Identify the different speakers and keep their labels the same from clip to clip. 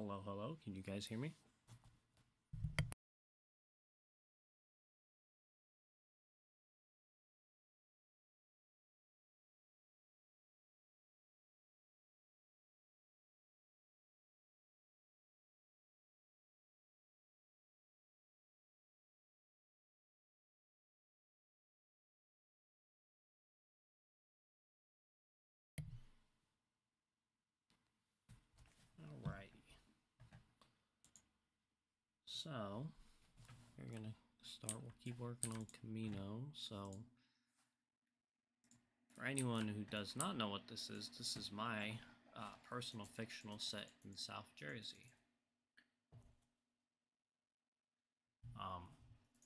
Speaker 1: Hello, hello. Can you guys hear me? Alrighty. So, we're gonna start. We'll keep working on Camino. So, for anyone who does not know what this is my personal fictional set in South Jersey.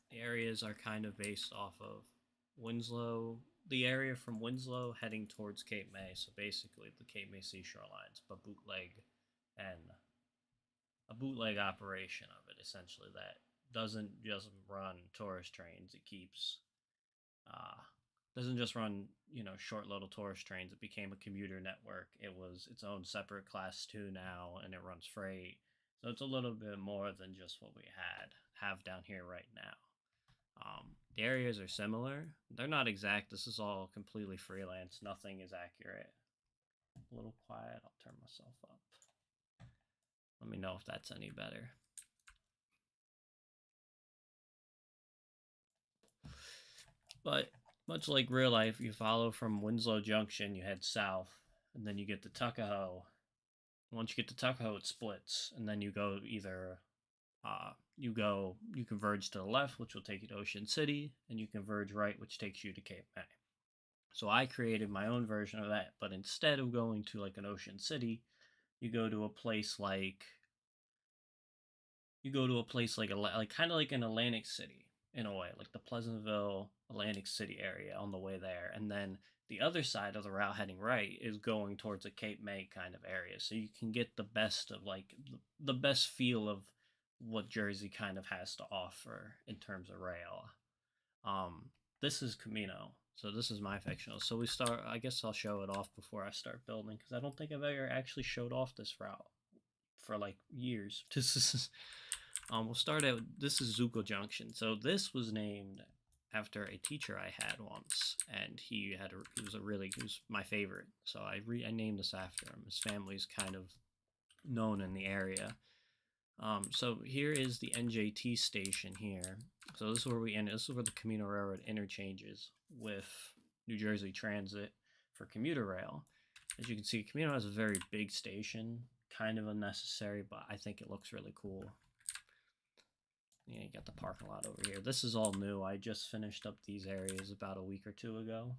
Speaker 1: The areas are kind of based off of Winslow, the area from Winslow heading towards Cape May. So basically, the Cape May seashore lines, but and a bootleg operation of it, essentially, that doesn't just run tourist trains. It keeps doesn't just run short little tourist trains. It became a commuter network. It was its own separate class 2 now, and it runs freight. So it's a little bit more than just what we have down here right now. The areas are similar. They're not exact. This is all completely freelance. Nothing is accurate. A little quiet. I'll turn myself up. Let me know if that's any better. But much like real life, you follow from Winslow Junction, you head south, and then you get to Tuckahoe. Once you get to Tuckahoe, it splits, and then you go either you converge to the left, which will take you to Ocean City, and you converge right, which takes you to Cape May. So I created my own version of that, but instead of going to like an Ocean City, you go to a place like kind of like an Atlantic City in a way, like the Pleasantville, Atlantic City area on the way there, and then the other side of the route heading right is going towards a Cape May kind of area, so you can get the best of like the best feel of what Jersey kind of has to offer in terms of rail. This is Camino, so this is my fictional. So we start. I guess I'll show it off before I start building, because I don't think I've ever actually showed off this route for like years. This is we'll start out. This is Zuko Junction. So this was named after a teacher I had once, and he was my favorite. So I named this after him. His family's kind of known in the area. So here is the NJT station here. So this is where we end. This is where the Camino Railroad interchanges with New Jersey Transit for commuter rail. As you can see, Camino has a very big station, kind of unnecessary, but I think it looks really cool. Yeah, you got the parking lot over here. This is all new. I just finished up these areas about a week or two ago.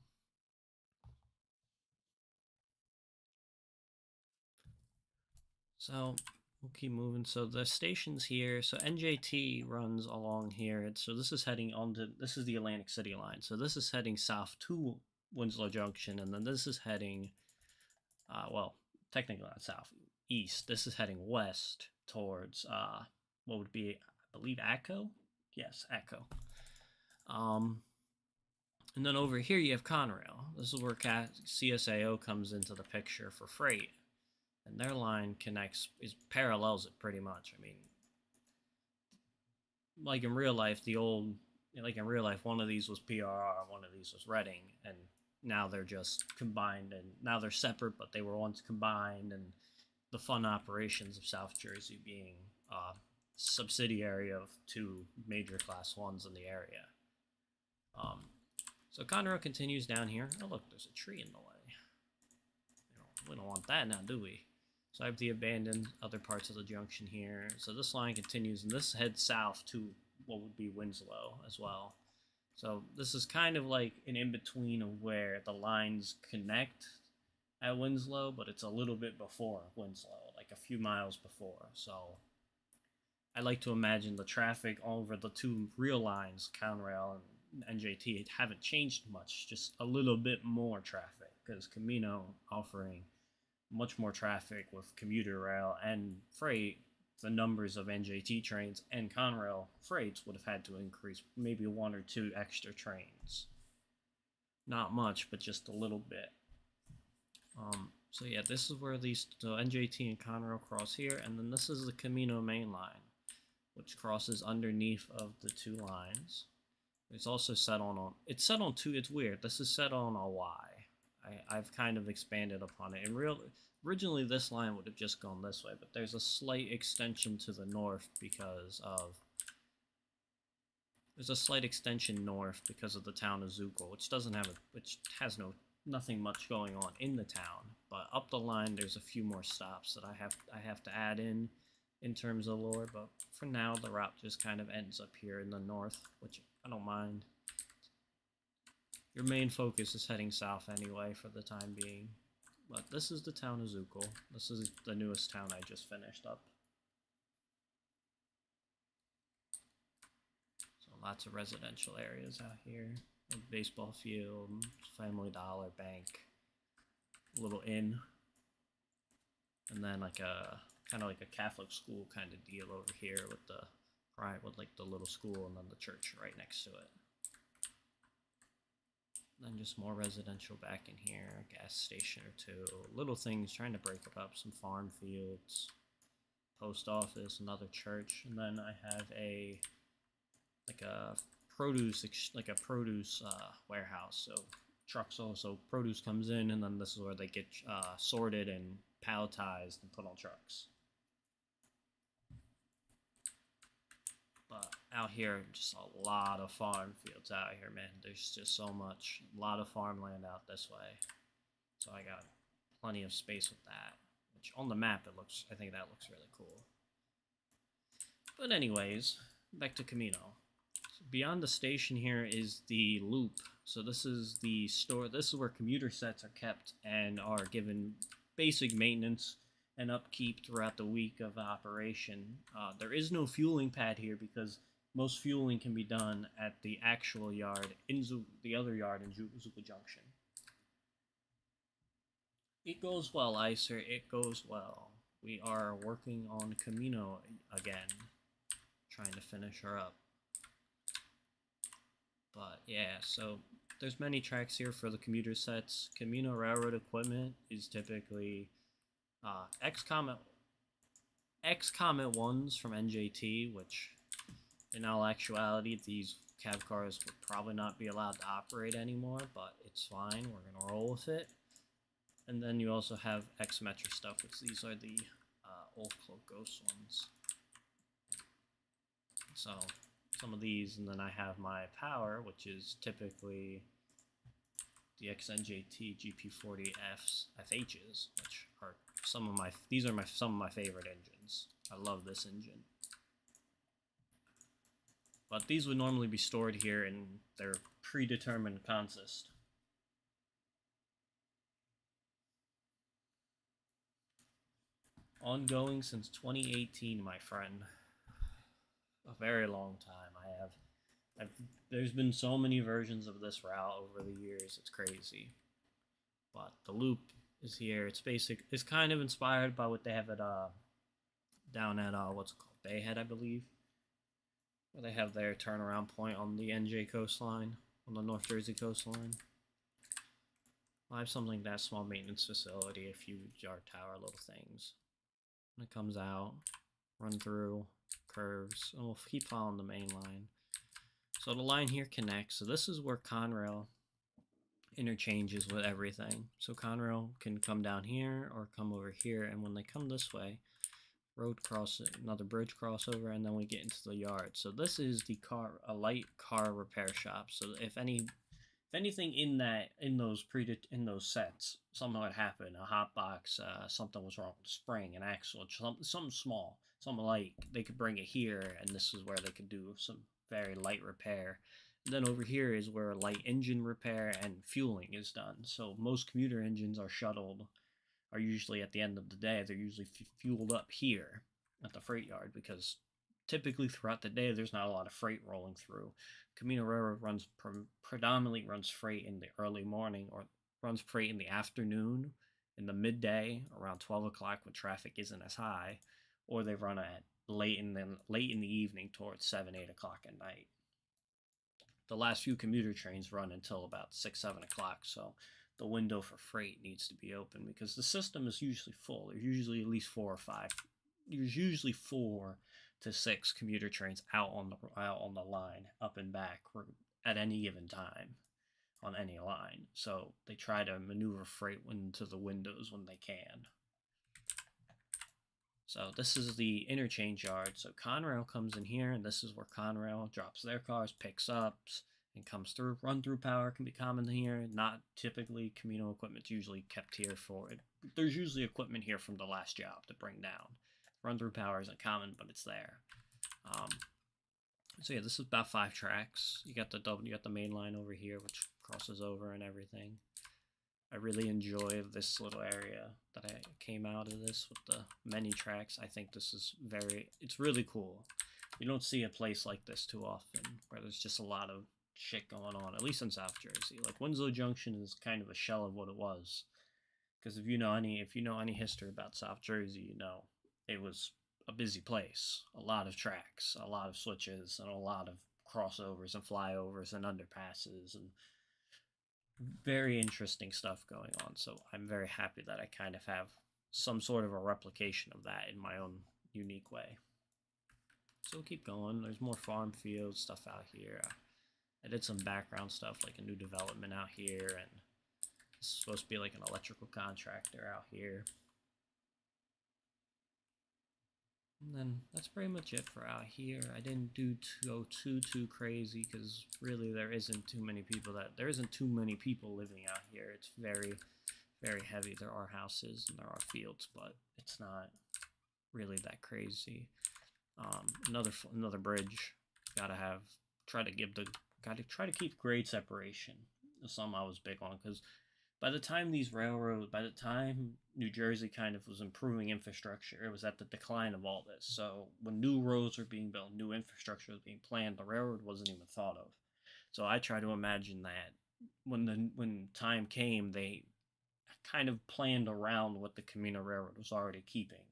Speaker 1: So we'll keep moving. So the station's here. So NJT runs along here. So this is heading this is the Atlantic City line. So this is heading south to Winslow Junction, and then this is heading, well, technically not south, east. This is heading west towards what would be, I believe, Atco? Yes, Atco. And then over here you have Conrail. This is where CSAO comes into the picture for freight. And their line parallels it pretty much. I mean, like in real life, one of these was PRR, one of these was Reading, and now they're just combined, and now they're separate, but they were once combined, and the fun operations of South Jersey being subsidiary of two major class 1s in the area. So Conroe continues down here. Oh look, there's a tree in the way. We don't want that now, do we? So I have the abandoned other parts of the junction here. So this line continues, and this heads south to what would be Winslow as well. So this is kind of like an in-between of where the lines connect at Winslow, but it's a little bit before Winslow, like a few miles before. So I like to imagine the traffic over the two real lines, Conrail and NJT, haven't changed much, just a little bit more traffic, because Camino offering much more traffic with commuter rail and freight. The numbers of NJT trains and Conrail freights would have had to increase, maybe 1 or 2 extra trains. Not much, but just a little bit. So yeah, this is where these NJT and Conrail cross here, and then this is the Camino main line, which crosses underneath of the two lines. It's also set on it's set on two. It's weird. This is set on a Y. I've kind of expanded upon it. Originally this line would have just gone this way, but there's a slight extension to the north because of there's a slight extension north because of the town of Zuko, which has nothing much going on in the town. But up the line, there's a few more stops that I have to add in terms of lore. But for now, the route just kind of ends up here in the north, which I don't mind. Your main focus is heading south anyway for the time being. But this is the town of Zuko. This is the newest town I just finished up. So lots of residential areas out here. A baseball field, Family Dollar, bank, a little inn, and then like a kind of like a Catholic school kind of deal over here with like the little school and then the church right next to it. Then just more residential back in here, a gas station or two, little things trying to break it up, some farm fields, post office, another church, and then I have a produce warehouse. So trucks also produce comes in, and then this is where they get sorted and palletized and put on trucks. But out here, just a lot of farm fields out here, man. There's just so much, a lot of farmland out this way. So I got plenty of space with that. Which on the map, I think that looks really cool. But anyways, back to Camino. So beyond the station here is the loop. So this is the store. This is where commuter sets are kept and are given basic maintenance and upkeep throughout the week of operation. There is no fueling pad here because most fueling can be done at the actual yard in the other yard in Zuko Junction. It goes well, Icer. It goes well. We are working on Camino again, trying to finish her up. But yeah, so there's many tracks here for the commuter sets. Camino railroad equipment is typically X-Comet 1s from NJT, which in all actuality these cab cars would probably not be allowed to operate anymore, but it's fine, we're going to roll with it. And then you also have X-Metra stuff, which these are the old Cloak Ghost ones. So some of these, and then I have my power, which is typically the XNJT GP40Fs, FHs, which are some of my favorite engines. I love this engine. But these would normally be stored here in their predetermined consist. Ongoing since 2018, my friend. A very long time. There's been so many versions of this route over the years, it's crazy. But the loop is here. It's kind of inspired by what they have at down at what's it called, Bayhead, I believe, where they have their turnaround point on the NJ coastline, on the North Jersey coastline. I have something like that, small maintenance facility, a few yard tower little things. When it comes out, run through, curves, and we'll keep following the main line. So the line here connects. So this is where Conrail interchanges with everything. So Conrail can come down here or come over here, and when they come this way, road cross, another bridge crossover, and then we get into the yard. So this is a light car repair shop. So if anything in those sets, something would happen, a hot box, something was wrong with the spring, an axle, something small, something light, they could bring it here, and this is where they could do some very light repair. And then over here is where light engine repair and fueling is done. So most commuter engines are usually at the end of the day, they're usually fueled up here at the freight yard, because typically throughout the day there's not a lot of freight rolling through. Camino Railroad predominantly runs freight in the early morning, or runs freight in the afternoon, in the midday around 12 o'clock when traffic isn't as high, or they run at late in the evening towards 7-8 o'clock at night. The last few commuter trains run until about 6-7 o'clock, so the window for freight needs to be open because the system is usually full. There's usually at least 4 or 5. There's usually 4 to 6 commuter trains out on the line, up and back, at any given time on any line. So they try to maneuver freight into the windows when they can. So this is the interchange yard. So Conrail comes in here, and this is where Conrail drops their cars, picks up, and comes through. Run-through power can be common here. Not typically. Camino equipment's usually kept here for it. There's usually equipment here from the last job to bring down. Run-through power isn't common, but it's there. So yeah, this is about 5 tracks. You got the main line over here, which crosses over and everything. I really enjoy this little area that I came out of this with the many tracks. I think this is it's really cool. You don't see a place like this too often, where there's just a lot of shit going on, at least in South Jersey. Like, Zuko Junction is kind of a shell of what it was. Because if you know any history about South Jersey, you know it was a busy place. A lot of tracks, a lot of switches, and a lot of crossovers and flyovers and underpasses, and very interesting stuff going on. So I'm very happy that I kind of have some sort of a replication of that in my own unique way. So we'll keep going. There's more farm field stuff out here. I did some background stuff, like a new development out here, and it's supposed to be like an electrical contractor out here. And then that's pretty much it for out here. I didn't go too crazy because really there isn't too many people living out here. It's very, very heavy. There are houses and there are fields, but it's not really that crazy. Another bridge. Gotta try to keep grade separation. That's something I was big on, because by the time New Jersey kind of was improving infrastructure, it was at the decline of all this. So when new roads were being built, new infrastructure was being planned, the railroad wasn't even thought of. So I try to imagine that when time came, they kind of planned around what the Camino Railroad was already keeping,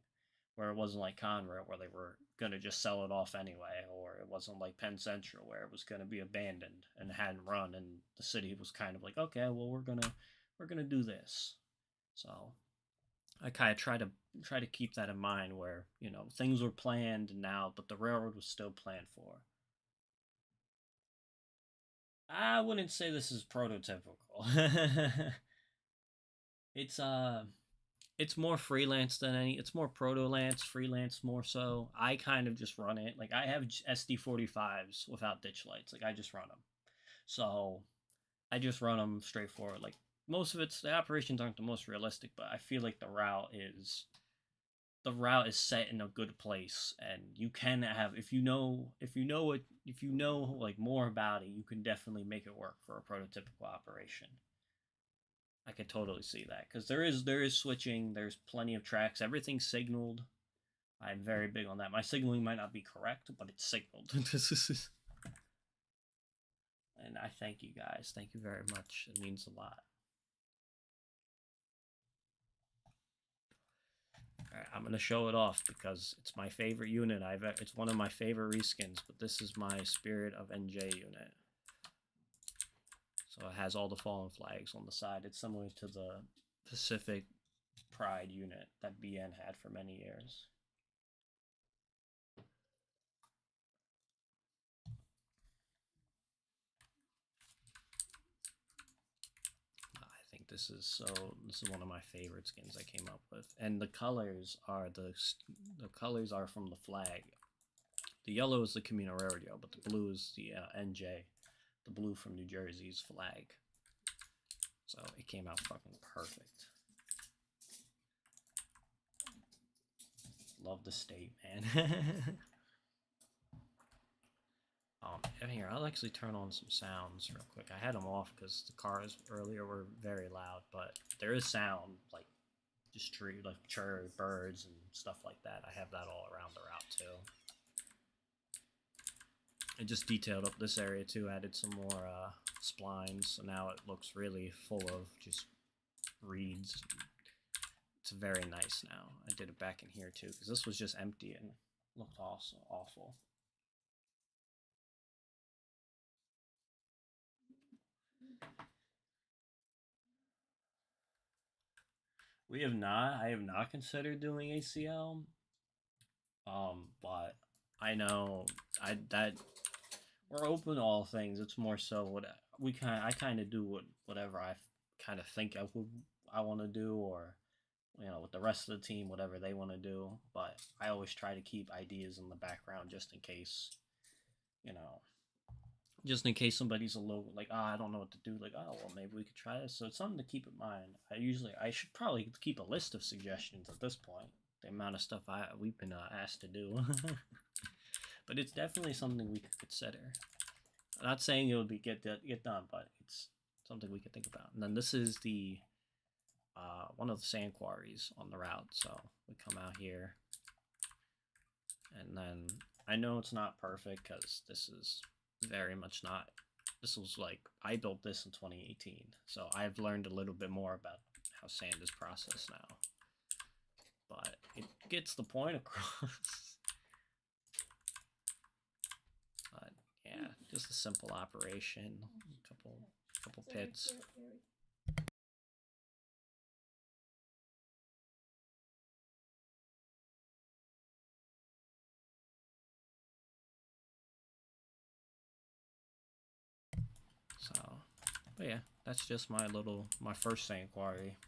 Speaker 1: where it wasn't like Conrail, where they were going to just sell it off anyway, or it wasn't like Penn Central, where it was going to be abandoned and hadn't run, and the city was kind of like, okay, well, we're gonna do this. So I kind of try to keep that in mind, where, you know, things were planned now, but the railroad was still planned for. I wouldn't say this is prototypical. It's more freelance it's more proto-lance, freelance more so. I kind of just run it. Like, I have SD45s without ditch lights. Like, I just run them. So I just run them straightforward. Like, most of the operations aren't the most realistic, but I feel like the route is set in a good place, and you can have, if you know like more about it, you can definitely make it work for a prototypical operation. I could totally see that, because there is switching, there's plenty of tracks, everything's signaled. I'm very big on that. My signaling might not be correct, but it's signaled. And I thank you guys. Thank you very much. It means a lot. Alright, I'm gonna show it off because it's my favorite unit. It's one of my favorite reskins, but this is my Spirit of NJ unit. So it has all the fallen flags on the side. It's similar to the Pacific Pride unit that BN had for many years. I think this is one of my favorite skins I came up with. And the colors are from the flag. The yellow is the Camino Railroad, but the blue is the NJ. The blue from New Jersey's flag. So it came out fucking perfect. Love the state, man. And here, I'll actually turn on some sounds real quick. I had them off because the cars earlier were very loud, but there is sound, like just birds and stuff like that. I have that all around the route too. I just detailed up this area too, added some more splines, so now it looks really full of just reeds. It's very nice now. I did it back in here too, because this was just empty and looked awful. We have not. I have not considered doing ACL. But I know I that we're open to all things. It's more so what I kind of do whatever I kind of think I want to do, or with the rest of the team, whatever they want to do. But I always try to keep ideas in the background just in case, you know, just in case somebody's a little like, I don't know what to do. Like, oh, well, maybe we could try this. So it's something to keep in mind. I should probably keep a list of suggestions at this point. The amount of stuff we've been asked to do, but it's definitely something we could consider. I'm not saying it would be get done, but it's something we could think about. And then this is the one of the sand quarries on the route. So we come out here, and then I know it's not perfect because this is very much not. This was like I built this in 2018, so I've learned a little bit more about how sand is processed now. But it gets the point across. But yeah, just a simple operation. Couple pits. So, but yeah, that's just my first sand quarry.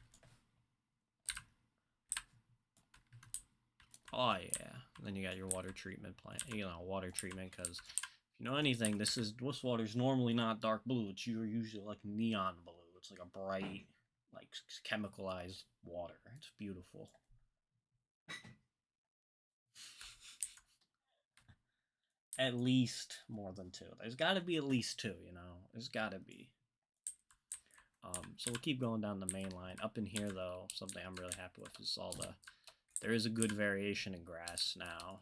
Speaker 1: Oh yeah, and then you got your water treatment plant. Water treatment because if you know anything, this water's normally not dark blue. It's usually like neon blue. It's like a bright, like chemicalized water. It's beautiful. At least more than two. There's got to be at least two. There's got to be. So we'll keep going down the main line. Up in here, though, something I'm really happy with is there is a good variation in grass now.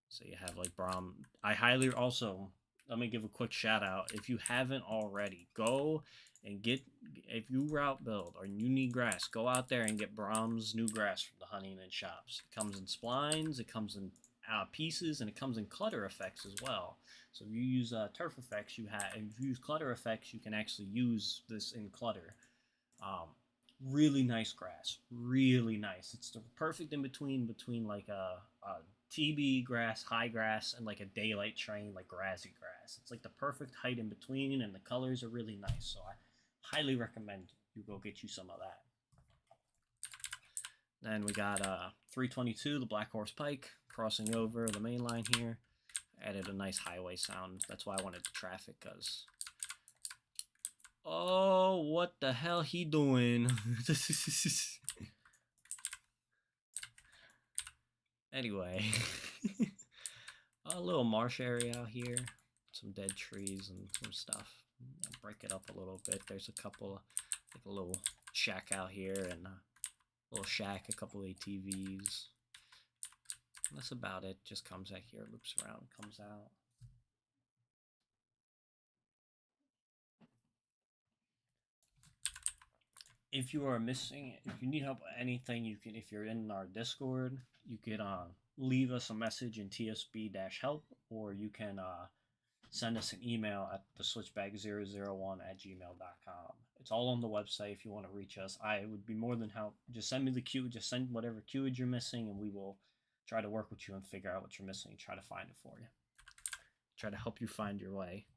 Speaker 1: So you have like I highly also, let me give a quick shout out. If you haven't already, go and if you route build or you need grass, go out there and get Brahms new grass from the Huntington shops. It comes in splines, it comes in pieces, and it comes in clutter effects as well. So if you use turf effects, if you use clutter effects, you can actually use this in clutter. Really nice grass, really nice. It's the perfect in between like a TB grass, high grass, and like a daylight train, like grassy grass. It's like the perfect height in between, and the colors are really nice. So I highly recommend you go get you some of that. Then we got 322, the Black Horse Pike, crossing over the main line here. Added a nice highway sound. That's why I wanted the traffic, because oh, what the hell he doing? Anyway, a little marsh area out here, some dead trees and some stuff. I'll break it up a little bit. There's a couple, like a little shack out here and a little shack, a couple ATVs. And that's about it. Just comes out here, loops around, comes out. If you are missing, if you need help with anything, you can. If you're in our Discord, you can leave us a message in TSB-help, or you can send us an email at theswitchback001@gmail.com. It's all on the website if you want to reach us. I would be more than help. Just send me the queue. Just send whatever queuage you're missing, and we will try to work with you and figure out what you're missing and try to find it for you. Try to help you find your way.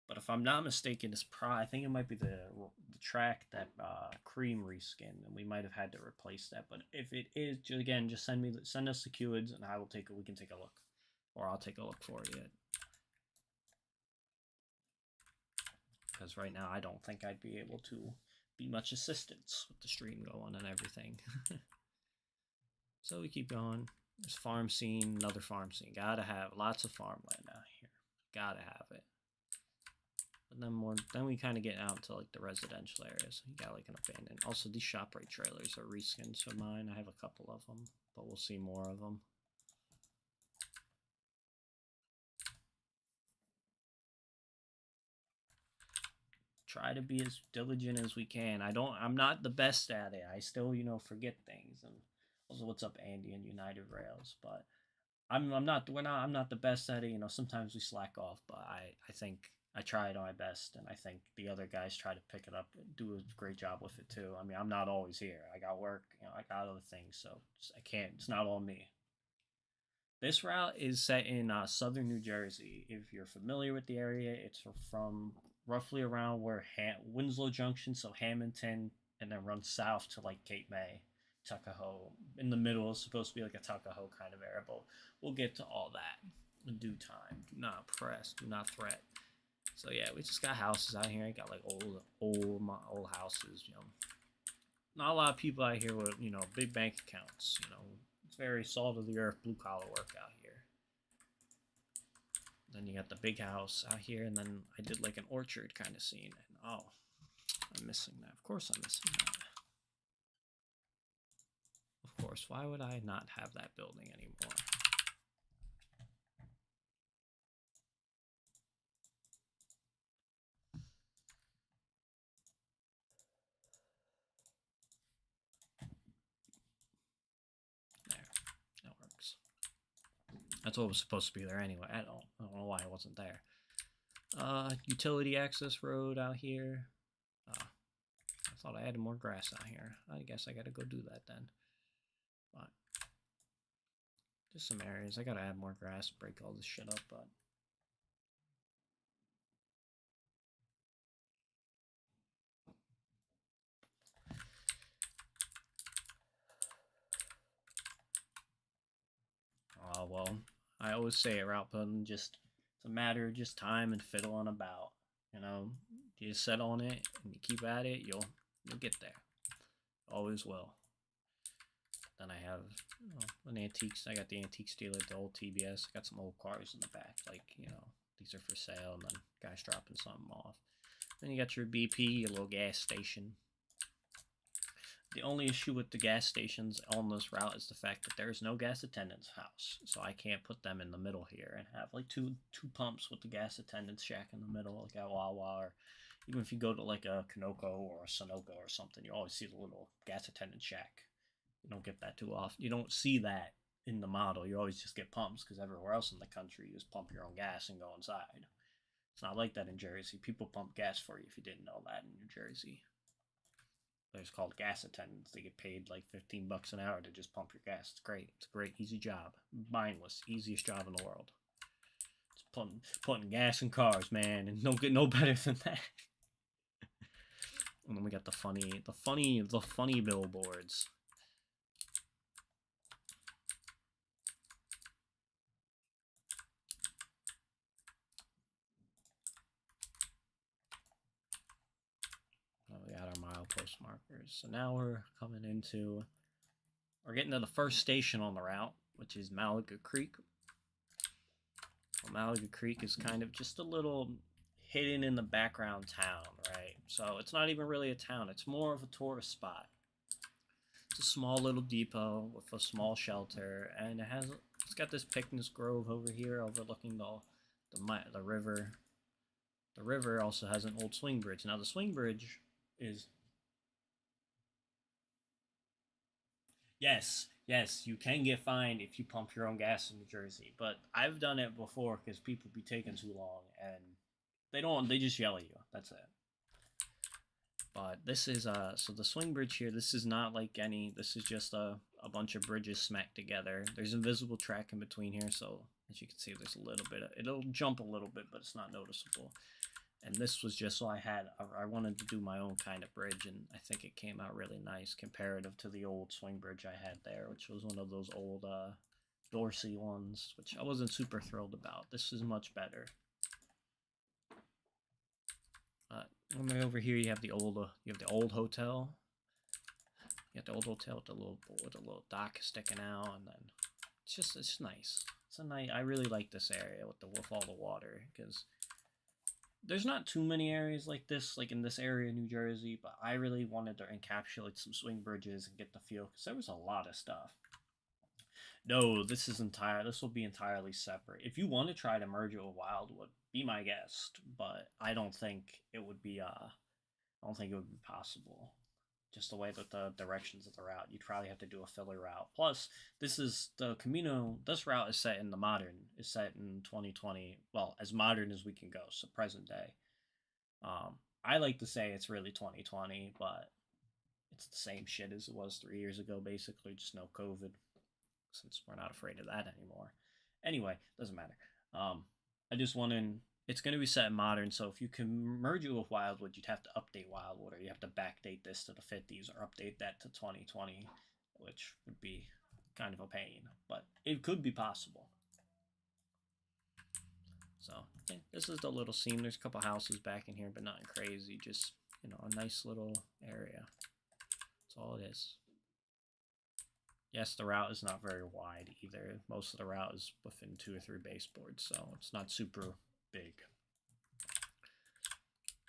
Speaker 1: But if I'm not mistaken, I think it might be the track that Cream reskinned, and we might have had to replace that. But if it is, again, just send us the QIDs, and we can take a look, or I'll take a look for you. Because right now I don't think I'd be able to be much assistance with the stream going and everything. So we keep going. There's farm scene, another farm scene. Gotta have lots of farmland out here. Gotta have it. And then we kind of get out to like the residential areas. You got like an abandoned. Also, these ShopRite trailers are reskins of mine. I have a couple of them, but we'll see more of them. Try to be as diligent as we can. I'm not the best at it. I still, forget things. And also, what's up, Andy and United Rails? But I'm not the best at it. Sometimes we slack off, but I think I tried my best, and I think the other guys try to pick it up and do a great job with it too. I mean, I'm not always here. I got work, I got other things, so I can't. It's not all me. This route is set in southern New Jersey. If you're familiar with the area, it's from roughly around where Winslow Junction, so Hamilton, and then runs south to like Cape May, Tuckahoe. In the middle is supposed to be like a Tuckahoe kind of area, but we'll get to all that in due time. Do not press, do not threat. So yeah, we just got houses out here. I got like old houses. Not a lot of people out here with big bank accounts. It's very salt of the earth, blue collar work out here. Then you got the big house out here, and then I did like an orchard kind of scene. And oh, I'm missing that. Of course, I'm missing that. Of course, why would I not have that building anymore? That's what was supposed to be there anyway. I don't know why it wasn't there. Utility access road out here. I thought I added more grass out here. I guess I gotta go do that then. But just some areas. I gotta add more grass, break all this shit up, but well, I always say it, route building, just it's a matter of just time and fiddling about. You set on it and you keep at it, you'll get there. Always will. Then I have an antiques. I got the antique dealer, the old TBS. I got some old cars in the back, like these are for sale, and then guys dropping something off. Then you got your BP, your little gas station. The only issue with the gas stations on this route is the fact that there is no gas attendant's house, so I can't put them in the middle here and have like two pumps with the gas attendant's shack in the middle, like at Wawa, or even if you go to like a Kanoko or a Sunoco or something, you always see the little gas attendant shack. You don't get that too often. You don't see that in the model. You always just get pumps because everywhere else in the country you just pump your own gas and go inside. It's not like that in Jersey. People pump gas for you if you didn't know that in New Jersey. There's called gas attendants. They get paid like $15 an hour to just pump your gas. It's great. It's a great, easy job. Mindless, easiest job in the world. It's putting gas in cars, man, and don't get no better than that. And then we got the funny billboards. We got our milepost markers. So now we're getting to the first station on the route, which is Malaga Creek. Well, Malaga Creek is kind of just a little hidden in the background town, right? So it's not even really a town. It's more of a tourist spot. It's a small little depot with a small shelter, and it's got this picnic grove over here overlooking the river. The river also has an old swing bridge. Now the swing bridge is yes, you can get fined if you pump your own gas in New Jersey, but I've done it before because people be taking too long and they just yell at you. That's it. But this is so the swing bridge here, this is not like this is just a bunch of bridges smacked together. There's invisible track in between here, so as you can see there's a little bit it'll jump a little bit, but it's not noticeable. And this was just so I wanted to do my own kind of bridge, and I think it came out really nice comparative to the old swing bridge I had there, which was one of those old Dorsey ones, which I wasn't super thrilled about. This is much better. Over here you have the old hotel. You have the old hotel with the little dock sticking out, and then it's nice. I really like this area with all the water, because there's not too many areas like this, like in this area of New Jersey, but I really wanted to encapsulate some swing bridges and get the feel, because there was a lot of stuff. No, this will be entirely separate. If you want to try to merge it with Wildwood, be my guest, but I don't think it would be possible. just the way that the directions of the route. You'd probably have to do a filler route. Plus, this is the Camino. This route is set in the modern. Is set in 2020. Well, as modern as we can go, so present day. I like to say it's really 2020, but it's the same shit as it was 3 years ago, basically. Just no COVID, since we're not afraid of that anymore. Anyway, doesn't matter. I just want to. It's going to be set in modern, so if you can merge it with Wildwood, you'd have to update Wildwood, or you have to backdate this to the 50s, or update that to 2020, which would be kind of a pain, but it could be possible. So, yeah, this is the little scene. There's a couple houses back in here, but nothing crazy. Just, a nice little area. That's all it is. Yes, the route is not very wide either. Most of the route is within 2 or 3 baseboards, so it's not super big.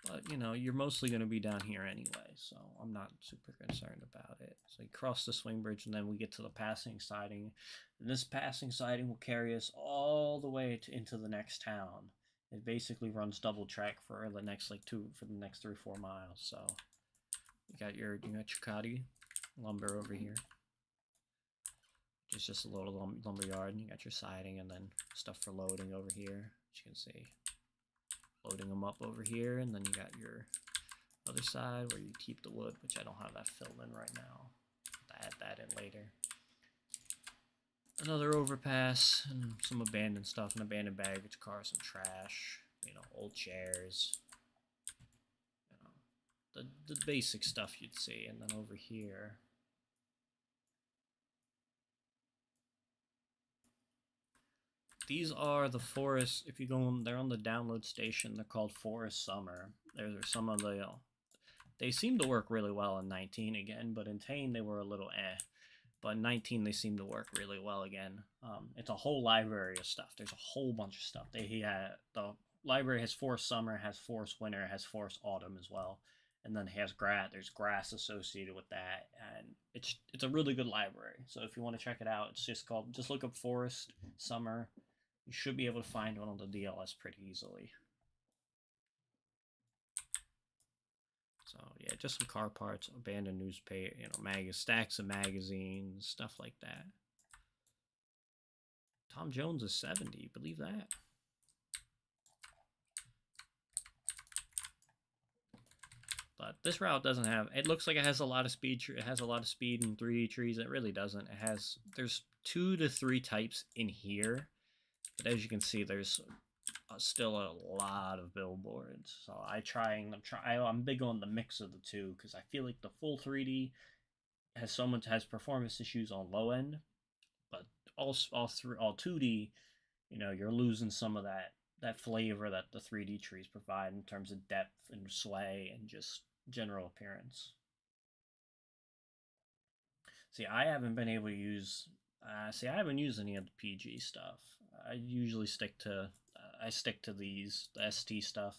Speaker 1: But, you're mostly going to be down here anyway, so I'm not super concerned about it. So you cross the swing bridge, and then we get to the passing siding. And this passing siding will carry us all the way into the next town. It basically runs double track for the next 3 or 4 miles. So you got your Chicati lumber over here. It's just a little lumber yard, and you got your siding, and then stuff for loading over here, as you can see. Loading them up over here, and then you got your other side where you keep the wood, which I don't have that filled in right now. I'll add that in later. Another overpass, and some abandoned stuff, an abandoned baggage car, some trash, old chairs. The basic stuff you'd see, and then over here. These are the forest. If you go on, they're on the download station. They're called Forest Summer. There's some of the. They seem to work really well in 19 again, but in 10 they were a little eh. But in 19 they seem to work really well again. It's a whole library of stuff. There's a whole bunch of stuff. The library has Forest Summer, has Forest Winter, has Forest Autumn as well, and then it has grass. There's grass associated with that, and it's a really good library. So if you want to check it out, it's just look up Forest Summer. You should be able to find one on the DLS pretty easily. So yeah, just some car parts, abandoned newspaper, stacks of magazines, stuff like that. Tom Jones is 70, believe that. But this route doesn't have. It looks like it has a lot of speed. It has a lot of speed in 3D trees. It really doesn't. There's 2 to 3 types in here. But as you can see, there's still a lot of billboards. So I'm big on the mix of the two, because I feel like the full 3D has performance issues on low end, but all 2D, you're losing some of that flavor that the 3D trees provide in terms of depth and sway and just general appearance. See, I haven't been able to use. I haven't used any of the PG stuff. I usually stick to the ST stuff,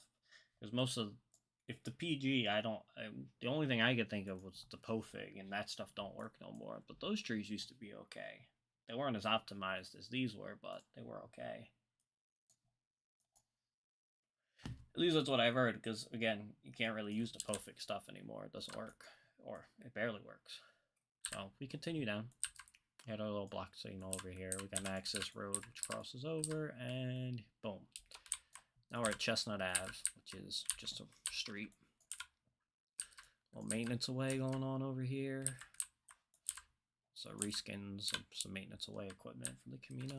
Speaker 1: because if the PG, the only thing I could think of was the POFIG, and that stuff don't work no more. But those trees used to be okay. They weren't as optimized as these were, but they were okay. At least that's what I've heard, because again, you can't really use the POFIG stuff anymore. It doesn't work, or it barely works. So we continue down. We had our little block signal over here. We got an access road which crosses over, and boom. Now we're at Chestnut Ave, which is just a street. A little maintenance away going on over here. So reskins some maintenance away equipment from the Camino.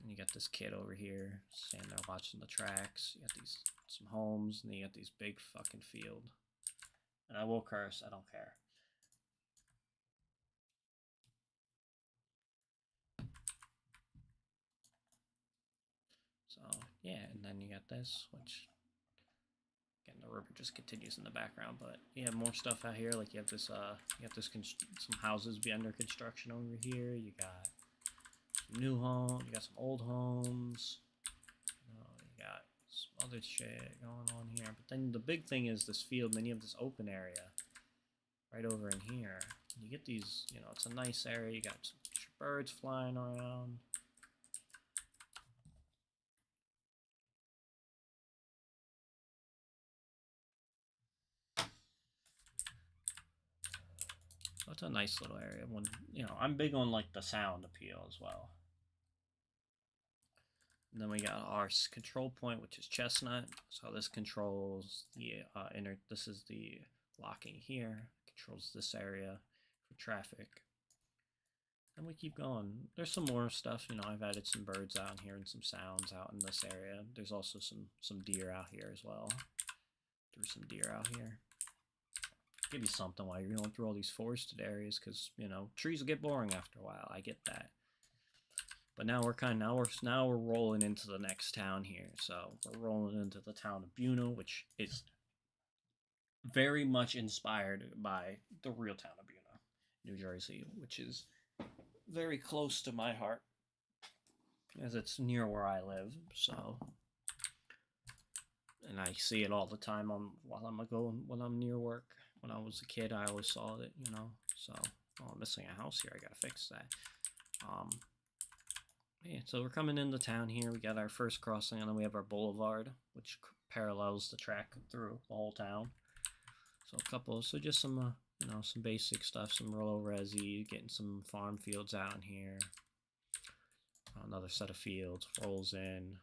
Speaker 1: And you got this kid over here standing there watching the tracks. You got some homes, and then you got these big fucking field. And I will curse, I don't care. So yeah, and then you got this, which again the river just continues in the background, but you have more stuff out here. Like you have this some houses be under construction over here. You got some new homes, you got some old homes. You got some other shit going on here. But then the big thing is this field, and then you have this open area right over in here. You get these, it's a nice area. You got some birds flying around. it's a nice little area. When, you know, I'm big on like the sound appeal as well. And then we got our control point, which is Chestnut. So this controls the this is the locking here. Controls this area for traffic. And we keep going. There's some more stuff, you know, I've added some birds out here and some sounds out in this area. There's also some deer out here as well. Threw some deer out here. Give you something while you're going through all these forested areas, because, you know, trees get boring after a while. I get that. But now we're rolling into the next town here. So we're rolling into the town of Buna, which is very much inspired by the real town of Buna, New Jersey, which is very close to my heart, as it's near where I live. So, and I see it all the time when I'm near work. When I was a kid, I always saw it, you know. So, oh, I'm missing a house here. I gotta fix that. Yeah, so we're coming into town here. We got our first crossing, and then we have our boulevard, which parallels the track through the whole town. So just some, you know, some basic stuff, some low resi, getting some farm fields out in here. Another set of fields rolls in.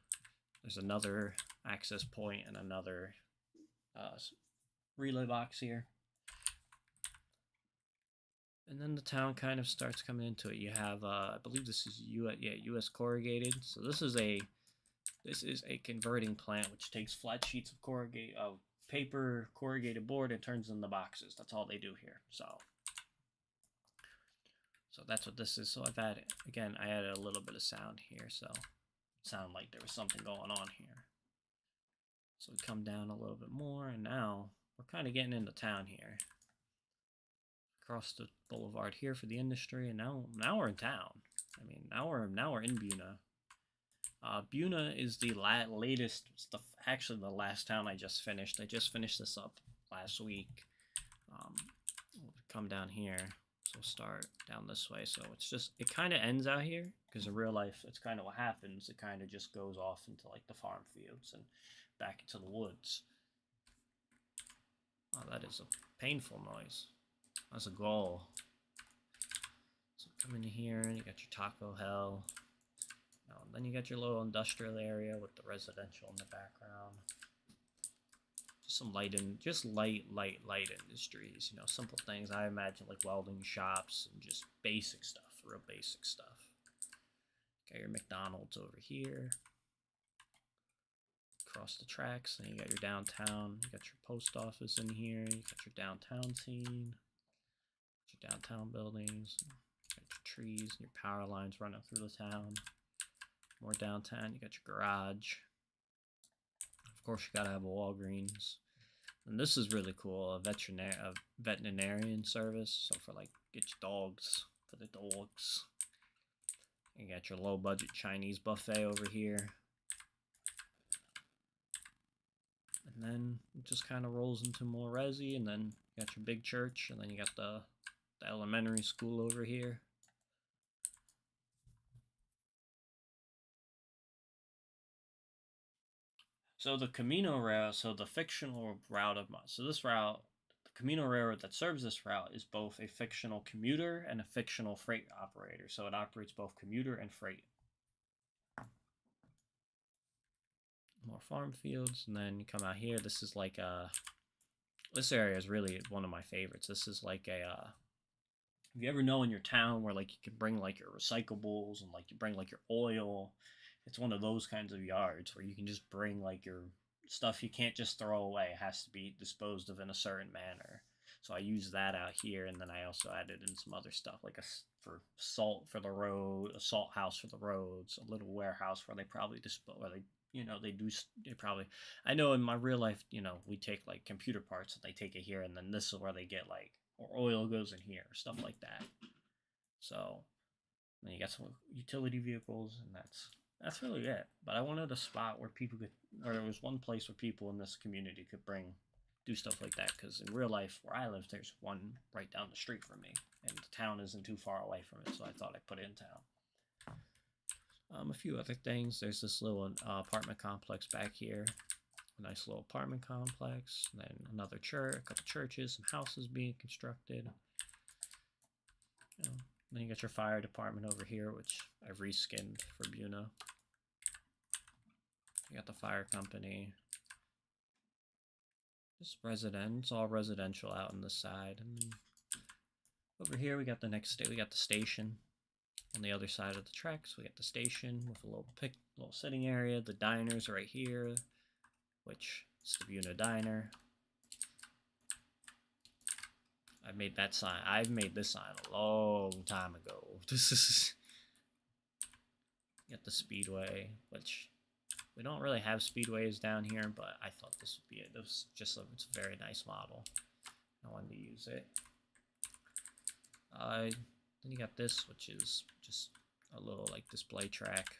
Speaker 1: There's another access point and another relay box here. And then the town kind of starts coming into it. You have, I believe this is U.S. corrugated. So this is a converting plant which takes flat sheets of paper, corrugated board, and turns into boxes. That's all they do here. So that's what this is. So I added a little bit of sound here, so it sounded like there was something going on here. So we come down a little bit more, and now we're kind of getting into town here. Across the boulevard here for the industry, and now we're in town. I mean, now we're in Buna. Buna is the latest, actually the last town I just finished. I just finished this up last week. We'll come down here, so we'll start down this way. So it kind of ends out here, because in real life, it's kind of what happens. It kind of just goes off into like the farm fields and back into the woods. Oh, that is a painful noise. That's a goal. So come in here, and you got your Taco Hell. Then you got your little industrial area with the residential in the background. Just some light industries. You know, simple things. I imagine like welding shops and just basic stuff, real basic stuff. Got your McDonald's over here. Across the tracks, then you got your downtown. You got your post office in here. You got your downtown scene. Your downtown buildings. You got your trees and your power lines running through the town. More downtown, you got your garage. Of course, you gotta have a Walgreens. And this is really cool, a veterinarian service. So for like, get your dogs, for the dogs. You got your low budget Chinese buffet over here. And then it just kind of rolls into more resi, and then you got your big church, and then you got the elementary school over here. So the Camino route, so the fictional route this route, the Camino railroad that serves this route is both a fictional commuter and a fictional freight operator. So it operates both commuter and freight. More farm fields, and then you come out here. This is like this area is really one of my favorites. This is like if you ever know in your town where like you can bring like your recyclables and like you bring like your oil. It's one of those kinds of yards where you can just bring like your stuff you can't just throw away. It has to be disposed of in a certain manner. So I use that out here, and then I also added in some other stuff like for salt for the road, a salt house for the roads, a little warehouse where they probably I know in my real life, you know, we take like computer parts and they take it here, and then this is where they get like, or oil goes in here, stuff like that. So then you got some utility vehicles, and that's really it. But I wanted a spot where there was one place where people in this community could do stuff like that, because in real life, where I live, there's one right down the street from me, and the town isn't too far away from it, so I thought I'd put it in town. A few other things. There's this little apartment complex back here. A nice little apartment complex. And then another church, a couple churches, some houses being constructed. You know, then you got your fire department over here, which I've reskinned for Buna. You got the fire company. Just it's all residential out on the side. And then over here we got the we got the station. On the other side of the tracks, we got the station with a little sitting area. The diners right here, which is the Buna Diner. I made that sign. I've made this sign a long time ago. This is got the Speedway, which we don't really have Speedways down here, but I thought this would be it. It's a very nice model. I wanted to use it. Then you got this, which is just a little like display track.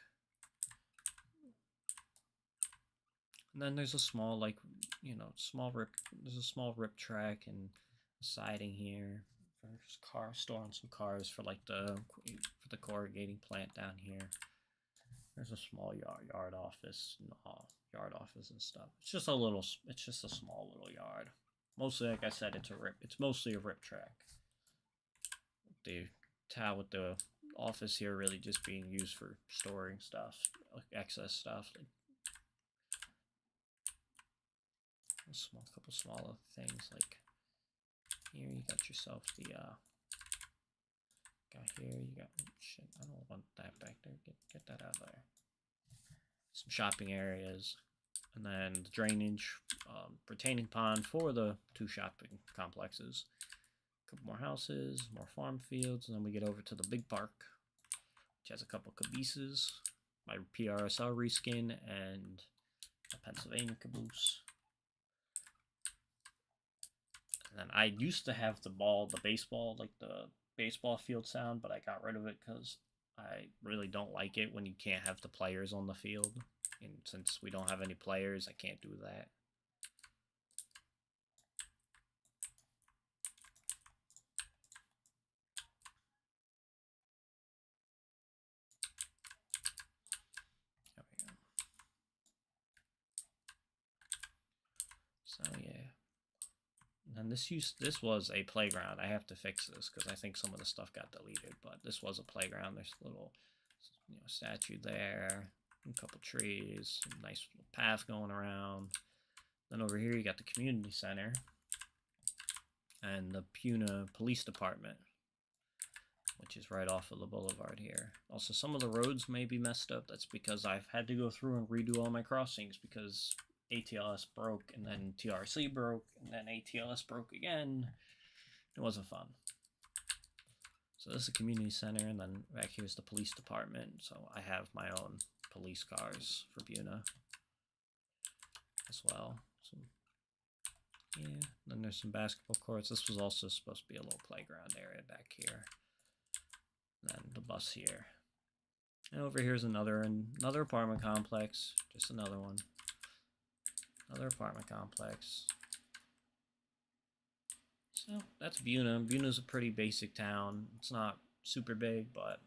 Speaker 1: And then there's a small there's a small rip track and siding here for storing some cars for like the corrugating plant down here. There's a small yard office and stuff. It's just a small little yard. Mostly, like I said, it's mostly a rip track. With the office here really just being used for storing stuff, like excess stuff. Like a couple smaller things, like here you got yourself the shit, I don't want that back there. Get that out of there. Some shopping areas, and then the drainage, retaining pond for the 2 shopping complexes. A couple more houses, more farm fields, and then we get over to the big park, which has a couple cabooses, my PRSL reskin, and a Pennsylvania caboose. And then I used to have the baseball field sound, but I got rid of it because I really don't like it when you can't have the players on the field. And since we don't have any players, I can't do that. There we go. So yeah. And this was a playground. I have to fix this because I think some of the stuff got deleted, but this was a playground. There's a little statue there, a couple trees, a nice little path going around. Then over here you got the community center and the Buna Police Department, which is right off of the boulevard here. Also, some of the roads may be messed up. That's because I've had to go through and redo all my crossings because ATLS broke, and then TRC broke, and then ATLS broke again. It wasn't fun. So this is a community center, and then back here's the police department. So I have my own police cars for Buna as well. So, yeah, then there's some basketball courts. This was also supposed to be a little playground area back here. And then the bus here. And over here's another apartment complex. Just another one. Another apartment complex. So that's Buna. Buna's a pretty basic town. It's not super big, but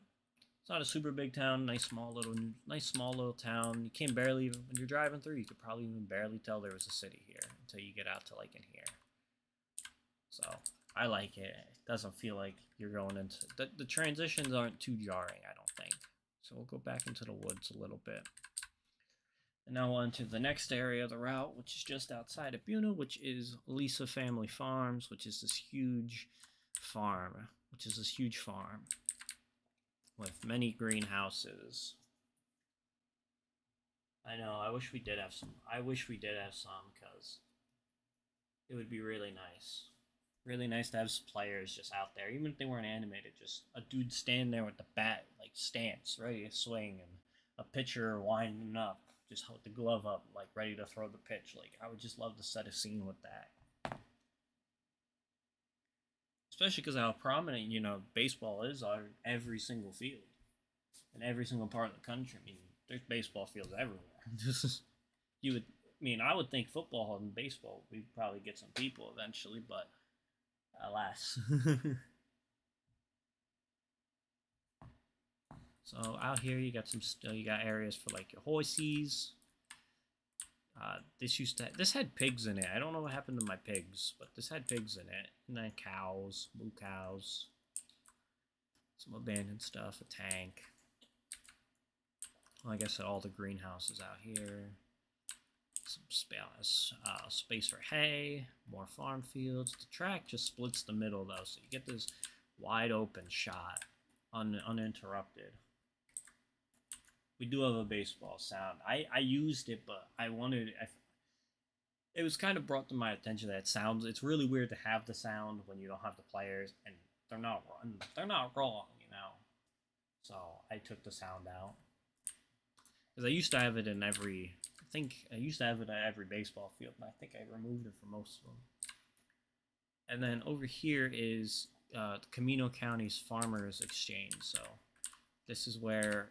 Speaker 1: it's not a super big town. Nice small little town. You can barely, when you're driving through, you could probably even barely tell there was a city here until you get out to like in here. So I like it. It doesn't feel like you're going into the transitions aren't too jarring, I don't think. So we'll go back into the woods a little bit. And now on to the next area of the route, which is just outside of Buna, which is Lisa Family Farms, which is this huge farm, with many greenhouses. I know, I wish we did have some because it would be really nice. Really nice to have some players just out there, even if they weren't animated, just a dude standing there with the bat, like stance, ready to swing, and a pitcher winding up, just with the glove up, like ready to throw the pitch. Like, I would just love to set a scene with that. Especially because how prominent, baseball is on every single field. In every single part of the country. I mean, there's baseball fields everywhere. I would think football and baseball, we'd probably get some people eventually, but alas. So out here you got areas for like your horses. This had pigs in it. I don't know what happened to my pigs, but this had pigs in it. And then cows, blue cows. Some abandoned stuff, a tank. Like I said, all the greenhouses out here. Some space for hay, more farm fields. The track just splits the middle though, so you get this wide open shot, uninterrupted. We do have a baseball sound. I used it, but it was kind of brought to my attention that it's really weird to have the sound when you don't have the players, and they're not wrong, you know. So I took the sound out because I used to have it in every. I think I used to have it at every baseball field, and I think I removed it from most of them. And then over here is Camino County's Farmers Exchange. So this is where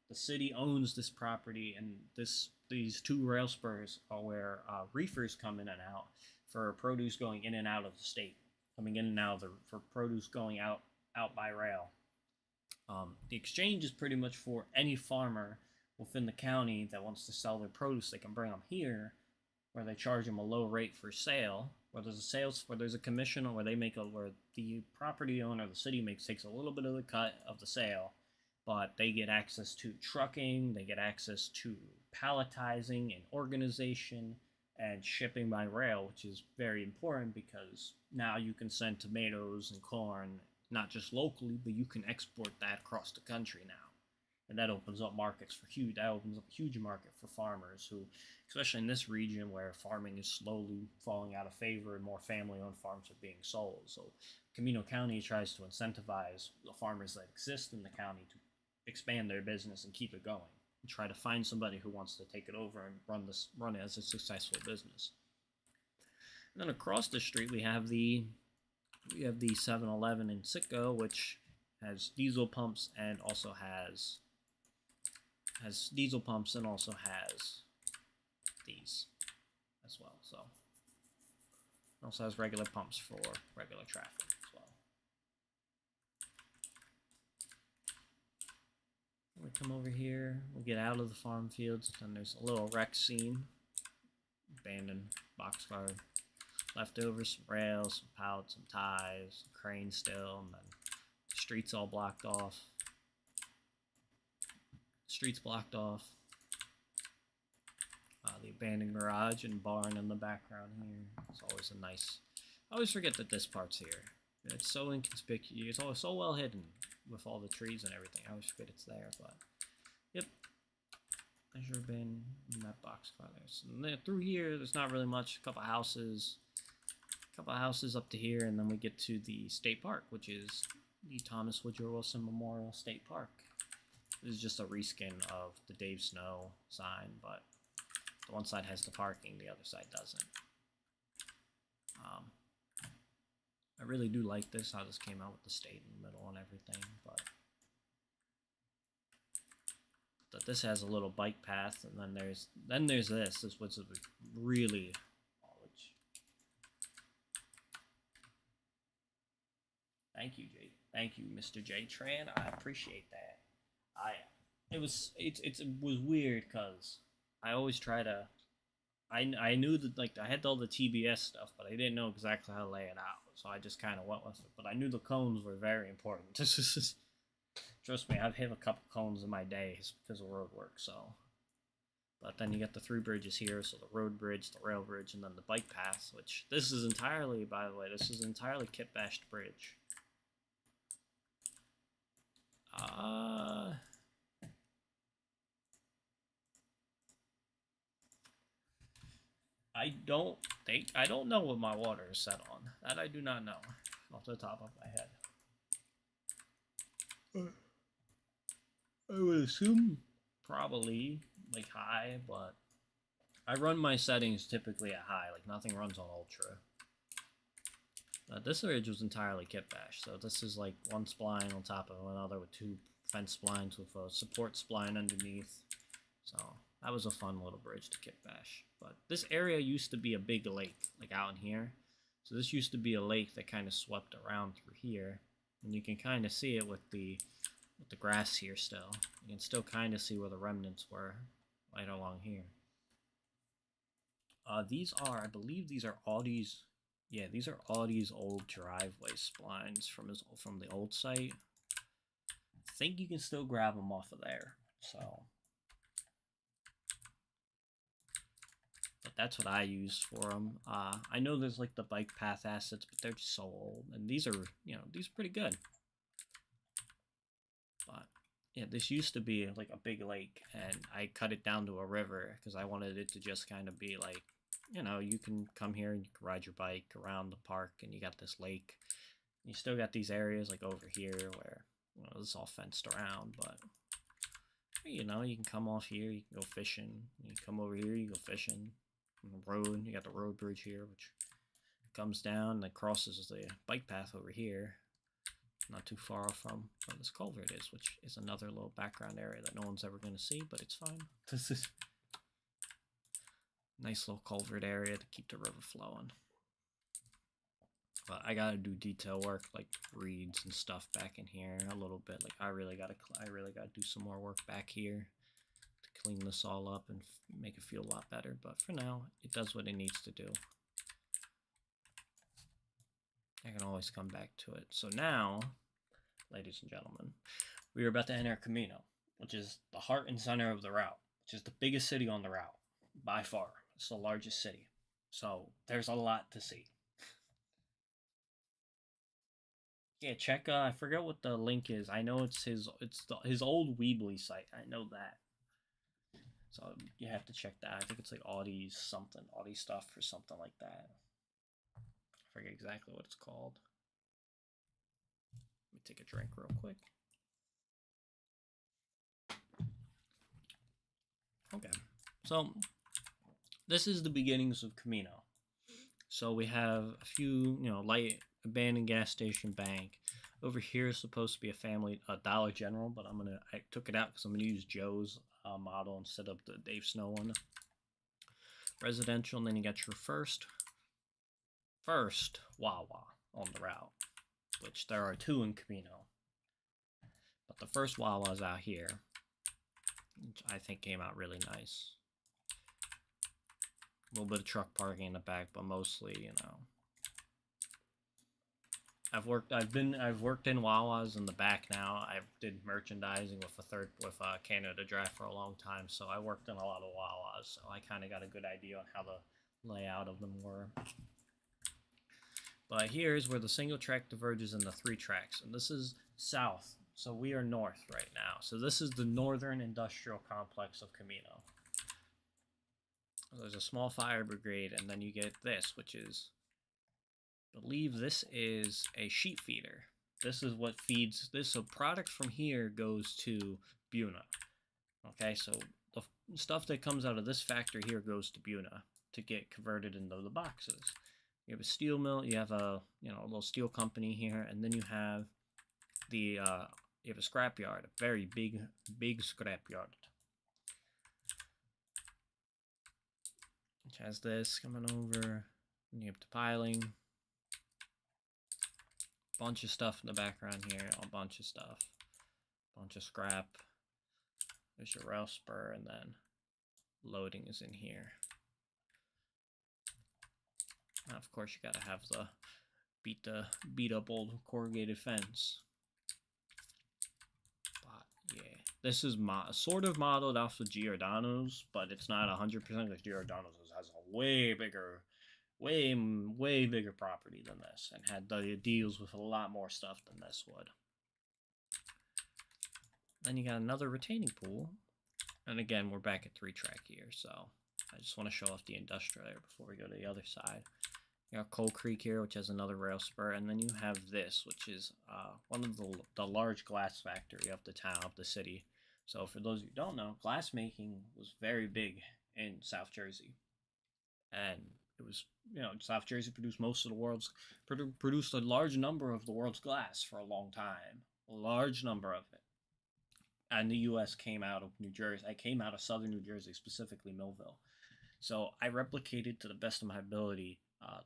Speaker 1: the city owns this property, and these two rail spurs are where reefers come in and out for produce going in and out of the state, coming in and out for produce going out by rail. The exchange is pretty much for any farmer within the county that wants to sell their produce. They can bring them here, where they charge them a low rate for sale, where there's a commission, or where where the property owner, the city takes a little bit of the cut of the sale, but they get access to trucking, they get access to palletizing and organization and shipping by rail, which is very important because now you can send tomatoes and corn not just locally, but you can export that across the country now. And that opens up a huge market for farmers who, especially in this region where farming is slowly falling out of favor and more family-owned farms are being sold. So Camino County tries to incentivize the farmers that exist in the county to expand their business and keep it going, and try to find somebody who wants to take it over and run it as a successful business. And then across the street we have the 7-Eleven in Sitco, which has diesel pumps and also has these as well. So it also has regular pumps for regular traffic as well. We come over here, we get out of the farm fields, and there's a little wreck scene. Abandoned boxcar, leftovers, some rails, some pallets, some ties, some crane still, and then the streets all blocked off. The abandoned garage and barn in the background here. It's always I always forget that this part's here. It's so inconspicuous. It's always so well hidden with all the trees and everything. I always forget it's there, but yep. I sure been in that boxcar there. So through here, there's not really much. A couple houses up to here, and then we get to the state park, which is the Thomas Woodrow Wilson Memorial State Park. This is just a reskin of the Dave Snow sign, but the one side has the parking, the other side doesn't. I really do like this, how this came out with the state in the middle and everything, but this has a little bike path, and then there's this was really college. Thank you, Mr. J Tran. I appreciate that. It was weird because I always try to. I knew that I had all the TBS stuff, but I didn't know exactly how to lay it out, so I just kind of went with it. But I knew the cones were very important. Trust me, I've hit a couple cones in my days because of road work. So, but then you get the three bridges here, so the road bridge, the rail bridge, and then the bike path. Which this is entirely, by the way, kit bashed bridge. I don't know what my water is set on. That I do not know off the top of my head. I would assume probably high, but I run my settings typically at high. Nothing runs on ultra. This ridge was entirely kit bash, so this is one spline on top of another with two fence splines with a support spline underneath. So that was a fun little bridge to kit bash. But this area used to be a big lake, out in here. So this used to be a lake that kind of swept around through here, and you can kind of see it with the grass here still. You can still kind of see where the remnants were right along here. I believe these are Audi's. Yeah, these are Audi's old driveway splines from the old site. think you can still grab them off of there. So, but that's what I use for them. I know there's like the bike path assets, but they're just so old, and these are, you know, these are pretty good. But yeah, this used to be like a big lake, and I cut it down to a river because I wanted it to just kind of be like, you know, you can come here and you can ride your bike around the park, and you got this lake. You still got these areas like over here where, you know, this is all fenced around, but you know, you can come off here, you can go fishing. You come over here, you go fishing. On the road, you got the road bridge here, which comes down and crosses the bike path over here. Not too far off from where this culvert is, which is another little background area that no one's ever going to see, but it's fine. This is nice little culvert area to keep the river flowing. But I gotta do detail work, like reeds and stuff back in here a little bit. Like I really gotta do some more work back here to clean this all up and make it feel a lot better. But for now, it does what it needs to do. I can always come back to it. So now, ladies and gentlemen, we are about to enter Camino, which is the heart and center of the route, which is the biggest city on the route by far. It's the largest city. So there's a lot to see. Yeah, check. I forget what the link is. I know it's his old Weebly site. I know that. So you have to check that. I think it's like Audi something, Audi stuff or something like that. I forget exactly what it's called. Let me take a drink real quick. Okay, so this is the beginnings of Camino. So we have a few, you know, light abandoned gas station bank. Over here is supposed to be a Dollar General, but I took it out because I'm gonna use Joe's model instead of the Dave Snow one. Residential, and then you got your first Wawa on the route, which there are 2 in Camino. But the first Wawa is out here, which I think came out really nice. A little bit of truck parking in the back, but mostly, you know, I've worked in Wawas in the back now. I did merchandising with Canada Draft for a long time, so I worked in a lot of Wawas, so I kind of got a good idea on how the layout of them were. But here's where the single track diverges into 3 tracks, and this is south, so we are north right now. So this is the northern industrial complex of Camino. There's a small fire brigade, and then you get this, which is, I believe this is a sheep feeder. This is what feeds this. So product from here goes to Buna. Okay, so the stuff that comes out of this factory here goes to Buna to get converted into the boxes. You have a steel mill, you have a little steel company here, and then you have you have a scrapyard, a very big scrapyard. Which has this coming over, and you have the piling. Bunch of stuff in the background here, a bunch of stuff. Bunch of scrap. There's your rail spur, and then loading is in here. Now, of course, you gotta have the beat up old corrugated fence. But yeah, this is sort of modeled off of Giordano's, but it's not 100% because Giordano's has a way bigger property than this, and had the deals with a lot more stuff than this would. Then you got another retaining pool, and again we're back at 3-track here, so I just want to show off the industrial there before we go to the other side. You got Coal Creek here, which has another rail spur, and then you have this, which is one of the large glass factory of the town, of the city. So for those who don't know, glass making was very big in South Jersey, and it was, South Jersey produced produced a large number of the world's glass for a long time. A large number of it. And the U.S. came out of New Jersey. I came out of southern New Jersey, specifically Millville. So I replicated to the best of my ability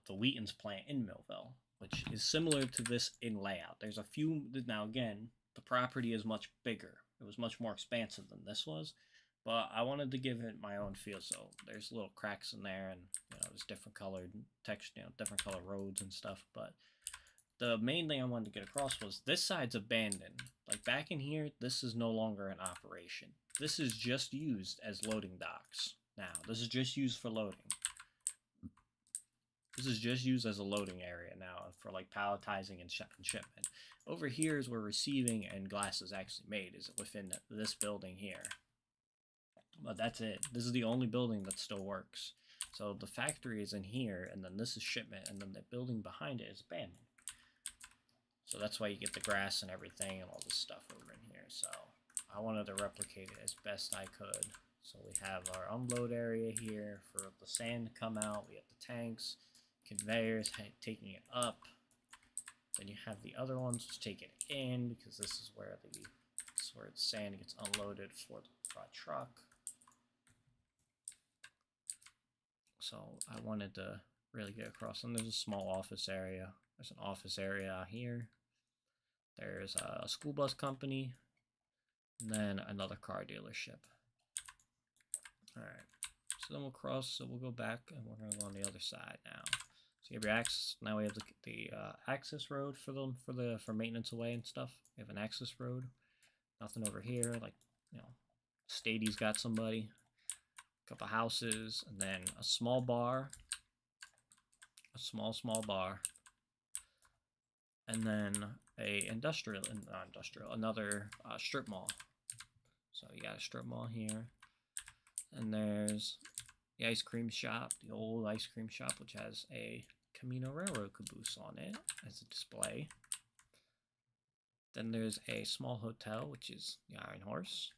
Speaker 1: the Wheaton's plant in Millville, which is similar to this in layout. There's a few, now again, the property is much bigger. It was much more expansive than this was. But I wanted to give it my own feel, so there's little cracks in there, and there's different colored text, different color roads and stuff. But the main thing I wanted to get across was this side's abandoned. Like back in here, this is no longer in operation. This is just used as loading docks. Now, this is just used for loading. This is just used as a loading area now for like palletizing and shipment. Over here is where receiving and glass is actually made, is within this building here. But that's it. This is the only building that still works. So the factory is in here, and then this is shipment, and then the building behind it is abandoned. So that's why you get the grass and everything and all this stuff over in here. So I wanted to replicate it as best I could. So we have our unload area here for the sand to come out. We have the tanks, conveyors taking it up. Then you have the other ones just take it in, because this is where the sand gets unloaded for the truck. So I wanted to really get across. And there's a small office area. There's an office area out here. There's a school bus company. And then another car dealership. Alright. So then we'll cross. So we'll go back and we're going to go on the other side now. So you have your access. Now we have the access road for them for maintenance away and stuff. We have an access road. Nothing over here. Like, you know, Stady's got somebody. Couple houses, and then a small bar, a small bar, and then another strip mall. So you got a strip mall here, and there's the ice cream shop, the old ice cream shop, which has a Camino railroad caboose on it as a display. Then there's a small hotel, which is the Iron Horse.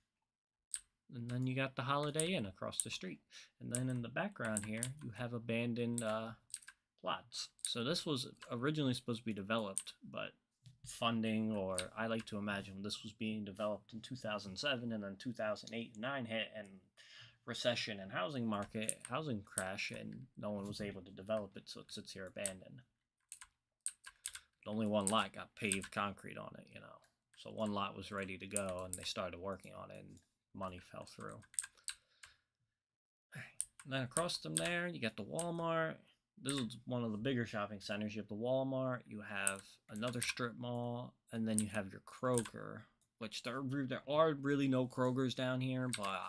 Speaker 1: And then you got the Holiday Inn across the street. And then in the background here, you have abandoned plots. So this was originally supposed to be developed, but funding, or I like to imagine this was being developed in 2007, and then 2008 and 9 hit, and recession and housing crash, and no one was able to develop it, so it sits here abandoned. But only one lot got paved concrete on it, you know. So one lot was ready to go, and they started working on it, and money fell through. And then across from there, you got the Walmart. This is one of the bigger shopping centers. You have the Walmart, you have another strip mall, and then you have your Kroger, which there are really no Krogers down here, but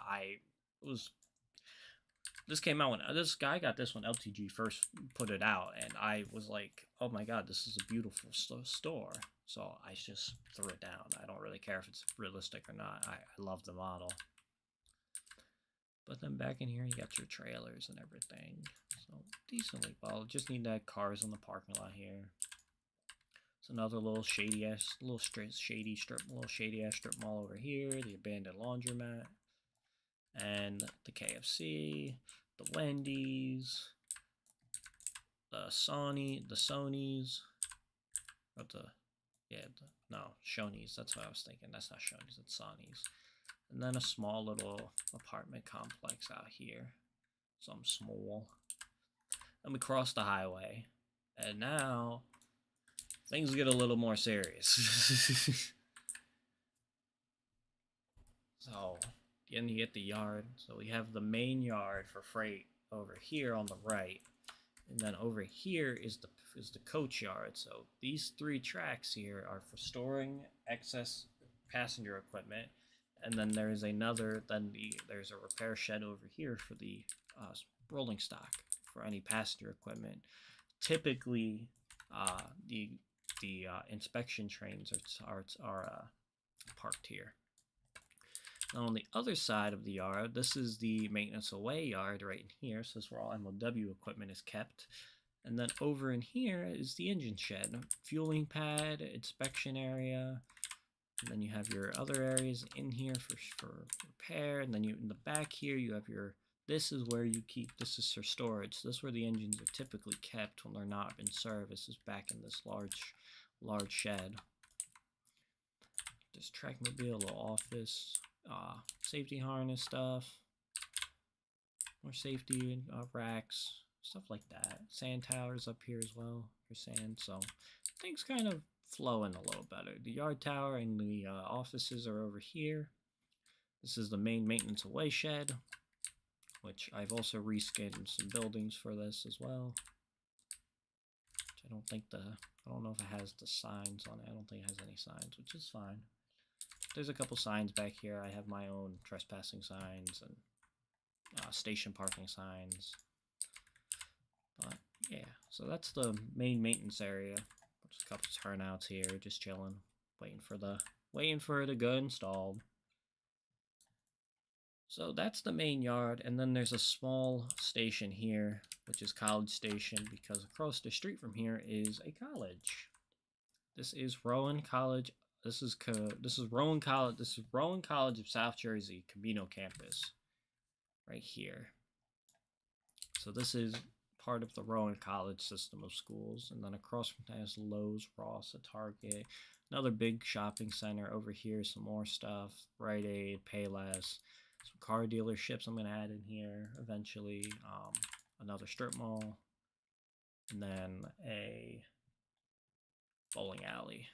Speaker 1: this came out when this guy got this when LTG first put it out, and I was like, oh my god, this is a beautiful store. So I just threw it down. I don't really care if it's realistic or not. I love the model. But then back in here, you got your trailers and everything. So decently well. Just need to have cars in the parking lot here. It's another little shady ass strip mall over here. The abandoned laundromat, and the KFC, the Wendy's, the Sony's, or Shoney's. That's what I was thinking. That's not Shoney's. It's Sony's. And then a small little apartment complex out here. Something small. And we cross the highway. And now things get a little more serious. So, then you get the yard. So we have the main yard for freight over here on the right. And then over here is the coach yard. So these 3 tracks here are for storing excess passenger equipment. And then there's there's a repair shed over here for the rolling stock for any passenger equipment. Typically, the inspection trains are parked here. Now on the other side of the yard, this is the maintenance away yard right in here. So this is where all MOW equipment is kept. And then over in here is the engine shed, fueling pad, inspection area. And then you have your other areas in here for repair. And then in the back here, you have this is where you keep, this is for storage. So this is where the engines are typically kept when they're not in service, is back in this large shed. This trackmobile, little office, safety harness stuff, more safety racks, stuff like that. Sand towers up here as well for sand. So things kind of flowing a little better. The yard tower and the offices are over here. This is the main maintenance away shed, which I've also reskinned some buildings for this as well. I don't know if it has the signs on it. I don't think it has any signs, which is fine. There's a couple signs back here. I have my own trespassing signs and station parking signs. But yeah, so that's the main maintenance area. There's a couple turnouts here, just chilling, waiting for it to go installed. So that's the main yard, and then there's a small station here, which is College Station, because across the street from here is a college. This is Rowan College. This is Rowan College. This is Rowan College of South Jersey, Camino campus, right here. So this is part of the Rowan College system of schools, and then across from that is Lowe's, Ross, a Target, another big shopping center. Over here, some more stuff, Rite Aid, Payless. Some car dealerships I'm going to add in here eventually. Another strip mall. And then a bowling alley.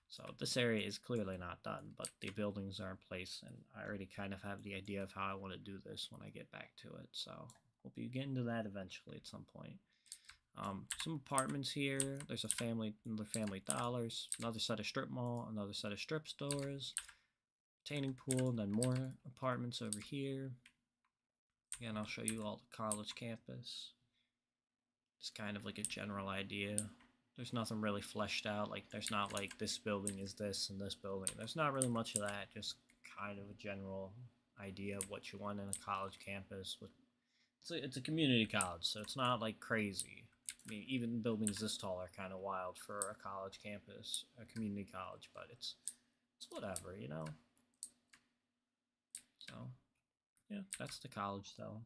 Speaker 1: So this area is clearly not done, but the buildings are in place, and I already kind of have the idea of how I want to do this when I get back to it. So we'll be getting to that eventually at some point. Some apartments here. There's another Family Dollars, another set of strip mall, another set of strip stores. Retaining pool, and then more apartments over here. Again, I'll show you all the college campus. It's kind of like a general idea. There's nothing really fleshed out. Like, there's not like this building is this and this building. There's not really much of that. Just kind of a general idea of what you want in a college campus. It's a community college, so it's not like crazy. I mean, even buildings this tall are kind of wild for a college campus, a community college, but it's whatever, you know. So, yeah, that's the college though.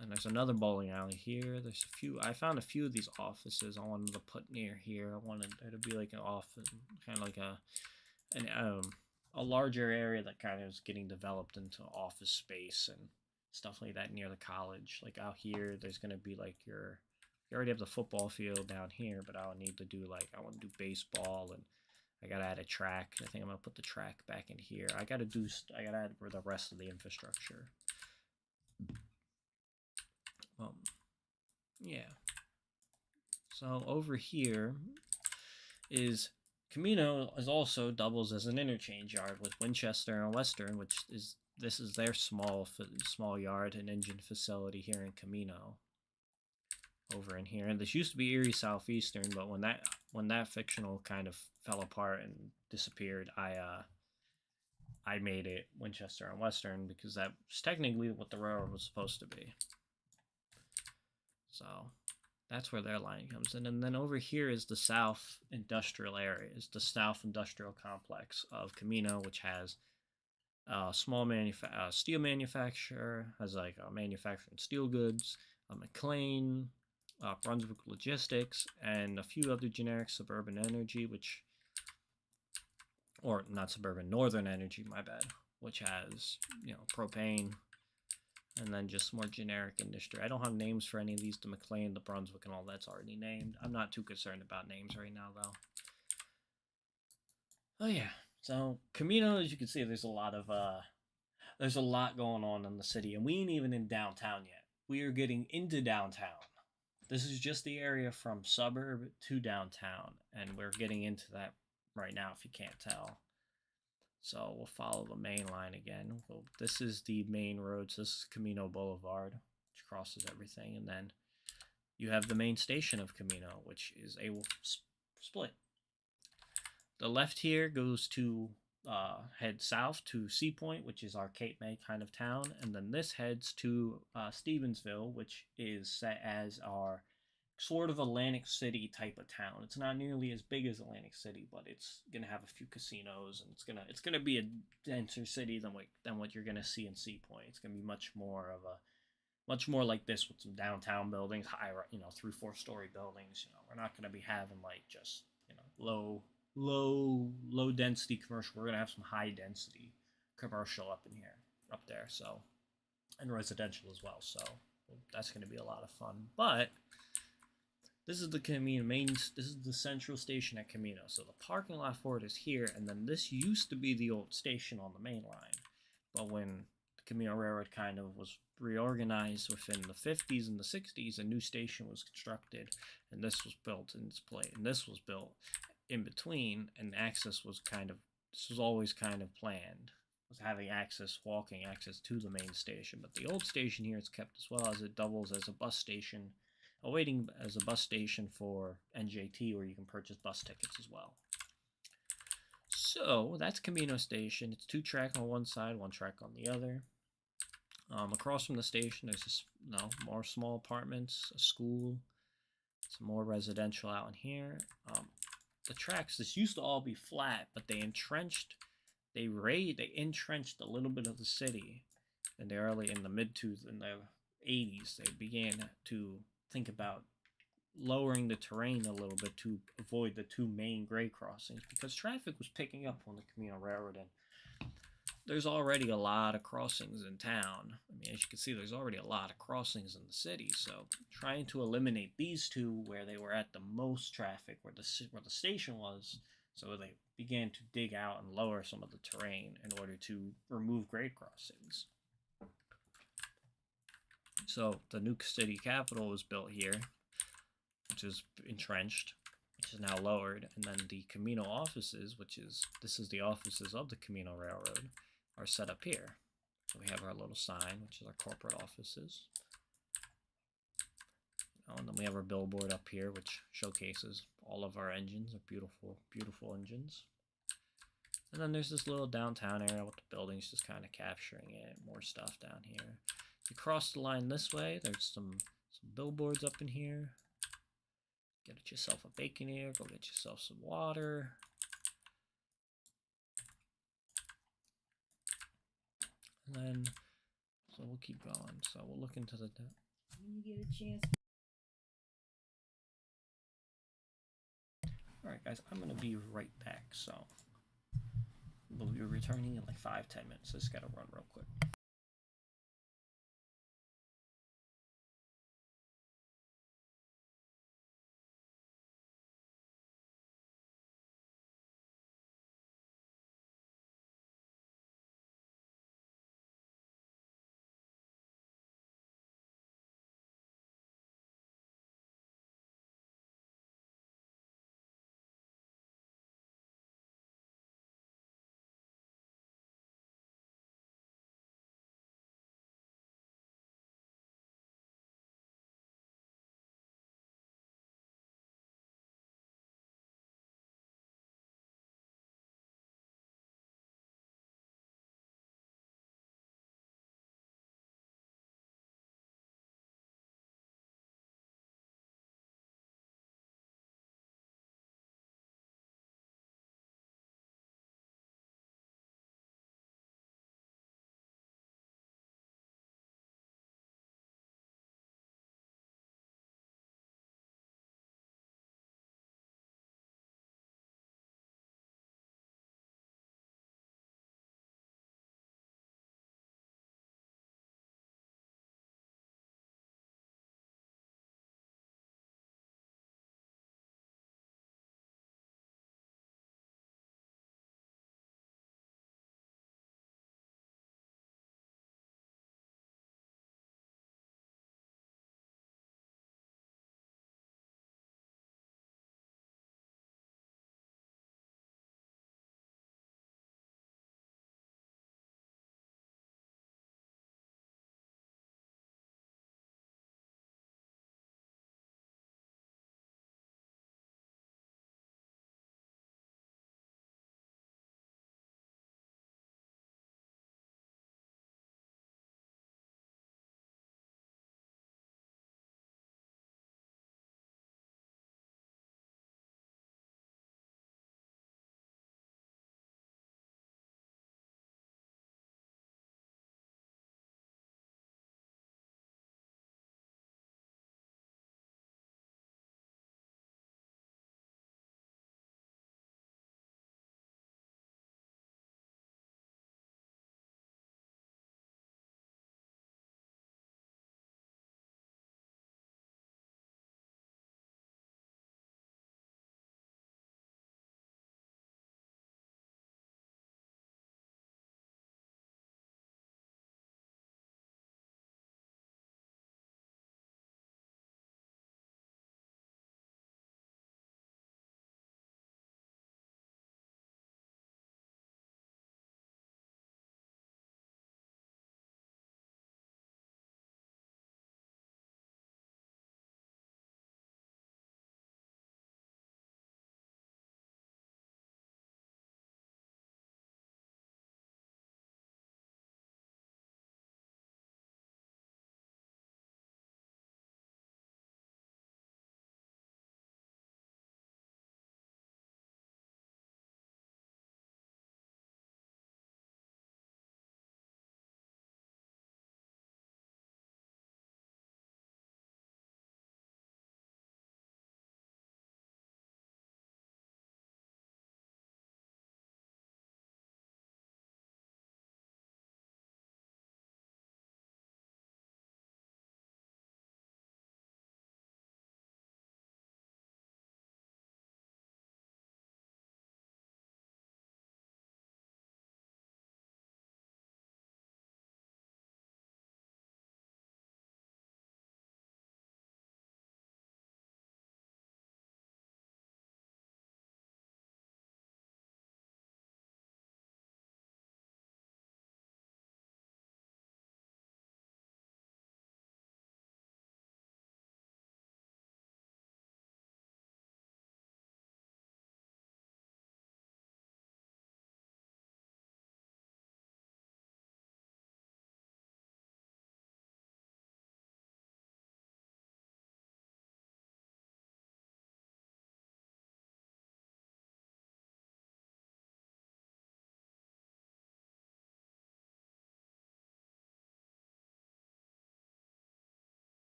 Speaker 1: And there's another bowling alley here. There's a few. I found a few of these offices I wanted to put near here. I wanted there to be like an office, kind of like a larger area that kind of is getting developed into office space and stuff like that near the college. Like out here, there's gonna be like you already have the football field down here, but I would need to do I want to do baseball, and I gotta add a track. I think I'm gonna put the track back in here. I gotta add the rest of the infrastructure. Yeah. So over here is Camino also doubles as an interchange yard with Winchester and Western, this is their small yard and engine facility here in Camino. Over in here, and this used to be Erie Southeastern, but when that fictional kind of fell apart and disappeared, I made it Winchester and Western because that was technically what the railroad was supposed to be. So that's where their line comes in, and then over here is the South Industrial area, is the South Industrial Complex of Camino, which has a small steel manufacturer, has like a manufacturing steel goods, a McLean. Brunswick Logistics, and a few other generic Suburban Energy, or not Suburban, Northern Energy, my bad, which has, propane, and then just more generic industry. I don't have names for any of these, the McLean, the Brunswick, and all that's already named. I'm not too concerned about names right now, though. Oh, yeah. So, Camino, as you can see, there's a lot going on in the city, and we ain't even in downtown yet. We are getting into downtown. This is just the area from suburb to downtown, and we're getting into that right now if you can't tell. So we'll follow the main line again. This is the main road, so this is Camino Boulevard, which crosses everything, and then you have the main station of Camino, which is a split. The left here goes to head south to Sea Point, which is our Cape May kind of town, and then this heads to Stevensville, which is set as our sort of Atlantic City type of town. It's not nearly as big as Atlantic City, but it's gonna have a few casinos, and it's gonna be a denser city than what you're gonna see in Sea Point. It's gonna be much more like this, with some downtown buildings, high, 3-4 story buildings. We're not gonna be having like just low density commercial. We're gonna have some high density commercial up there, so, and residential as well. So that's gonna be a lot of fun. But this is the Camino this is the central station at Camino. So the parking lot for it is here, and then this used to be the old station on the main line. But when the Camino Railroad kind of was reorganized within the 50s and the 60s. A new station was constructed, and this was built in its place, and this was built in between, and access was this was always kind of planned, was having access, walking access to the main station. But the old station here is kept as well, as it doubles as a bus station, awaiting as a bus station for NJT, where you can purchase bus tickets as well. So that's Camino Station. It's 2-track on one side, 1 track on the other. Across from the station, there's more small apartments, a school, some more residential out in here. The tracks, this used to all be flat, but they entrenched a little bit of the city in the in the 80s. They began to think about lowering the terrain a little bit to avoid the 2 main grade crossings, because traffic was picking up on the Camino Railroad, and there's already a lot of crossings in town. I mean, as you can see, there's already a lot of crossings in the city, so trying to eliminate these 2 where they were at the most traffic, where the station was, so they began to dig out and lower some of the terrain in order to remove grade crossings. So the new city capital was built here, which is entrenched, which is now lowered, and then the Camino offices, this is the offices of the Camino Railroad, are set up here. So we have our little sign, which is our corporate offices. And then we have our billboard up here, which showcases all of our engines, our beautiful, beautiful engines. And then there's this little downtown area with the buildings just kind of capturing it. More stuff down here. You cross the line this way, there's some billboards up in here. Get yourself a Baconator, go get yourself some water. And then, so we'll keep going. So we'll look into the...
Speaker 2: When you get a chance.
Speaker 1: Alright guys, I'm going to be right back. So we'll be returning in like 5-10 minutes. Just got to run real quick.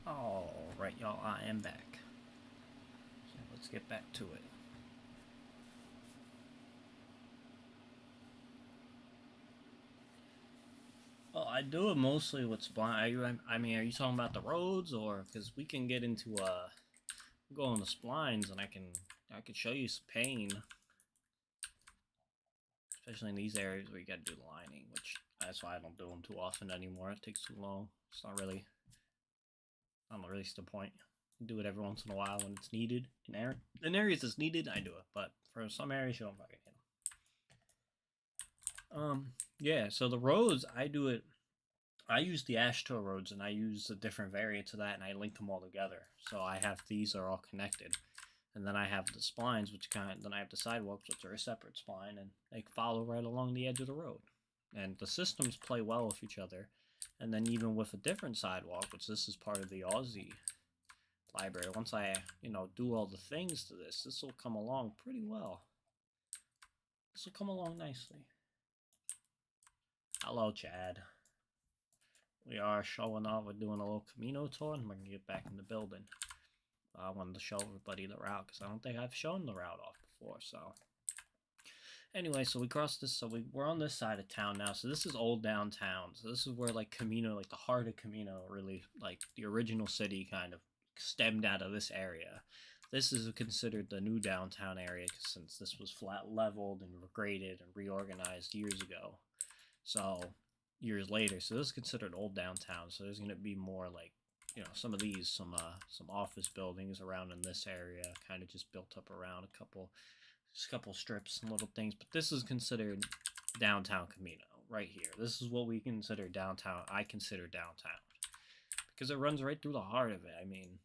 Speaker 1: Alright, y'all, I am back. So let's get back to it. Well, I do it mostly with spline. I mean, are you talking about the roads, or because we can get into go on the splines, and I can show you some pain, especially in these areas where you got to do the lining, which that's why I don't do them too often anymore. It takes too long. It's not really, I don't know, really the point. Do it every once in a while when it's needed. In areas it's needed, I do it, but for some areas you don't fucking yeah. So the roads, I do it. I use the Ashto roads, and I use a different variant of that, and I link them all together. So I have these are all connected, and then I have the splines, then I have the sidewalks, which are a separate spline, and they follow right along the edge of the road. And the systems play well with each other. And then even with a different sidewalk, which this is part of the Aussie library, once I, do all the things to this will come along pretty well. This will come along nicely. Hello, Chad. We are showing off. We're doing a little Camino tour, and we're going to get back in the building. I wanted to show everybody the route, because I don't think I've shown the route off before, so. Anyway, so we crossed this, so we're on this side of town now. So this is old downtown. So this is where, like, Camino, like, the heart of Camino, really, like, the original city kind of stemmed out of this area. This is considered the new downtown area, since this was flat leveled and graded and reorganized years ago. So, years later, so this is considered old downtown. So there's going to be more, like, some of these, some office buildings around in this area, kind of just built up around a couple strips and little things. But this is considered downtown Camino right here. This is what we consider downtown. I consider downtown because it runs right through the heart of it. I mean,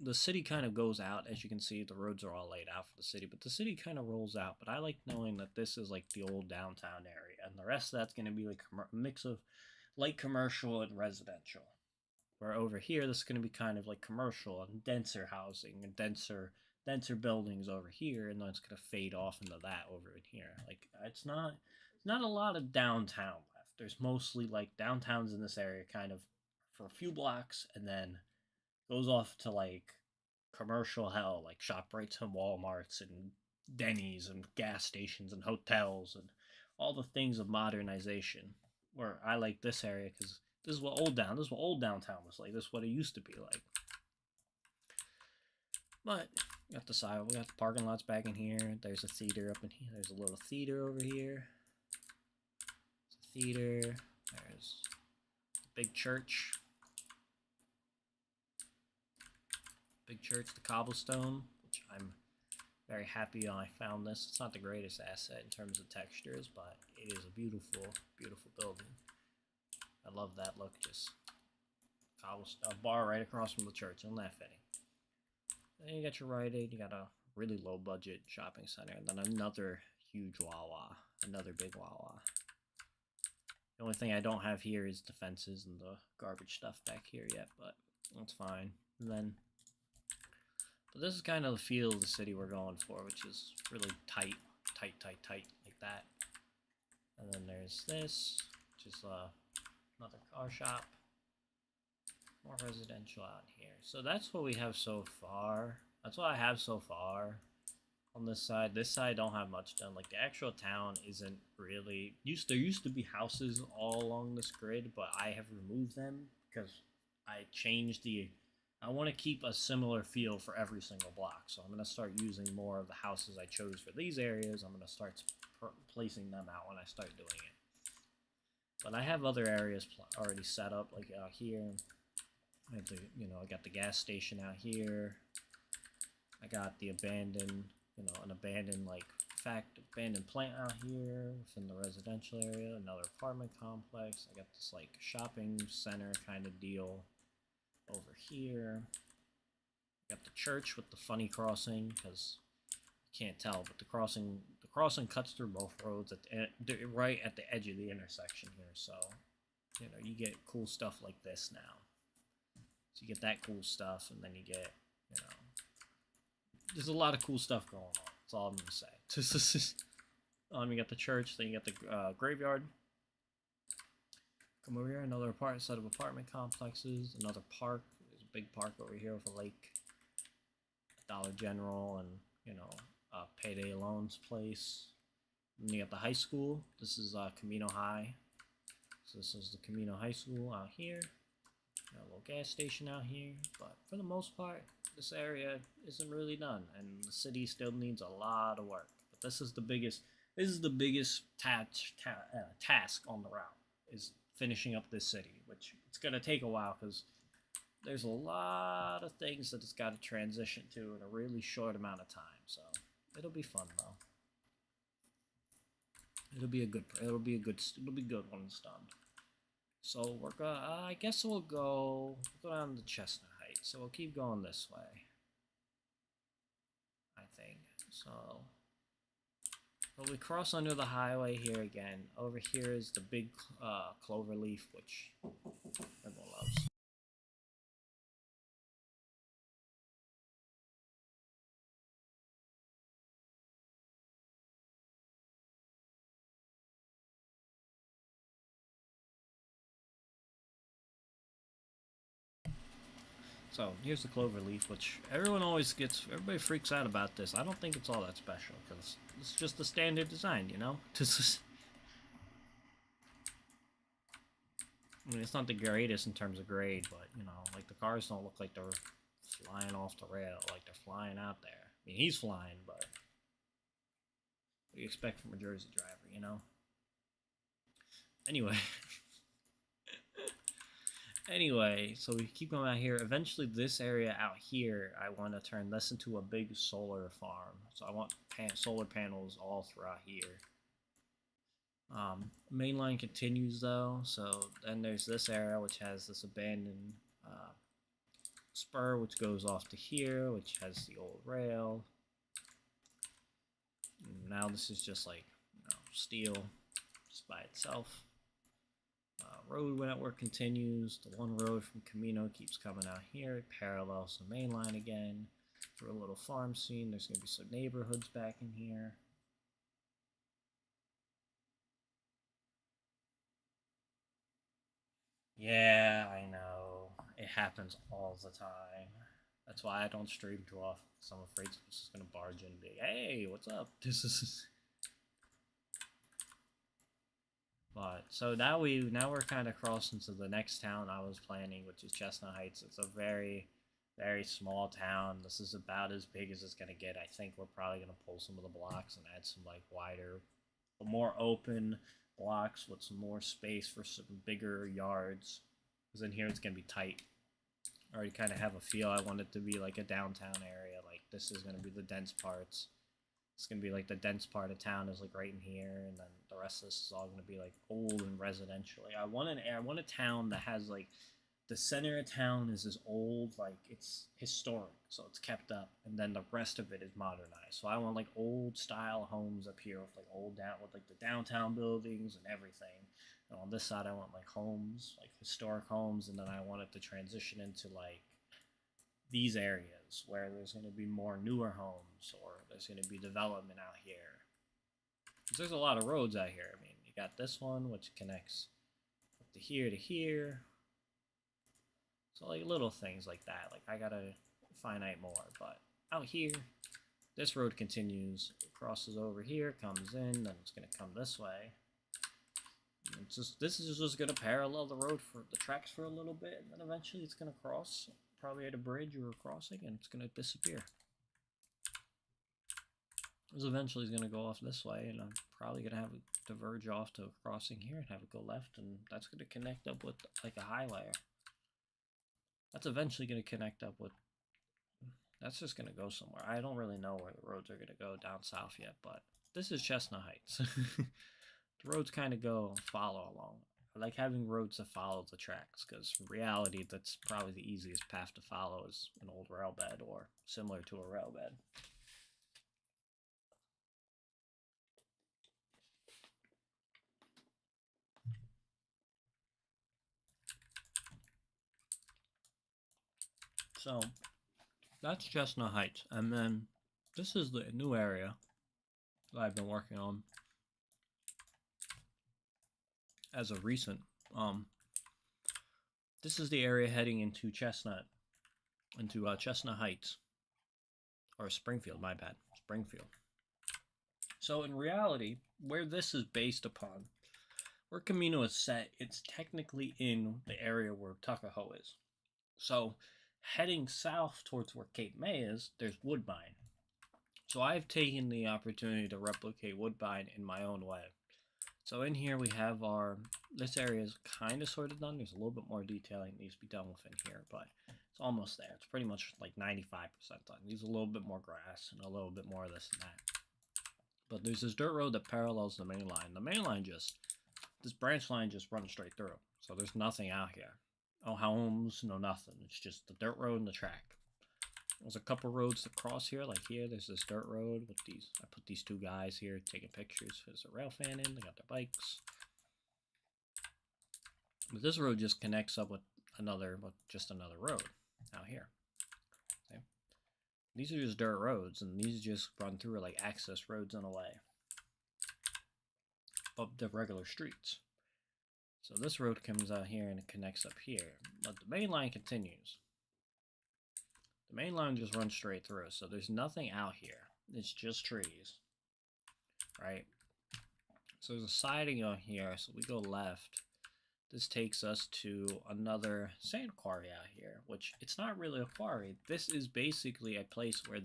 Speaker 1: the city kind of goes out, as you can see. The roads are all laid out for the city, but the city kind of rolls out. But I like knowing that this is like the old downtown area, and the rest of that's going to be like a mix of light commercial and residential. Where over here, this is going to be kind of like commercial and denser housing and denser buildings over here, and then it's going to fade off into that over in here. Like, it's not a lot of downtown left. There's mostly like downtowns in this area kind of for a few blocks, and then goes off to like commercial hell, like ShopRites and Walmarts and Denny's and gas stations and hotels and all the things of modernization. Where I like this area because this is what old downtown was like. This is what it used to be like. But we got the parking lots back in here. There's a theater up in here. There's a little theater over here. There's a theater. There's a big church. Big church, the cobblestone, which I'm very happy I found this. It's not the greatest asset in terms of textures, but it is a beautiful, beautiful building. I love that look. Just cobblestone, a bar right across from the church. Isn't that fitting? Then you got your Rite Aid. You got a really low budget shopping center, and then another huge Wawa, another big Wawa. The only thing I don't have here is the fences and the garbage stuff back here yet, but that's fine. And then, but this is kind of the feel of the city we're going for, which is really tight, like that. And then there's this, which is another car shop. More residential out here. So that's what we have so far. That's what I have so far on this side. This side don't have much done. Like, the actual town isn't really there used to be houses all along this grid, but I have removed them because I want to keep a similar feel for every single block. So I'm going to start using more of the houses I chose for these areas. I'm going to start placing them out when I start doing it. But I have other areas already set up, like out here. I have I got the gas station out here. I got the abandoned plant out here within the residential area. Another apartment complex. I got this like shopping center kind of deal over here. Got the church with the funny crossing, because you can't tell, but the crossing cuts through both roads right at the edge of the intersection here. So you get cool stuff like this now. So you get that cool stuff, and then you get, there's a lot of cool stuff going on. That's all I'm going to say. You got the church, then you got the graveyard. Come over here, another set of apartment complexes, another park. There's big park over here with a lake, Dollar General, and you know, Payday Loans place. And you got the high school. This is Camino High. So this is the Camino High School out here. Got a little gas station out here, but for the most part, this area isn't really done, and the city still needs a lot of work. But this is the biggest. This is the biggest task on the route, is finishing up this city, which it's gonna take a while because there's a lot of things that it's got to transition to in a really short amount of time. So it'll be fun though. It'll be good when it's done. So we're gonna, I guess we'll go down to Chestnut Heights. So we'll keep going this way, I think. So we cross under the highway here again. Over here is the big clover leaf, which everyone loves. So here's the clover leaf, which everybody freaks out about this. I don't think it's all that special, because it's just the standard design, you know? I mean, it's not the greatest in terms of grade, but, you know, like, the cars don't look like they're flying off the rail, like they're flying out there. I mean, he's flying, but what do you expect from a Jersey driver, you know? Anyway. Anyway, so we keep going out here. Eventually, this area out here, I want to turn this into a big solar farm. So I want solar panels all throughout here. Main line continues though, so then there's this area which has this abandoned spur which goes off to here, which has the old rail. And now this is just like, you know, steel just by itself. Road network continues. The one road from Camino keeps coming out here. It parallels the main line again. For a little farm scene, there's going to be some neighborhoods back in here. Yeah, I know. It happens all the time. That's why I don't stream too often, because I'm afraid someone's just going to barge in and be like, hey, what's up? This is... But so now we're kind of crossing to the next town I was planning, which is Chestnut Heights. It's a very, very small town. This is about as big as it's gonna get. I think we're probably gonna pull some of the blocks and add some like wider, more open blocks with some more space for some bigger yards. Because in here it's gonna be tight. I already kind of have a feel. I want it to be like a downtown area. Like this is gonna be the dense parts. It's gonna be like the dense part of town is like right in here, and then the rest of this is all gonna be like old and residential. Like, I want a town that has like the center of town is this old, like it's historic, so it's kept up, and then the rest of it is modernized. So I want like old style homes up here with like with like the downtown buildings and everything. And on this side I want like homes, like historic homes, and then I want it to transition into like these areas where there's going to be more newer homes, or there's going to be development out here. There's a lot of roads out here. I mean, you got this one which connects up to here. So like little things like that. Like I gotta finite more, but out here, this road continues, it crosses over here, comes in, then it's gonna come this way. This is just gonna parallel the road for the tracks for a little bit, and then eventually it's gonna cross, probably at a bridge or a crossing, and it's gonna disappear. This eventually is gonna go off this way, and I'm probably gonna have it diverge off to a crossing here and have it go left, and that's gonna connect up with like a highway. That's eventually gonna connect up with. That's just gonna go somewhere. I don't really know where the roads are gonna go down south yet, but this is Chestnut Heights. The roads kind of follow along. I like having roads that follow the tracks, because in reality, that's probably the easiest path to follow is an old rail bed or similar to a rail bed. So, that's Chestnut Heights, and then this is the new area that I've been working on as of recent. This is the area heading into Chestnut, into Chestnut Heights. Or Springfield, my bad. Springfield. So in reality, where this is based upon, where Camino is set, it's technically in the area where Tuckahoe is. So heading south towards where Cape May is, there's Woodbine. So I've taken the opportunity to replicate Woodbine in my own way. So in here we have this area is kind of sort of done. There's a little bit more detailing that needs to be done within here, but it's almost there. It's pretty much like 95% done. Needs a little bit more grass and a little bit more of this and that. But there's this dirt road that parallels the main line. The main line this branch line just runs straight through. So there's nothing out here. No homes, no nothing. It's just the dirt road and the track. There's a couple roads to cross here, like here. There's this dirt road with these. I put these two guys here taking pictures. There's a rail fan in. They got their bikes. But this road just connects up with just another road out here. Okay. These are just dirt roads, and these just run through like access roads in a way. Up the regular streets. So this road comes out here and it connects up here. But the main line continues. The main line just runs straight through, so there's nothing out here. It's just trees, right? So there's a siding on here, so we go left. This takes us to another sand quarry out here, which it's not really a quarry. This is basically a place where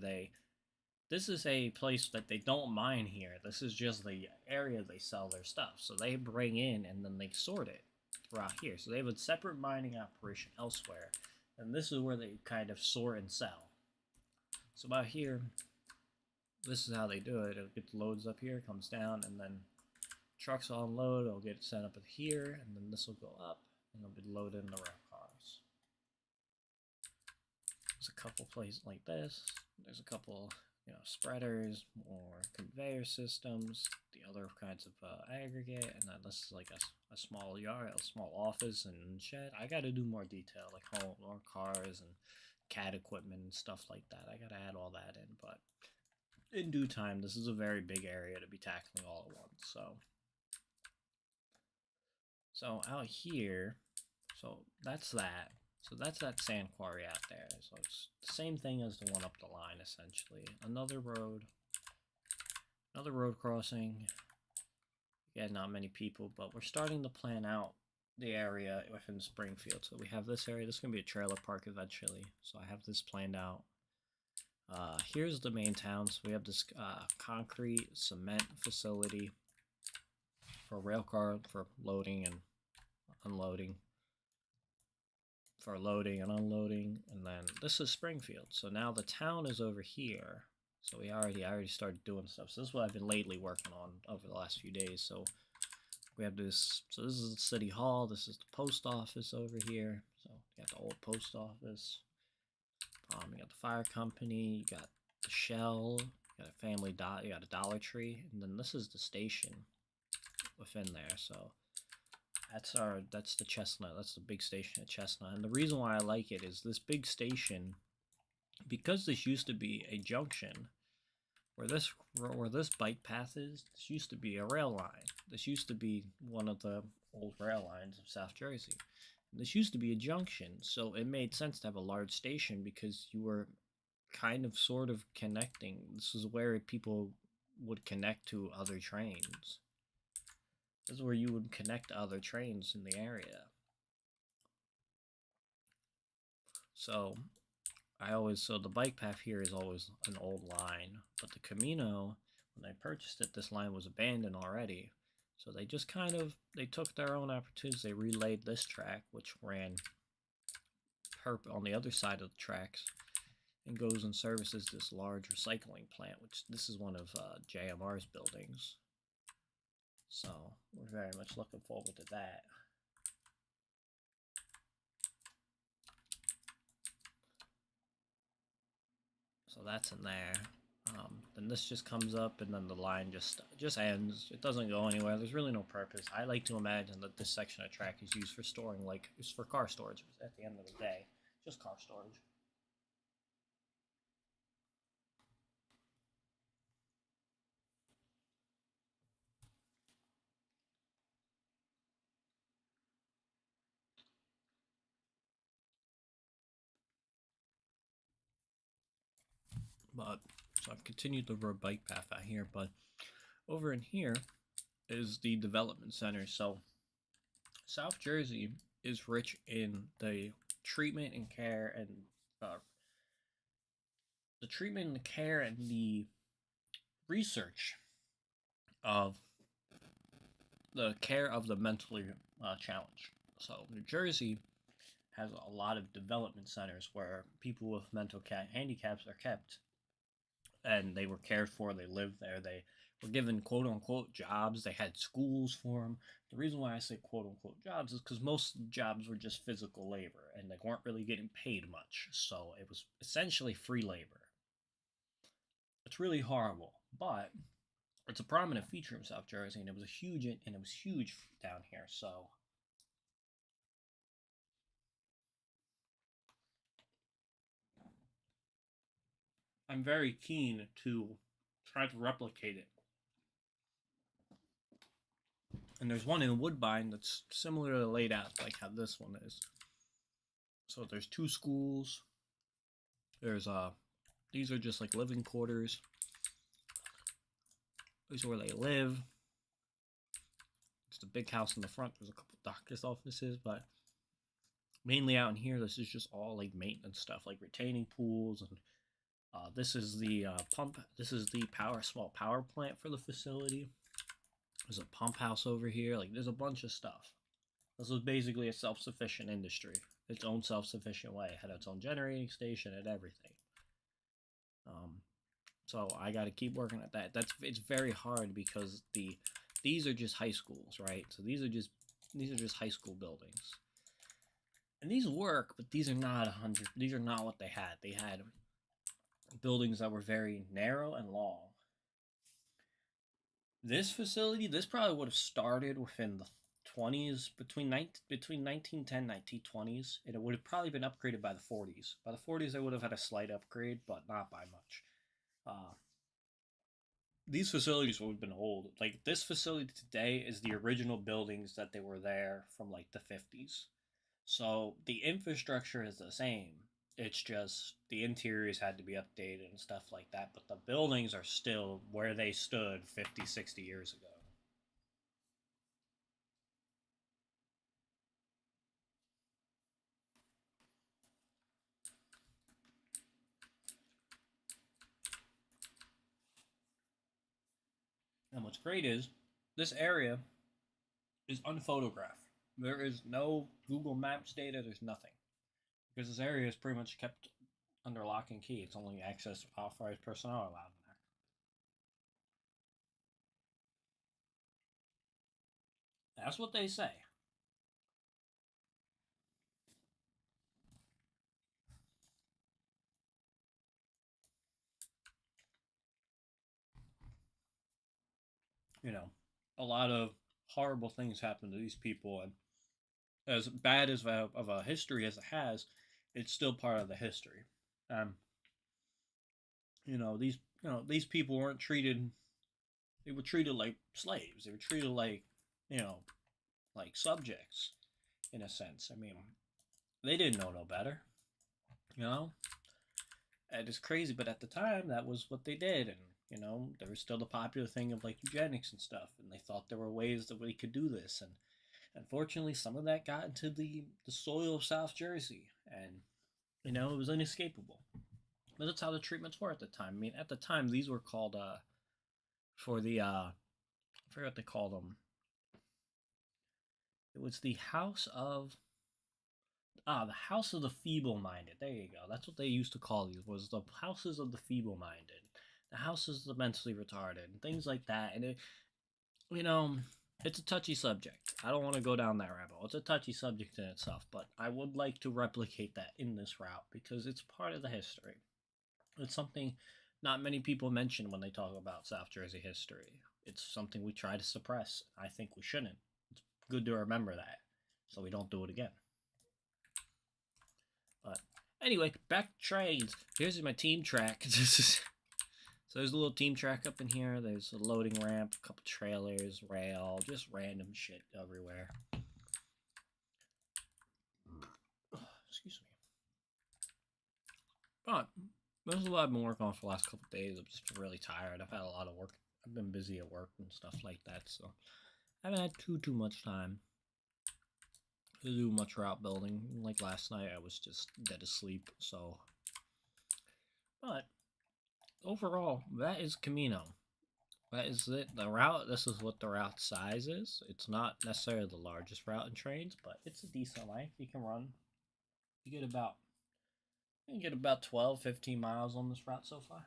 Speaker 1: this is a place that they don't mine here. This is just the area they sell their stuff. So they bring in and then they sort it throughout here. So they have a separate mining operation elsewhere. And this is where they kind of sort and sell. So about here, this is how they do it. It'll get the loads up here, comes down, and then trucks will unload. It'll get sent up here, and then this will go up, and it'll be loaded in the rail cars. There's a couple places like this. There's a couple, spreaders, more conveyor systems, the other kinds of aggregate, and then this is like a small yard, a small office and shed. I got to do more detail, like more cars and CAD equipment and stuff like that. I got to add all that in, but in due time, this is a very big area to be tackling all at once. So out here, so that's that. So that's that sand quarry out there. So it's the same thing as the one up the line, essentially. Another road crossing. Again, not many people, but we're starting to plan out the area within Springfield. So we have this area. This is going to be a trailer park eventually. So I have this planned out. Here's the main town. So we have this concrete cement facility for rail car for loading and unloading. For loading and unloading, and then this is Springfield. So now the town is over here. So I already started doing stuff. So this is what I've been lately working on over the last few days. So we have this. So this is the city hall. This is the post office over here. So you got the old post office. You got the fire company. You got the Shell. You got a family dot. You got a Dollar Tree, and then this is the station within there. So that's the Chestnut. That's the big station at Chestnut. And the reason why I like it is this big station, because this used to be a junction where this bike path is. This used to be a rail line. This used to be one of the old rail lines of South Jersey. And this used to be a junction, so it made sense to have a large station because you were kind of sort of connecting. This is where people would connect to other trains. This is where you would connect to other trains in the area. So the bike path here is always an old line, but the Camino, when they purchased it, this line was abandoned already. So they just they took their own opportunities. They relayed this track, which ran on the other side of the tracks, and goes and services this large recycling plant, which this is one of JMR's buildings. So we're very much looking forward to that. So that's in there. Then this just comes up, and then the line just ends. It doesn't go anywhere. There's really no purpose. I like to imagine that this section of track is used for storing, it's for car storage at the end of the day. Just car storage. But so I've continued the road bike path out here, but over in here is the development center. So South Jersey is rich in the treatment and care and the research of the care of the mentally challenged. So New Jersey has a lot of development centers where people with mental handicaps are kept, and they were cared for. They lived there. They were given quote unquote jobs. They had schools for them. The reason why I say quote unquote jobs is because most jobs were just physical labor, and they weren't really getting paid much. So it was essentially free labor. It's really horrible, but it's a prominent feature of South Jersey, and it was huge down here. So I'm very keen to try to replicate it. And there's one in Woodbine that's similarly laid out like how this one is. So there's 2 schools. There's these are just like living quarters. These are where they live. It's the big house in the front. There's a couple doctor's offices, but mainly out in here, this is just all like maintenance stuff, like retaining pools, and this is the pump. This is the small power plant for the facility. There's a pump house over here. Like, there's a bunch of stuff. This was basically a self-sufficient industry, its own self-sufficient way. It had its own generating station and everything. So I got to keep working at that. It's very hard because these are just high schools, right? So these are just high school buildings, and these work, but these are not 100. These are not what they had. They had buildings that were very narrow and long. This facility, this probably would have started within the 20s, between 1910 and 1920s. It would have probably been upgraded by the 40s. By the 40s, they would have had a slight upgrade, but not by much. These facilities would have been old. Like, this facility today is the original buildings that they were there from like the 50s. So the infrastructure is the same. It's just the interiors had to be updated and stuff like that, but the buildings are still where they stood 50, 60 years ago. And what's great is this area is unphotographed. There is no Google Maps data, there's nothing. Because this area is pretty much kept under lock and key. It's only access authorized personnel allowed in there. That's what they say. You know, a lot of horrible things happen to these people, and as bad as of a history as it has, it's still part of the history. Um, these people weren't treated. They were treated like slaves. They were treated like, you know, like subjects, in a sense. I mean, they didn't know no better, you know. And it's crazy, but at the time, that was what they did, and there was still the popular thing of like eugenics and stuff, and they thought there were ways that we could do this, and unfortunately, some of that got into the soil of South Jersey, and it was inescapable. But that's how the treatments were at the time. I mean, at the time, these were called for the I forget what they called them. It was the House of the Feeble-Minded. There you go. That's what they used to call these. Was the houses of the feeble-minded, the houses of the mentally retarded, and things like that. And it's a touchy subject. I don't want to go down that rabbit hole. It's a touchy subject in itself, but I would like to replicate that in this route because it's part of the history. It's something not many people mention when they talk about South Jersey history. It's something we try to suppress. I think we shouldn't. It's good to remember that so we don't do it again. But anyway, back to trains. Here's my team track. So there's a little team track up in here. There's a loading ramp, a couple trailers, rail, just random shit everywhere. Excuse me. But This is what I've been working on for the last couple of days. I've just been really tired. I've had a lot of work. I've been busy at work and stuff like that, so I haven't had too much time to do much route building. Like last night, I was just dead asleep. So, but overall, that is Camino. That is it. The route. This is what the route size is. It's not necessarily the largest route in trains, but it's a decent length. You can run. You get about 12, 15 miles on this route so far.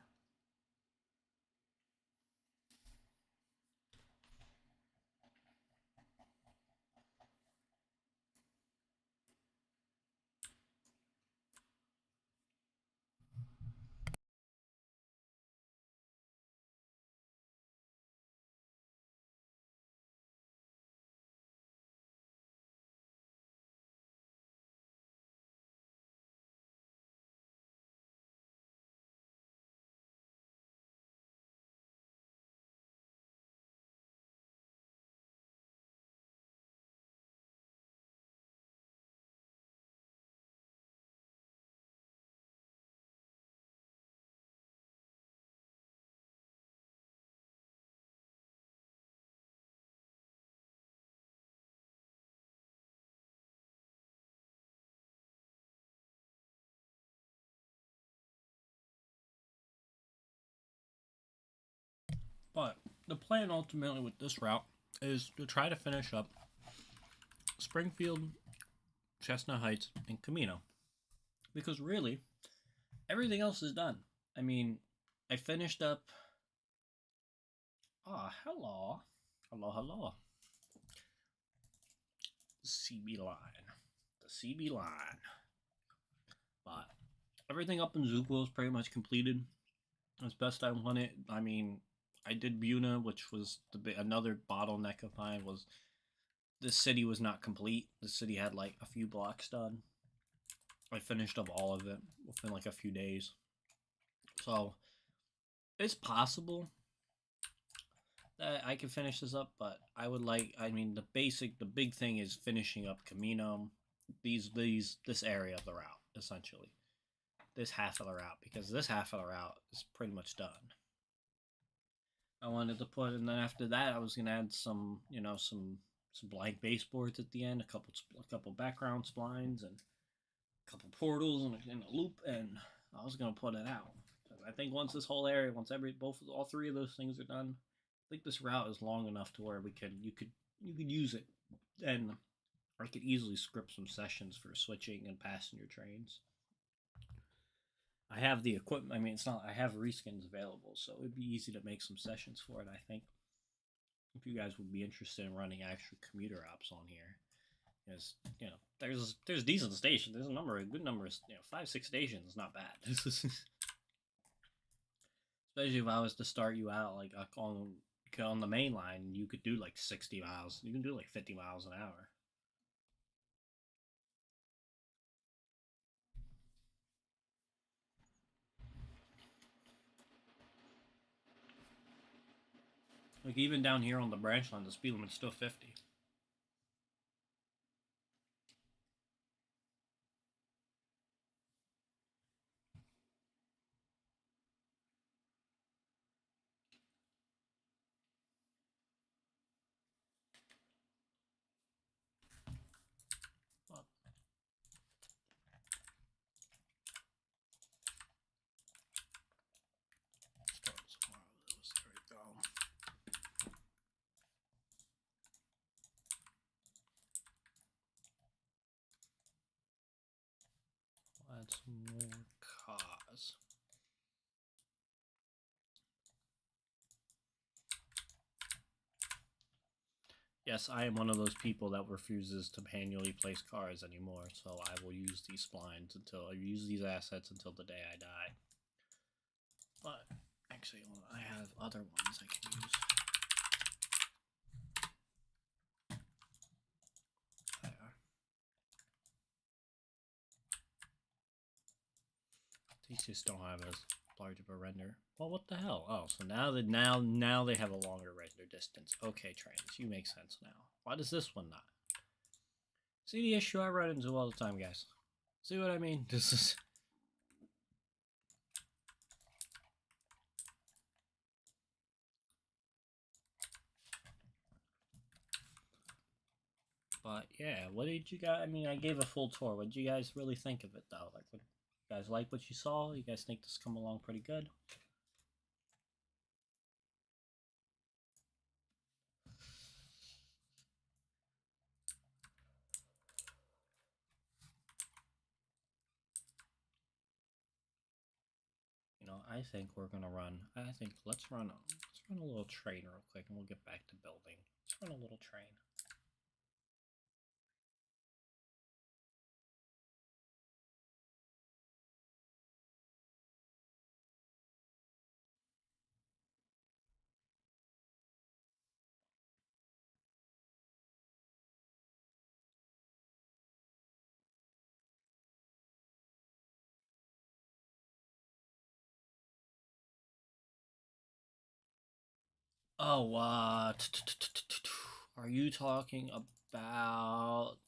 Speaker 1: But the plan ultimately with this route is to try to finish up Springfield, Chestnut Heights, and Camino. Because really, everything else is done. I mean, I finished up. Hello. Hello. CB line. The CB line. But everything up in Zuko is pretty much completed as best I want it. I mean, I did Buna, which was another bottleneck of mine. Was the city was not complete. The city had like a few blocks done. I finished up all of it within like a few days. So it's possible that I can finish this up, but I would like. I mean, the big thing is finishing up Camino. This area of the route essentially. This half of the route, because this half of the route is pretty much done. I wanted to put, and then after that, I was gonna add some, some blank baseboards at the end, a couple background splines, and a couple portals, and a loop, and I was gonna put it out. I think once this whole area, once all three of those things are done, I think this route is long enough to where you could use it, and I could easily script some sessions for switching and passenger trains. I have the equipment. I mean, it's not. I have reskins available, so it'd be easy to make some sessions for it. I think if you guys would be interested in running actual commuter ops on here, because there's decent stations. There's a good number of 5-6 stations. Not bad. Especially if I was to start you out like on the main line, you could do like 60 miles. You can do like 50 miles an hour. Like even down here on the branch line, the speed limit's still 50. Add some more cars. Yes, I am one of those people that refuses to manually place cars anymore, so I will use these splines use these assets until the day I die. But actually, I have other ones I can use. These just don't have as large of a render. Well, what the hell? Oh, so now they have a longer render distance. Okay, trains, you make sense now. Why does this one not? See the issue I run into all the time, guys. See what I mean? This is But yeah, what did you guys? I mean, I gave a full tour. What did you guys really think of it, though? Like, what, you guys like what you saw? You guys think this come along pretty good? You know, I think we're gonna run. I think let's run a little train real quick, and we'll get back to building. Let's run a little train. Oh, are you talking about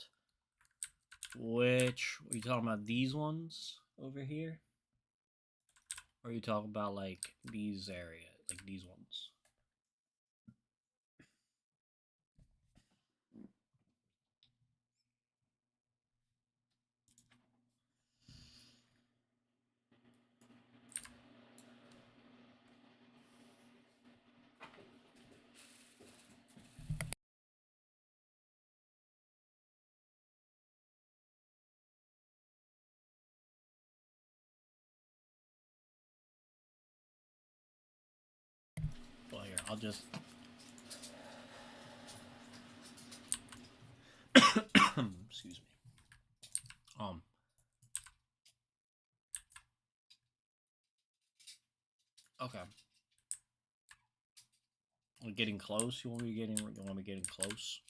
Speaker 1: which? Are you talking about these ones over here? Or are you talking about like these areas, like these ones? Well, here, I'll just. Excuse me. Okay. We're getting close. You want me getting? You want me getting close?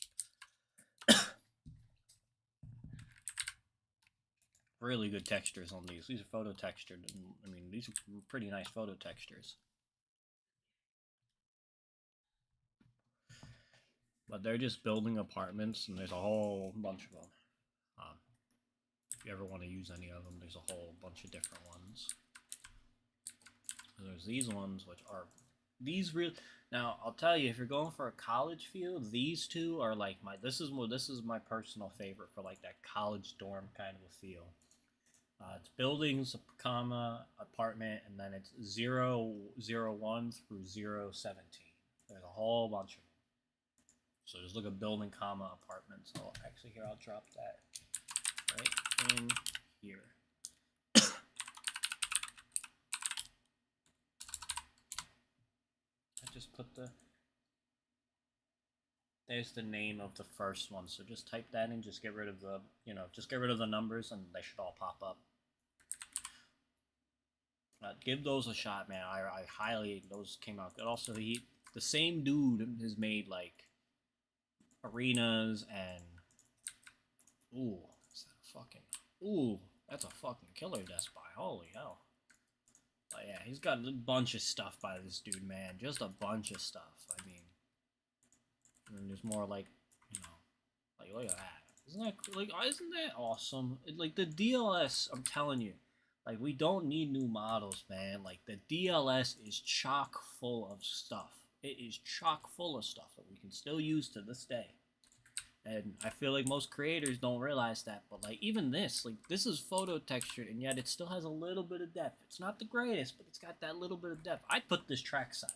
Speaker 1: Really good textures on these. These are photo textured. I mean, these are pretty nice photo textures. But they're just building apartments, and there's a whole bunch of them. If you ever want to use any of them, there's a whole bunch of different ones. There's these ones, which are these real. Now, I'll tell you, if you're going for a college feel, these two are like my. This is my personal favorite for like that college dorm kind of a feel. It's buildings, comma, apartment, and then it's 001 through 017. There's a whole bunch of them. So just look at building, comma, apartment. So actually here, I'll drop that right in here. I just put there's the name of the first one. So just type that in, just get rid of the, just get rid of the numbers and they should all pop up. Give those a shot, man. I highly, those came out good. Also, the same dude has made like arenas and that's a fucking killer Death Spy. Holy hell. But yeah, he's got a bunch of stuff by this dude, man. Just a bunch of stuff. I mean, and there's more like, like look at that. Isn't that awesome? Like the DLS, I'm telling you, like we don't need new models, man. Like the DLS is chock full of stuff. It is chock full of stuff that we can still use to this day. And I feel like most creators don't realize that, but like even this, like this is photo textured, and yet it still has a little bit of depth. It's not the greatest, but it's got that little bit of depth. I'd put this trackside.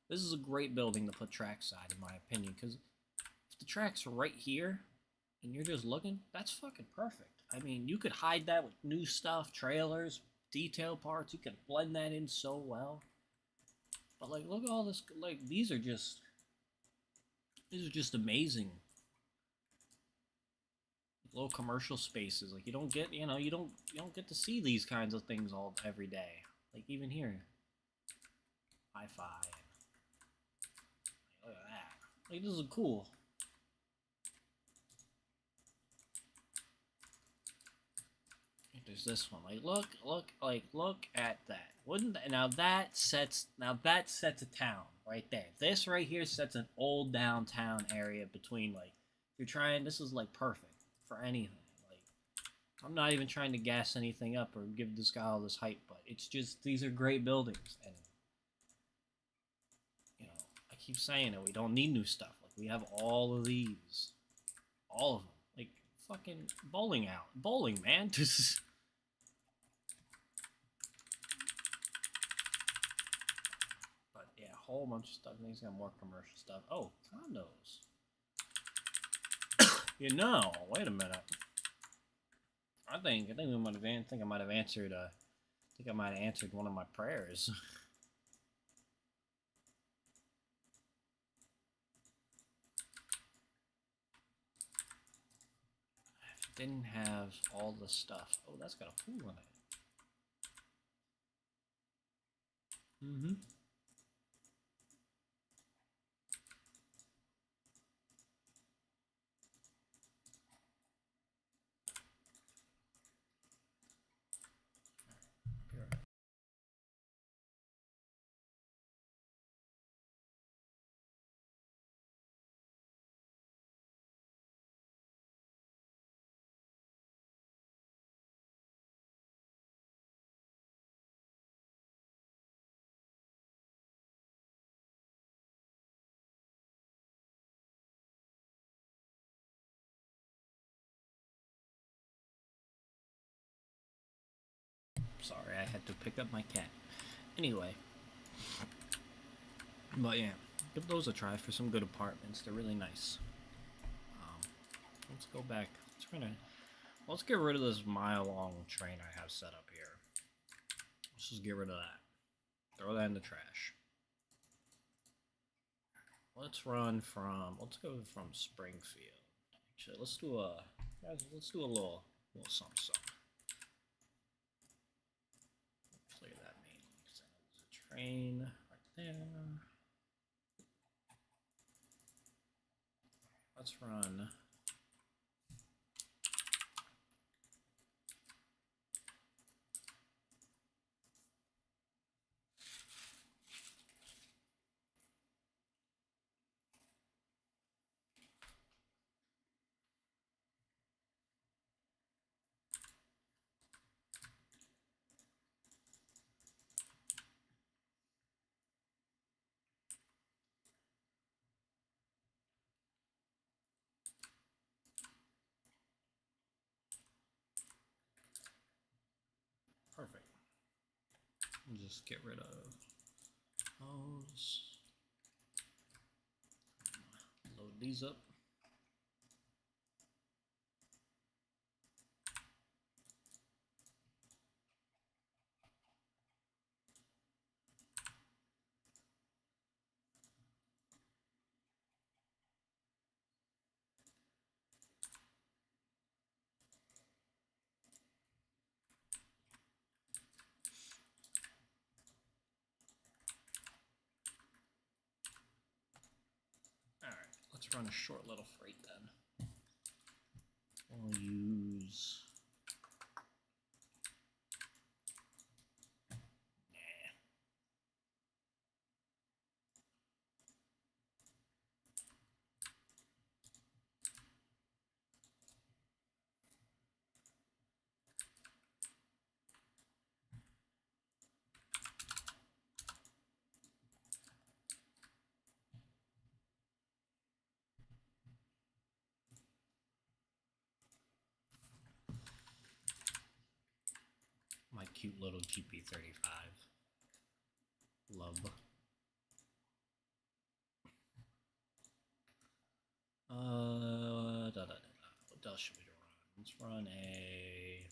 Speaker 1: This is a great building to put trackside, in my opinion, because if the track's right here, and you're just looking, that's fucking perfect. I mean, you could hide that with new stuff, trailers, detail parts. You could blend that in so well. But like, look at all this. Like, these are just amazing. Little commercial spaces, like you don't get, you don't get to see these kinds of things every day. Like even here, hi-fi. Look at that. Like this is cool. There's this one. Like look at that. Wouldn't that, now that sets a town right there. This right here sets an old downtown area between like if you're trying. This is like perfect for anything. Like I'm not even trying to gas anything up or give this guy all this hype, but it's just these are great buildings, and I keep saying it. We don't need new stuff. Like we have all of these. All of them. Like, fucking bowling out. Bowling, man. This is... But, yeah, a whole bunch of stuff. He's got more commercial stuff. Oh, condos. You know, wait a minute. I think I might have answered one of my prayers. Didn't have all the stuff. Oh, that's got a pool in it. Mm-hmm. Sorry, I had to pick up my cat. Anyway. But yeah, give those a try for some good apartments. They're really nice. Let's go back. Let's get rid of this mile-long train I have set up here. Let's just get rid of that. Throw that in the trash. Let's go from Springfield. Actually, let's do a little something. Clear that mainly because I know there's a train right there. Let's run. Perfect. Just get rid of those. Load these up. Let's run a short little freight then. We'll use... my cute little GP35. Love. What else should we run? Let's run a...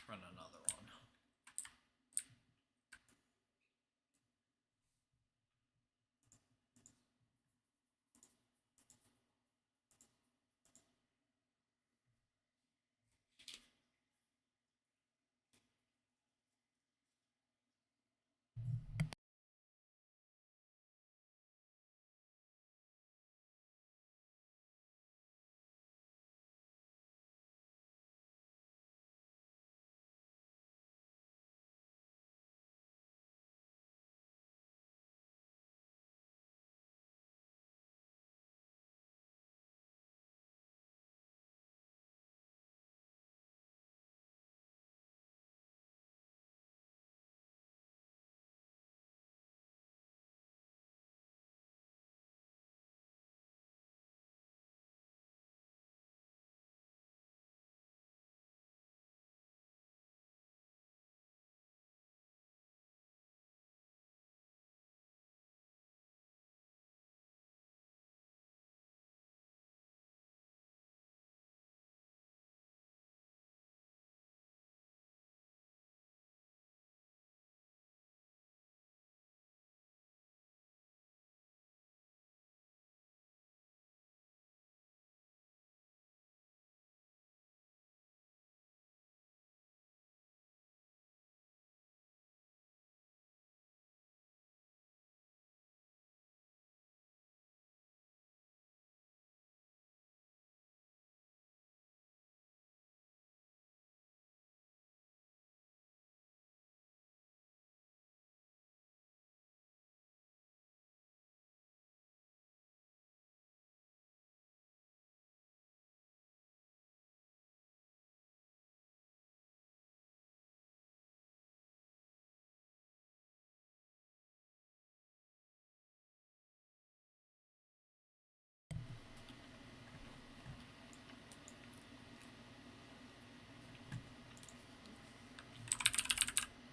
Speaker 1: Run another one.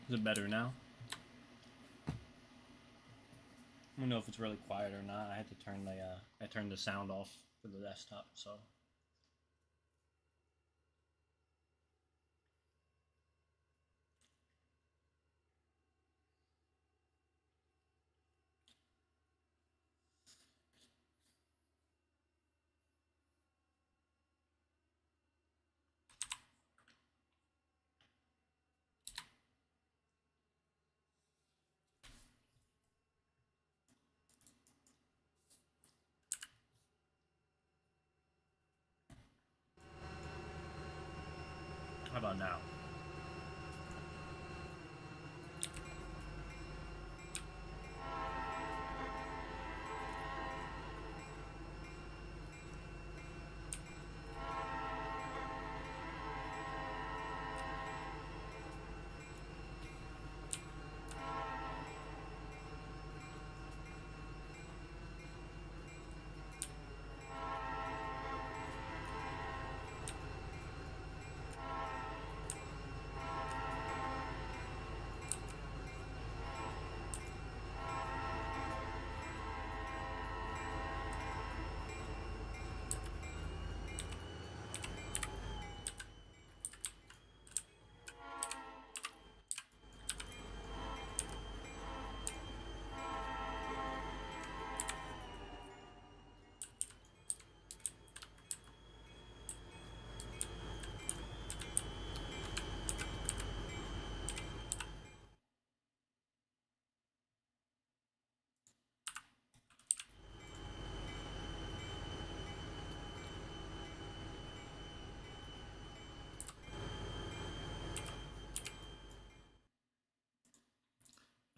Speaker 1: Is it better now? I don't know if it's really quiet or not. I had to turn the I turned the sound off for the desktop, so. How about now?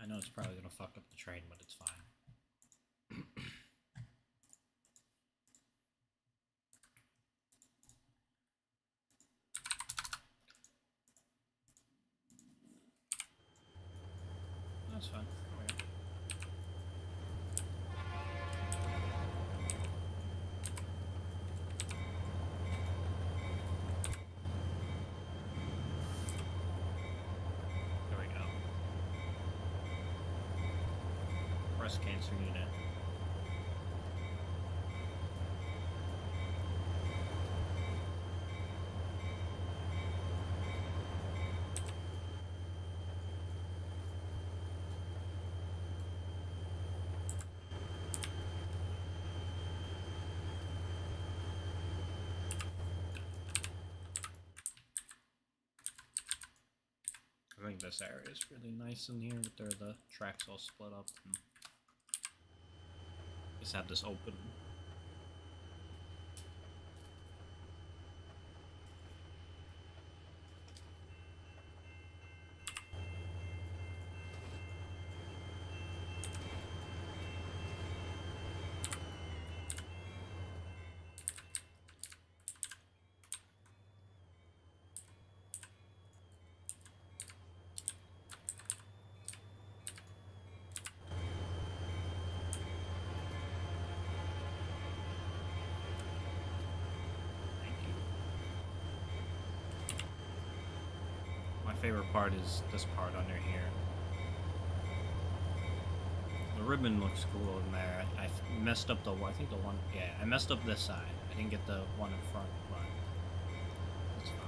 Speaker 1: I know it's probably gonna fuck up the train, but it's fine. That's fine. Okay. There we go. Breast cancer unit. I think this area is really nice in here with the tracks all split up. And just have this open. My favorite part is this part under here. The ribbon looks cool in there. I messed up the one. I think the one. Yeah, I messed up this side. I didn't get the one in front, but it's fine.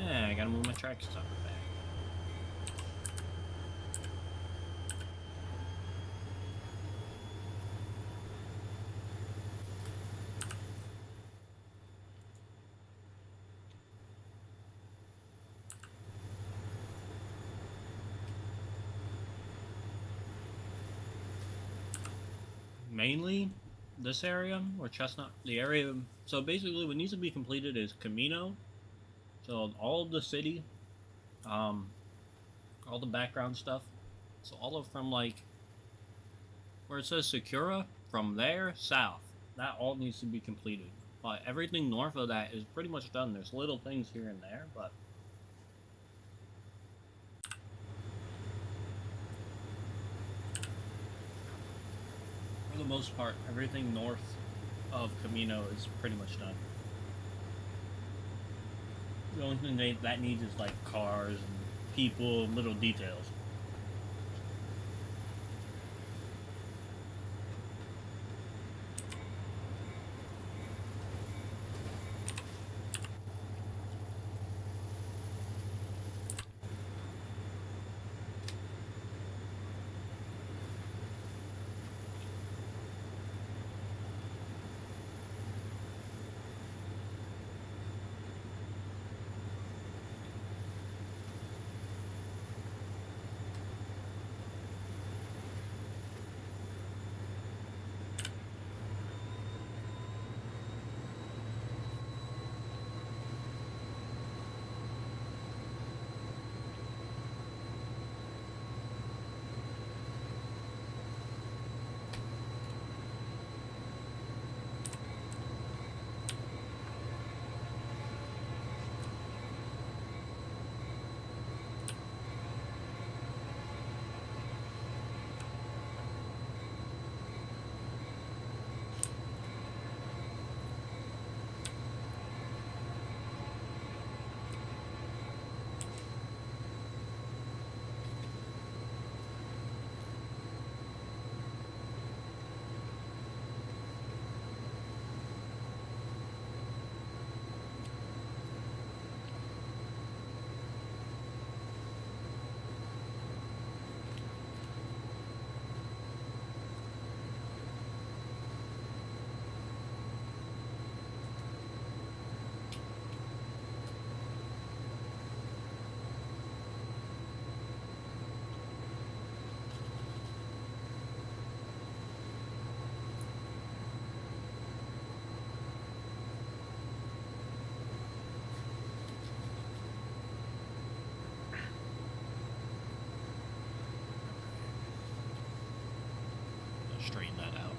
Speaker 1: Yeah, I gotta move my tracks up back. Mainly this area or Chestnut, the area. So basically, what needs to be completed is Camino. So all of the city, all the background stuff. So all of from like where it says Sakura, from there south, that all needs to be completed. But everything north of that is pretty much done. There's little things here and there, but for the most part, everything north of Camino is pretty much done. The only thing that needs is like cars and people, little details. Straighten that out.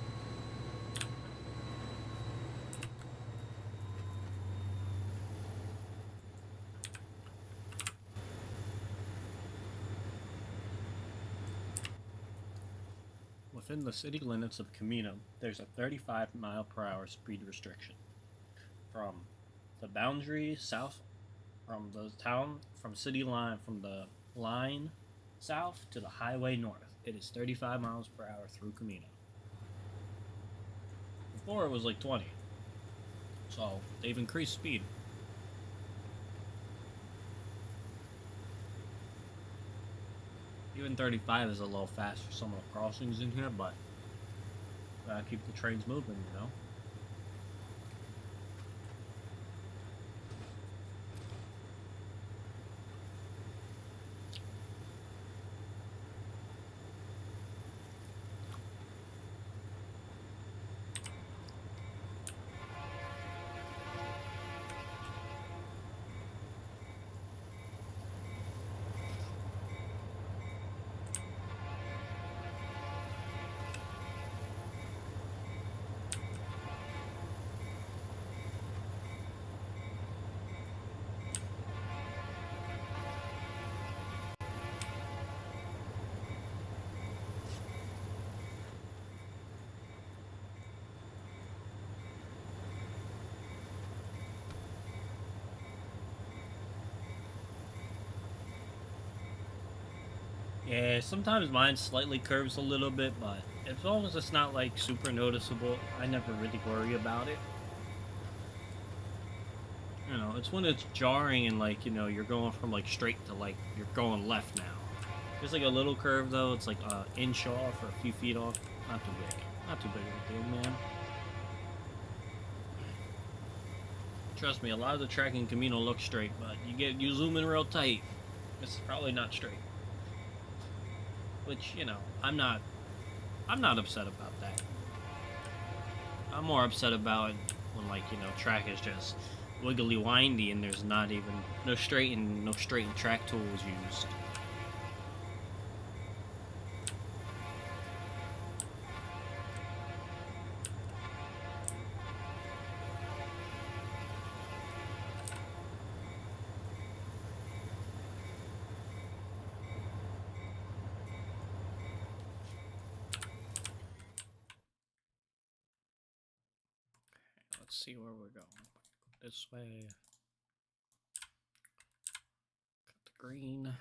Speaker 1: Within the city limits of Camino, there's a 35-mile-per-hour speed restriction. From the boundary south, from the town, from city line, from the line south to the highway north, it is 35 miles per hour through Camino. Before it was like 20. So they've increased speed. Even 35 is a little fast for some of the crossings in here, but gotta keep the trains moving, you know? Yeah, sometimes mine slightly curves a little bit, but as long as it's not like super noticeable, I never really worry about it. You know, it's when it's jarring and like, you know, you're going from like straight to like you're going left now. There's like a little curve though, it's like an inch off or a few feet off. Not too big. Not too big of a deal, man. Trust me, a lot of the track in Camino looks straight, but you zoom in real tight, it's probably not straight. Which, you know, I'm not upset about that. I'm more upset about when like, you know, track is just wiggly windy and there's not even no straightened track tools used. see where we're going. This way. Got the green.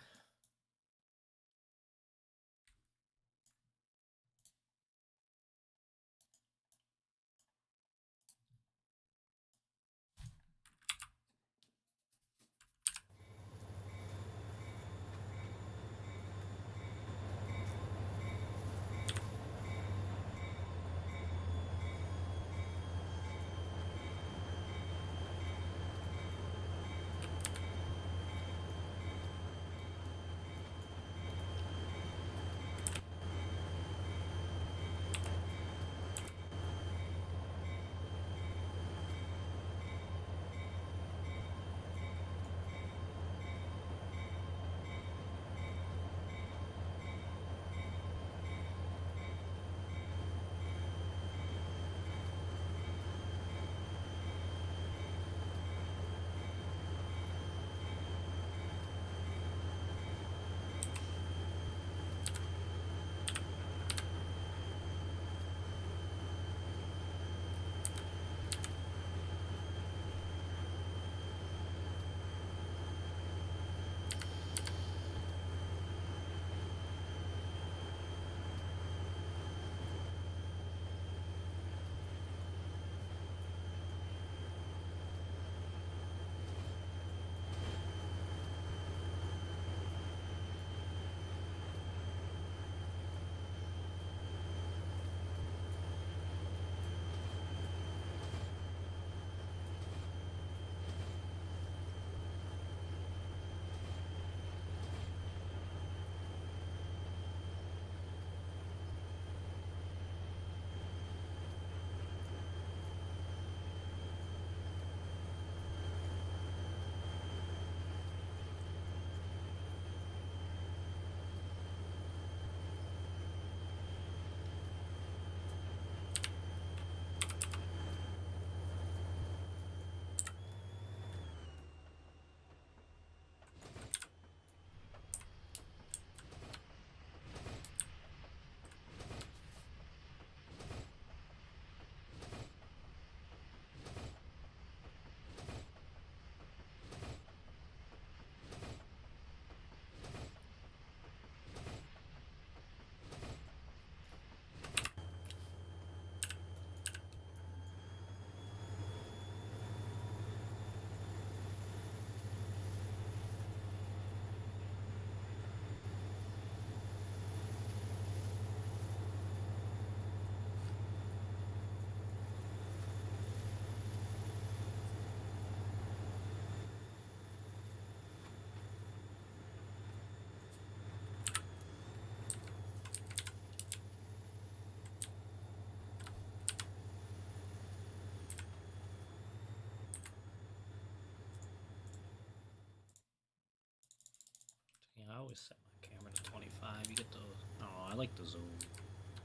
Speaker 1: Yeah, I always set my camera to 25. You get the... Oh, I like the zoom.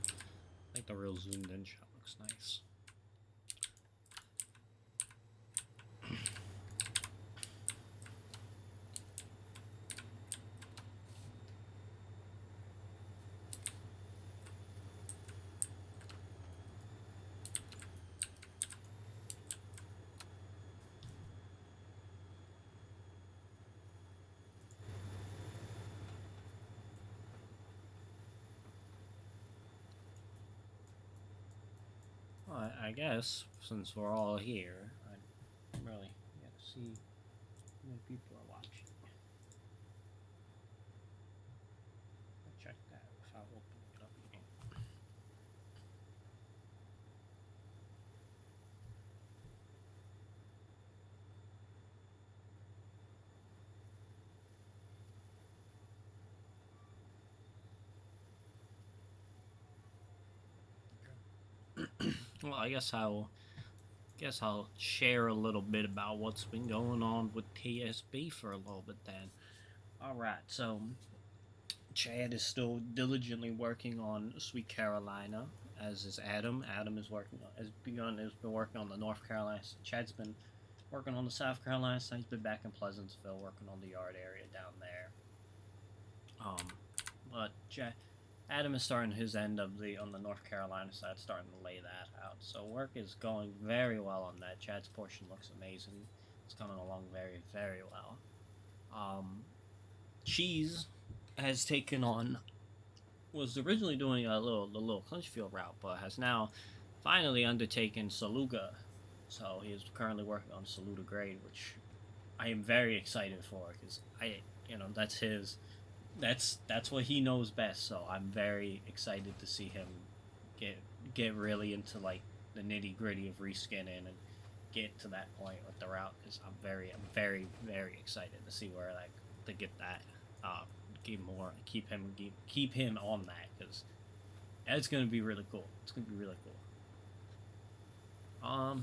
Speaker 1: I think the real zoomed in shot looks nice. Well, I guess since we're all here, I really gotta see how many people are watching. I'll check that if I open it up again. Well, I guess I'll share a little bit about what's been going on with TSB for a little bit then. All right, so Chad is still diligently working on Sweet Carolina, as is Adam. Adam is has been working on the North Carolina. Chad's been working on the South Carolina side. He's been back in Pleasantville working on the yard area down there. But Adam is starting his end of on the North Carolina side, starting to lay that out. So work is going very well on that. Chad's portion looks amazing. It's coming along very, very well. Cheese has taken on, was originally doing the little Clinchfield route, but has now finally undertaken Saluga. So he is currently working on Saluda grade, which I am very excited for, because that's his, that's what he knows best. So I'm very excited to see him get really into like the nitty gritty of reskinning and get to that point with the route, because I'm very, very excited to see where like to get that, keep him on that, because it's gonna be really cool. It's gonna be really cool.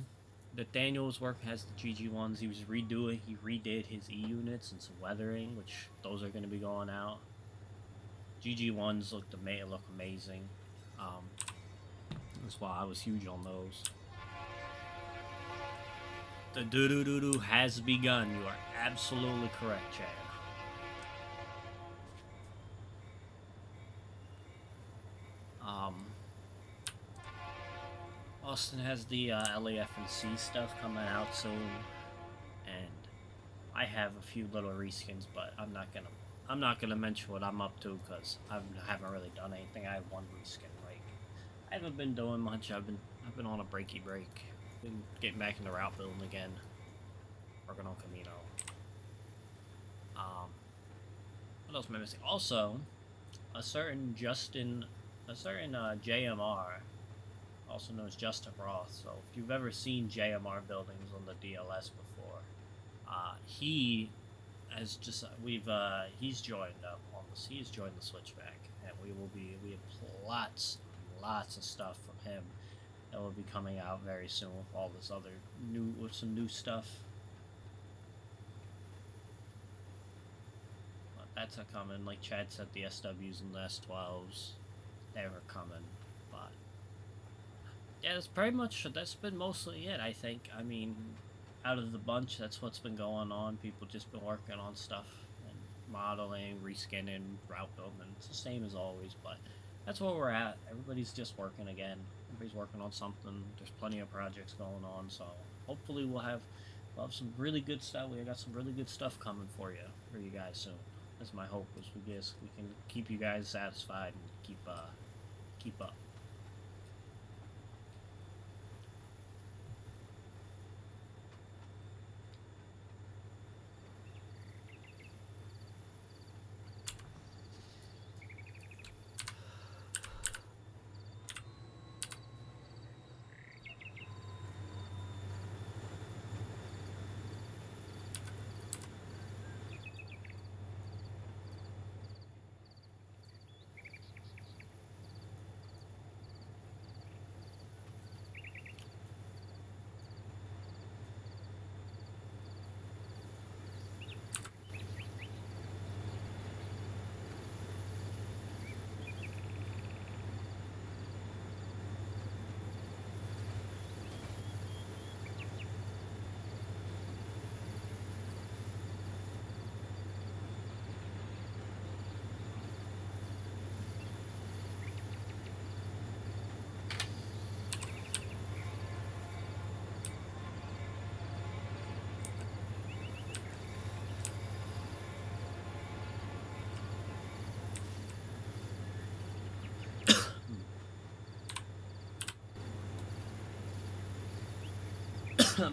Speaker 1: The Daniels work has the GG ones. He redid his E units and some weathering, which those are gonna be going out. GG ones look amazing. That's why I was huge on those. The doo-doo-doo-doo has begun. You are absolutely correct, Chad. Austin has the LAF&C stuff coming out soon, and I have a few little reskins, but I'm not gonna mention what I'm up to, because I haven't really done anything. I have one reskin. Like, I haven't been doing much. I've been on a breaky break. Been getting back into route building again. Working on Camino. What else am I missing? Also, a certain JMR, also known as Justin Roth. So if you've ever seen JMR buildings on the DLS before, he has just he's joined up on this. He's joined the Switchback, and we have lots of stuff from him that will be coming out very soon with all this other some new stuff. But that's a coming. Like Chad said, the SWs and the S12s, they were coming. But yeah, that's been mostly it, I think. I mean, out of the bunch, that's what's been going on. People just been working on stuff and modeling, reskinning, route building. It's the same as always, but that's where we're at. Everybody's just working again. Everybody's working on something. There's plenty of projects going on, so hopefully we'll have some really good stuff. We got some really good stuff coming for you guys soon. That's my hope, is we can keep you guys satisfied and keep up.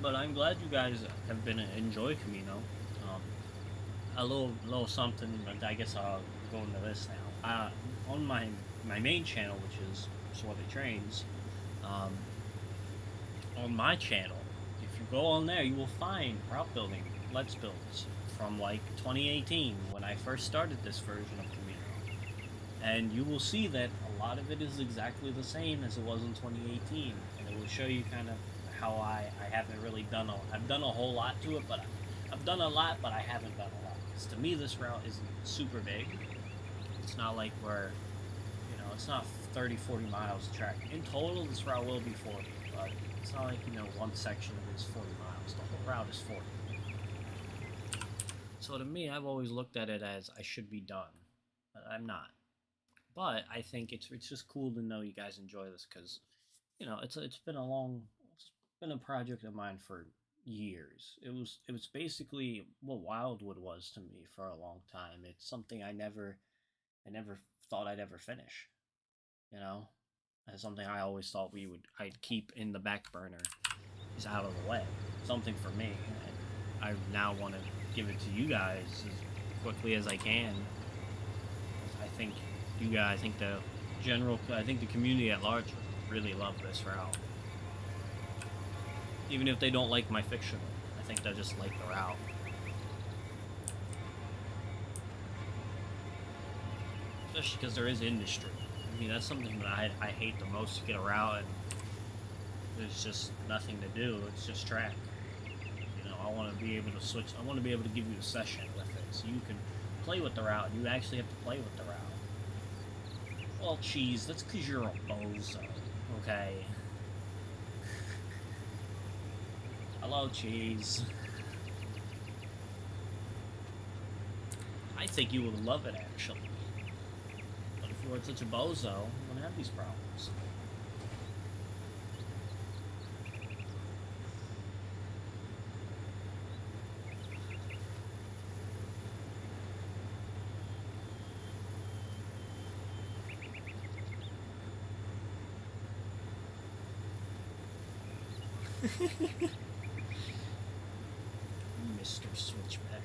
Speaker 1: But I'm glad you guys have been enjoy Camino. A little something. I guess I'll go into this now. On my main channel, which is Swarthy Trains, on my channel, if you go on there, you will find route building Let's Builds from like 2018 when I first started this version of Camino, and you will see that a lot of it is exactly the same as it was in 2018, and it will show you kind of how I haven't really done I've done a whole lot to it, but I've done a lot, but I haven't done a lot. Because to me, this route isn't super big. It's not like it's not 30-40 miles of track. In total, this route will be 40, but it's not like, one section of it is 40 miles. The whole route is 40. So to me, I've always looked at it as I should be done, but I'm not. But I think it's just cool to know you guys enjoy this because it's been it's been a project of mine for years. It was basically what Wildwood was to me for a long time. It's something I never thought I'd ever finish. You know, as something I always thought I'd keep in the back burner is out of the way. Something for me, and I now want to give it to you guys as quickly as I can. I think I think I think the community at large really love this route. Even if they don't like my fiction, I think they'll just like the route. Especially because there is industry. I mean, that's something that I hate the most, to get a route and there's just nothing to do. It's just track. I want to be able to switch. I want to be able to give you a session with it, so you can play with the route. You actually have to play with the route. Well, cheese, that's because you're a bozo, okay? Hello, cheese. I think you would love it, actually. But if you weren't such a bozo, you wouldn't have these problems. Mr. Switchback.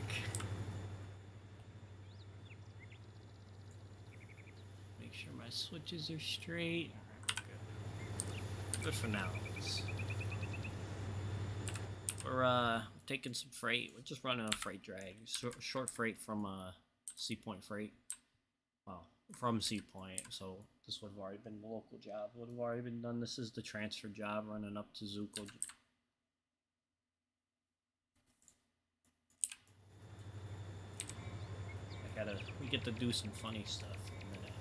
Speaker 1: Make sure my switches are straight. Good for now. We're taking some freight. We're just running a freight drag. Short freight from Sea Point Freight. Well, from Sea Point. So this would have already been the local job. Would have already been done. This is the transfer job running up to Zuko. We get to do some funny stuff in a minute.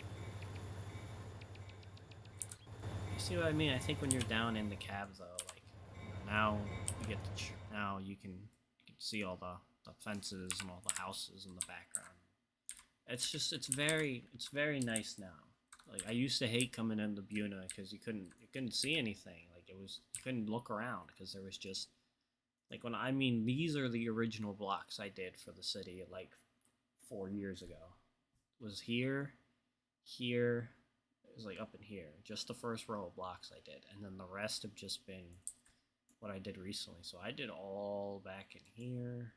Speaker 1: You see what I mean? I think when you're down in the cab though, like now you get to now you can see all the fences and all the houses in the background. It's very nice now. Like I used to hate coming into Buna because you couldn't see anything. Like you couldn't look around because there was just like these are the original blocks I did for the city like 4 years ago. It was here, it was like up in here. Just the first row of blocks I did, and then the rest have just been what I did recently. So I did all back in here.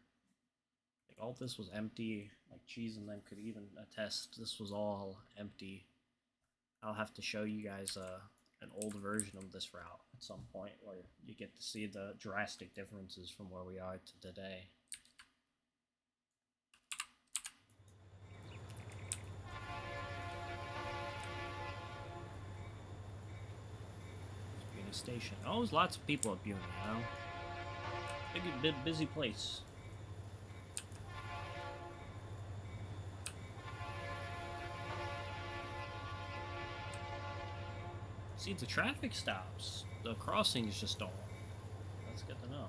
Speaker 1: Like all this was empty. Like Cheese and them could even attest this was all empty. I'll have to show you guys an old version of this route at some point where you get to see the drastic differences from where we are to today. Buna Station. Oh, there's lots of people at Buna, Big busy place. See, the traffic stops. The crossings just don't. That's good to know.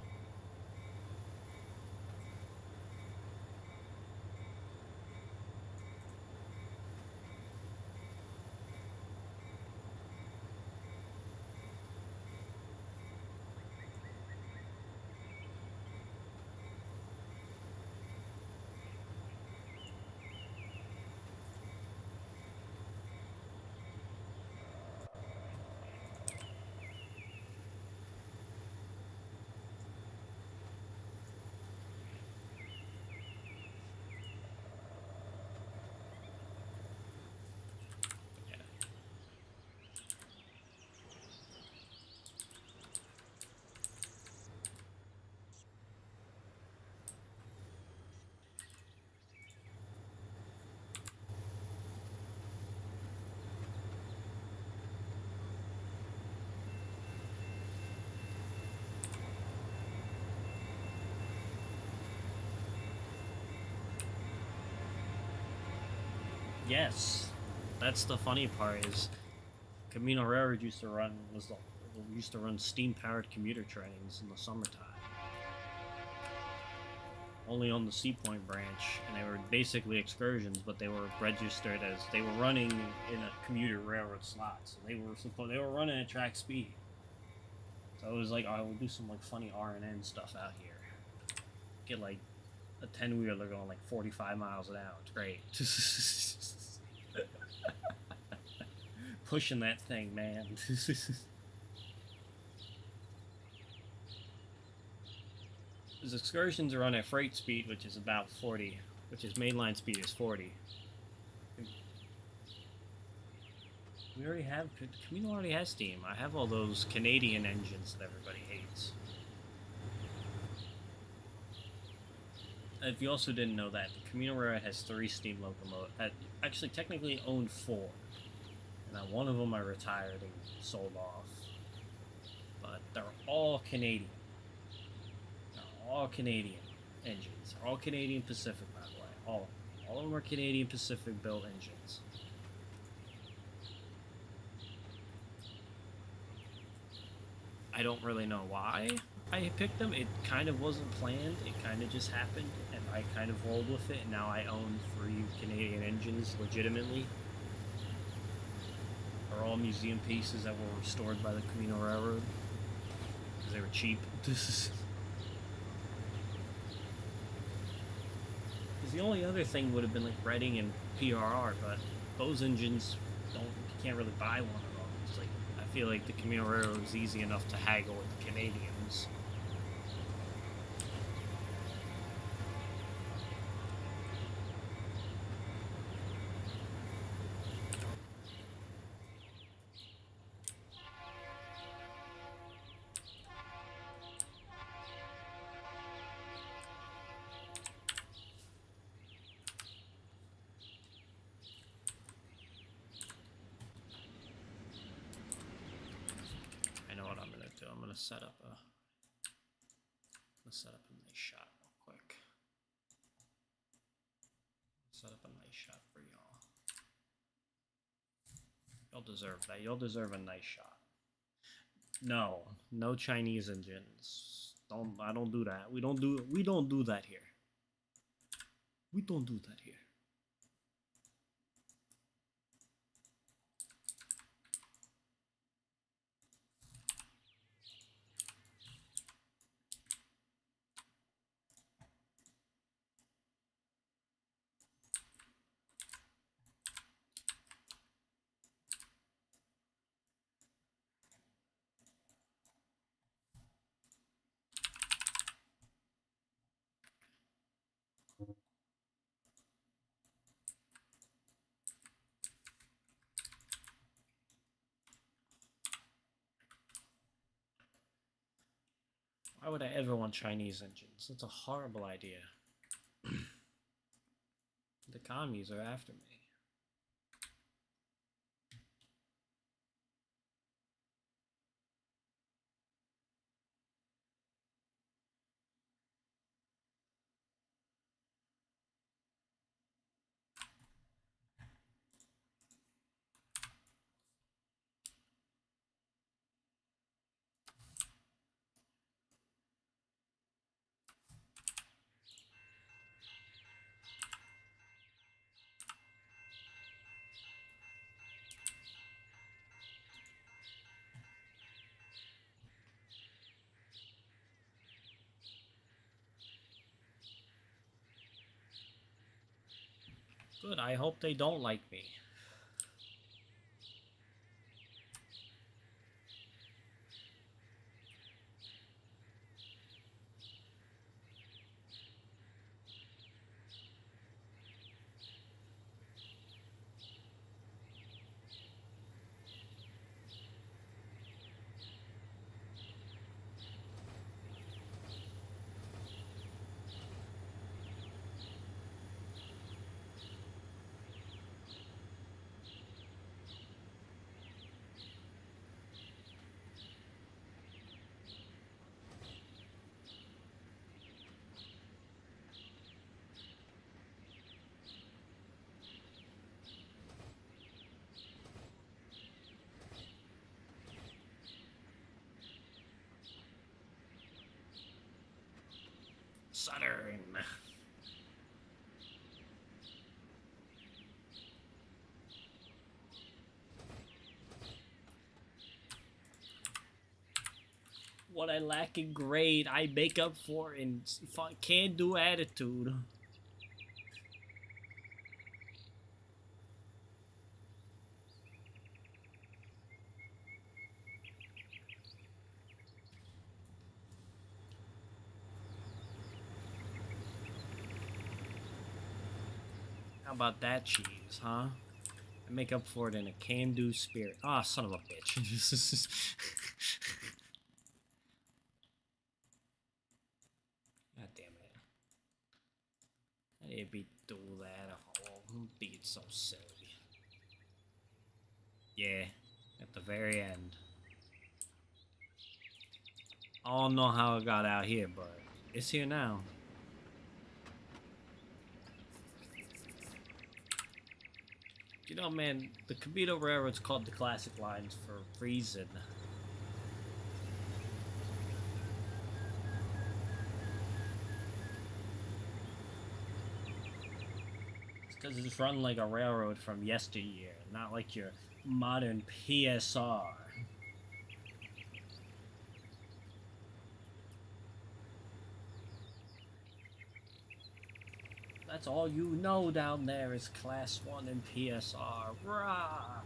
Speaker 1: Yes, that's the funny part is Camino Railroad used to run steam-powered commuter trains in the summertime. only on the Sea Point branch, and they were basically excursions, but they were registered as they were running in a commuter railroad slot, so they were running at track speed. So it was like, oh, we'll do some like funny R&N stuff out here. Get like a 10-wheeler going like 45 miles an hour. It's great. Pushing that thing, man. His excursions are run at freight speed, which is about 40, which is mainline speed is 40. We already have, Camino already has steam. I have all those Canadian engines that everybody hates. If you also didn't know that, the Camino Railroad has 3 steam locomotives. Actually, technically owned 4. And one of them I retired and sold off. But they're all Canadian. All Canadian engines. They're all Canadian Pacific, by the way. All of them are Canadian Pacific built engines. I don't really know why I picked them. It kind of wasn't planned. It kind of just happened, and I kind of rolled with it. And now I own 3 Canadian engines legitimately. They're all museum pieces that were restored by the Camino Railroad because they were cheap. The only other thing would have been like Reading and PRR, but those engines you can't really buy one of them. It's like, I feel like the Camino Railroad is easy enough to haggle with the Canadians. I'm gonna set up a nice shot real quick. Set up a nice shot for y'all. Y'all deserve that. Y'all deserve a nice shot. No Chinese engines. I don't do that. We don't do that here. We don't do that here. Why would I ever want Chinese engines? That's a horrible idea. The commies are after me. Good, I hope they don't like me. Southern. What I lack in grade, I make up for in can-do attitude. How about that cheese, huh? I make up for it in a can-do spirit. Ah, oh, son of a bitch. God damn it. I didn't be do that. Oh, I'm being so silly. Yeah, at the very end. I don't know how it got out here, but it's here now. You know, man, the Camino Railroad's called the Classic Lines for a reason. It's because it's run like a railroad from yesteryear, not like your modern PSR. That's all you know down there is Class 1 and PSR. Rah!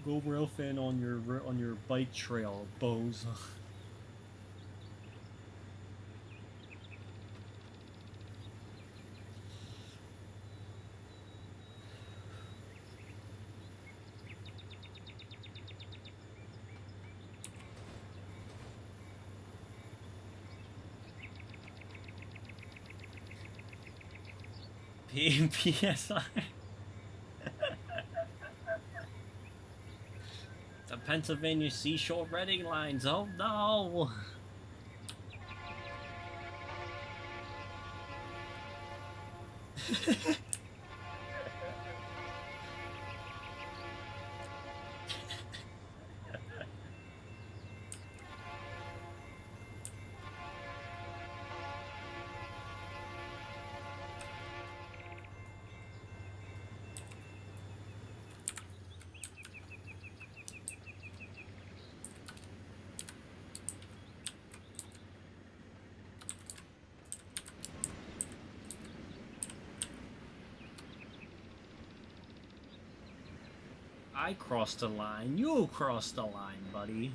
Speaker 1: Go rail fan on your bike trail, bows. PSI. The Pennsylvania Seashore Reading Lines. Oh no! I crossed the line. You crossed the line, buddy.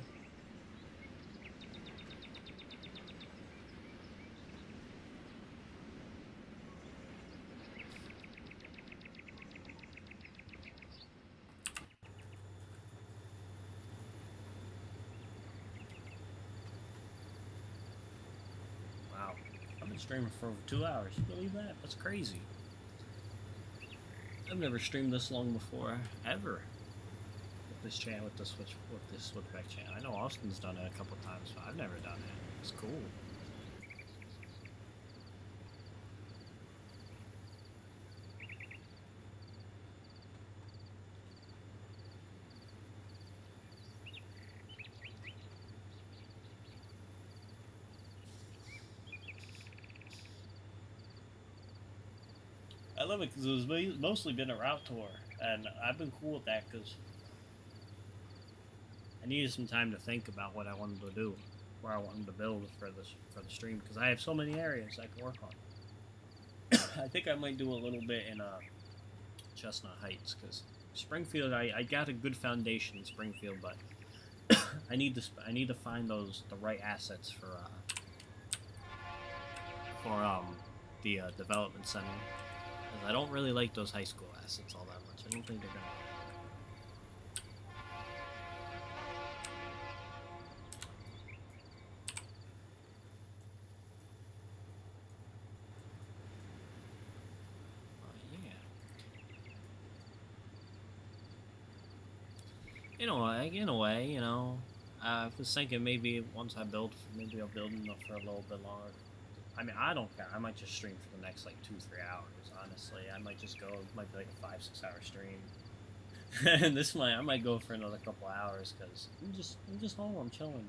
Speaker 1: Wow. I've been streaming for over 2 hours. You believe that? That's crazy. I've never streamed this long before, ever. This channel with this switchback channel. I know Austin's done it a couple times, but I've never done it. It's cool. I love it because it was mostly been a route tour, and I've been cool with that because I needed some time to think about what I wanted to do, where I wanted to build for the stream, because I have so many areas I can work on. I think I might do a little bit in Chestnut Heights, because Springfield, I got a good foundation in Springfield, but I need to find the right assets for the development center. Because I don't really like those high school assets all that much. I don't think they're gonna. In a way, you know, I was thinking maybe once I build, maybe I'll build enough for a little bit longer. I mean, I don't care. I might just stream for the next, like, 2-3 hours, honestly. I might just go, it might be like a 5-6 hour stream. And I might go for another couple hours, because I'm just home, I'm chilling.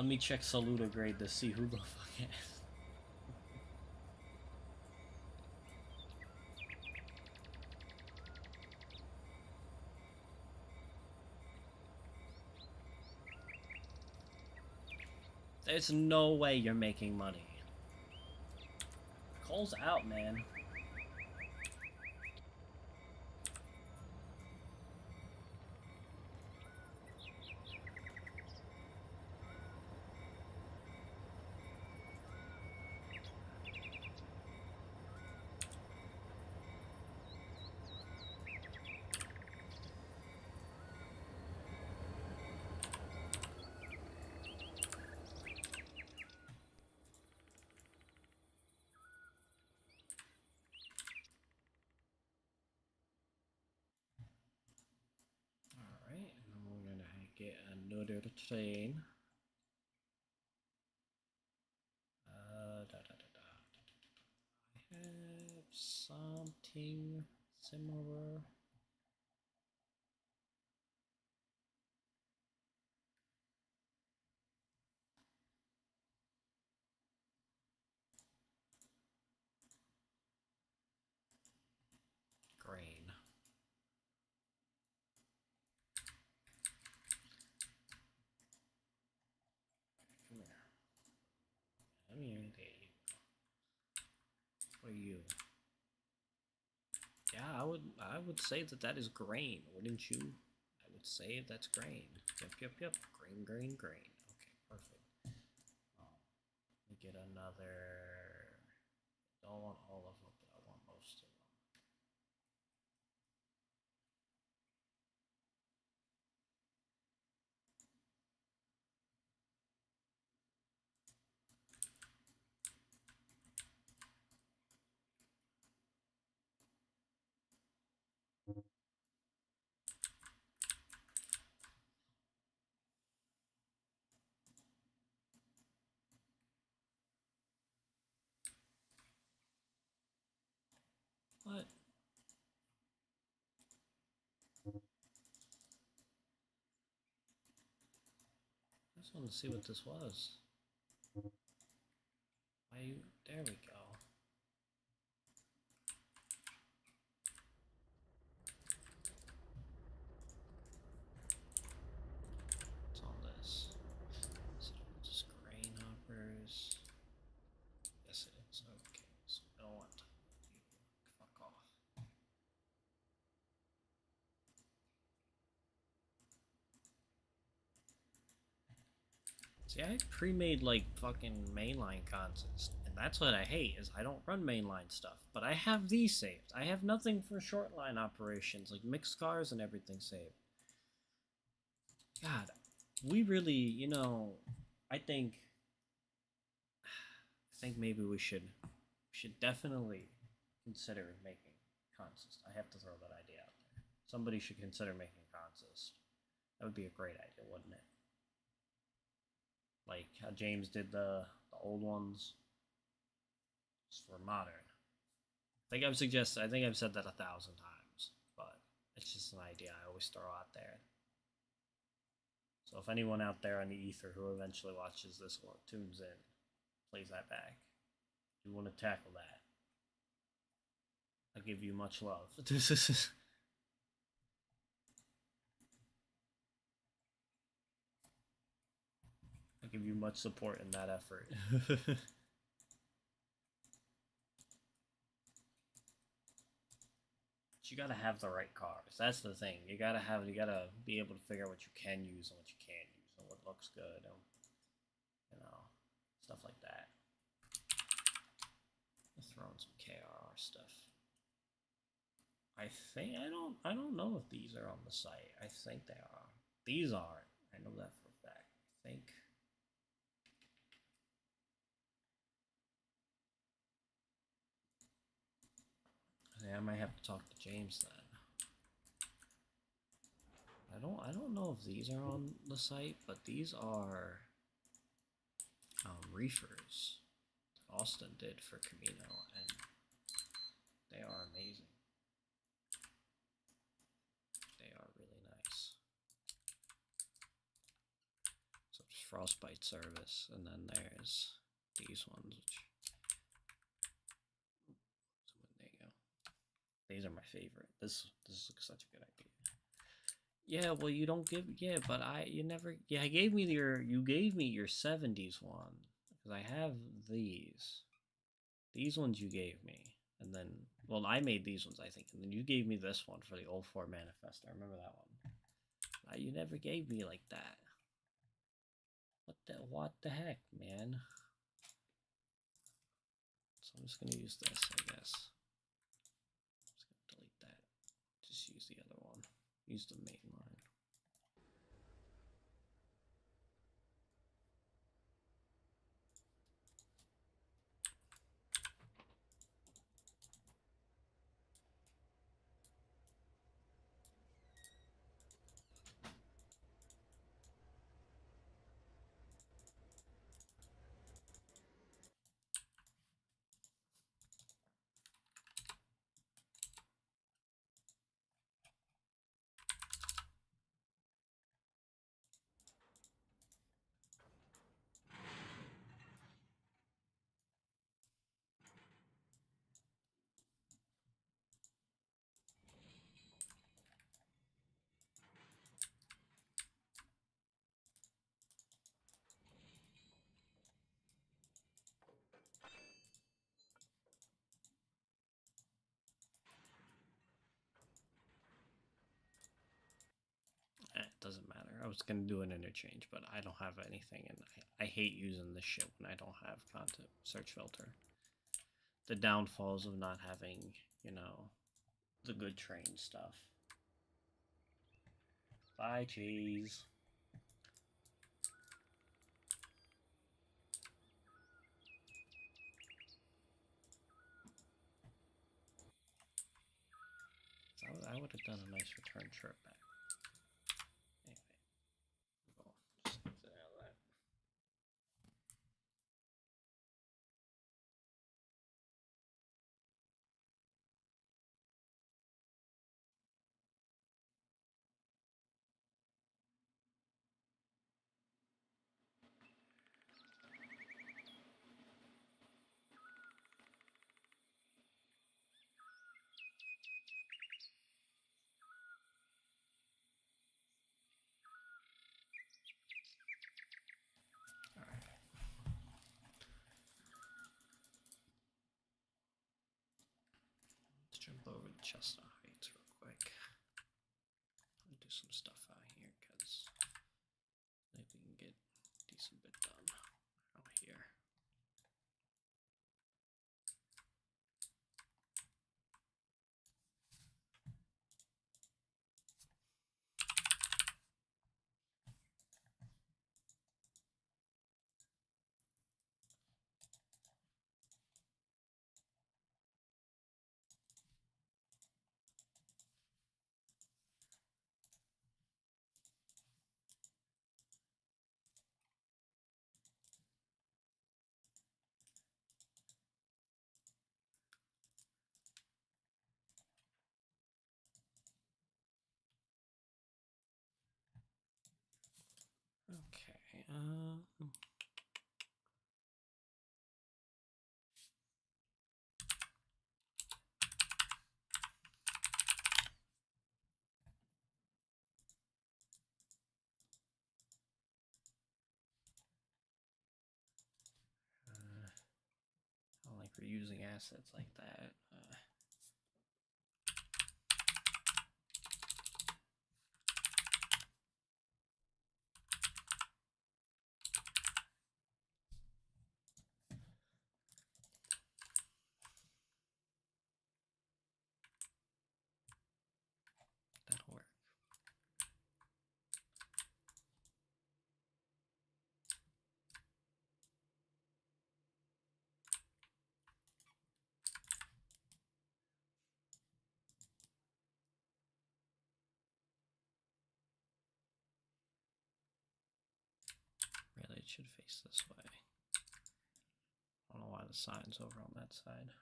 Speaker 1: Let me check Saluda grade to see who the fuck is. There's no way you're making money. Cole's out, man. Get another train. I have something similar. Grain. Come here. Come here, there you go. What are you? Yeah, I would say that is grain, wouldn't you? I would say that's grain. Yep. Grain. Okay, perfect. Let me get another. Don't want all of them, but I want most of them. What? I just wanted to see what this was. Why you? There we go. What's on this? Is it just grain hoppers? Yes, it is. Okay, so I don't want to. Fuck off. See, I pre-made like fucking mainline consoles, and that's what I hate, is I don't run mainline stuff, but I have these saved. I have nothing for short line operations, like mixed cars and everything saved. God, we really, you know, I think maybe we should definitely consider making consist. I have to throw that idea out there. Somebody should consider making consist. That would be a great idea, wouldn't it? Like how James did the old ones. Just for modern. I think I've said that 1,000 times, but it's just an idea I always throw out there. So if anyone out there on the ether who eventually watches this or tunes in, plays that back, you want to tackle that, I give you much love. I give you much support in that effort. You gotta have the right cars. That's the thing. You gotta be able to figure out what you can use and what you can't use and what looks good and, you know, stuff like that. Let's throw in some KRR stuff. I don't know if these are on the site. I think they are. These aren't. I know that for a fact. I think. Yeah, I might have to talk to James then. I don't know if these are on the site, but these are reefers that Austin did for Camino, and they are amazing. They are really nice. So frostbite service, and then there's these ones, which there you go. These are my favorite. This is such a good idea. Yeah, well, you don't give. Yeah, but you never. Yeah, you gave me your 70s one because I have these. These ones you gave me, and then well, I made these ones I think, and then you gave me this one for the 04 manifest. I remember that one. You never gave me like that. What the heck, man? So I'm just gonna use this, I guess. I'm just gonna delete that. Just use the other one. Use the main line. It doesn't matter. I was gonna do an interchange, but I don't have anything, and I hate using this shit when I don't have content search filter. The downfalls of not having, you know, the good train stuff. Bye, cheese. I would have done a nice return trip back. Anyway, we'll just exit out of that. Let's jump over to Chestnut Heights real quick. And do some stuff out here, because maybe we can get a decent bit done out here. Okay, I don't like reusing assets like that. That'll work. Really, it should face this way. I don't know why the sign's over on that side.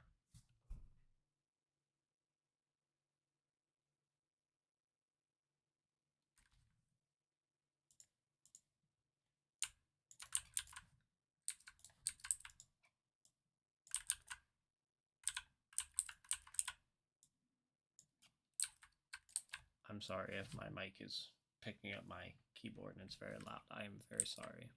Speaker 1: I'm sorry if my mic is picking up my keyboard and it's very loud. I am very sorry.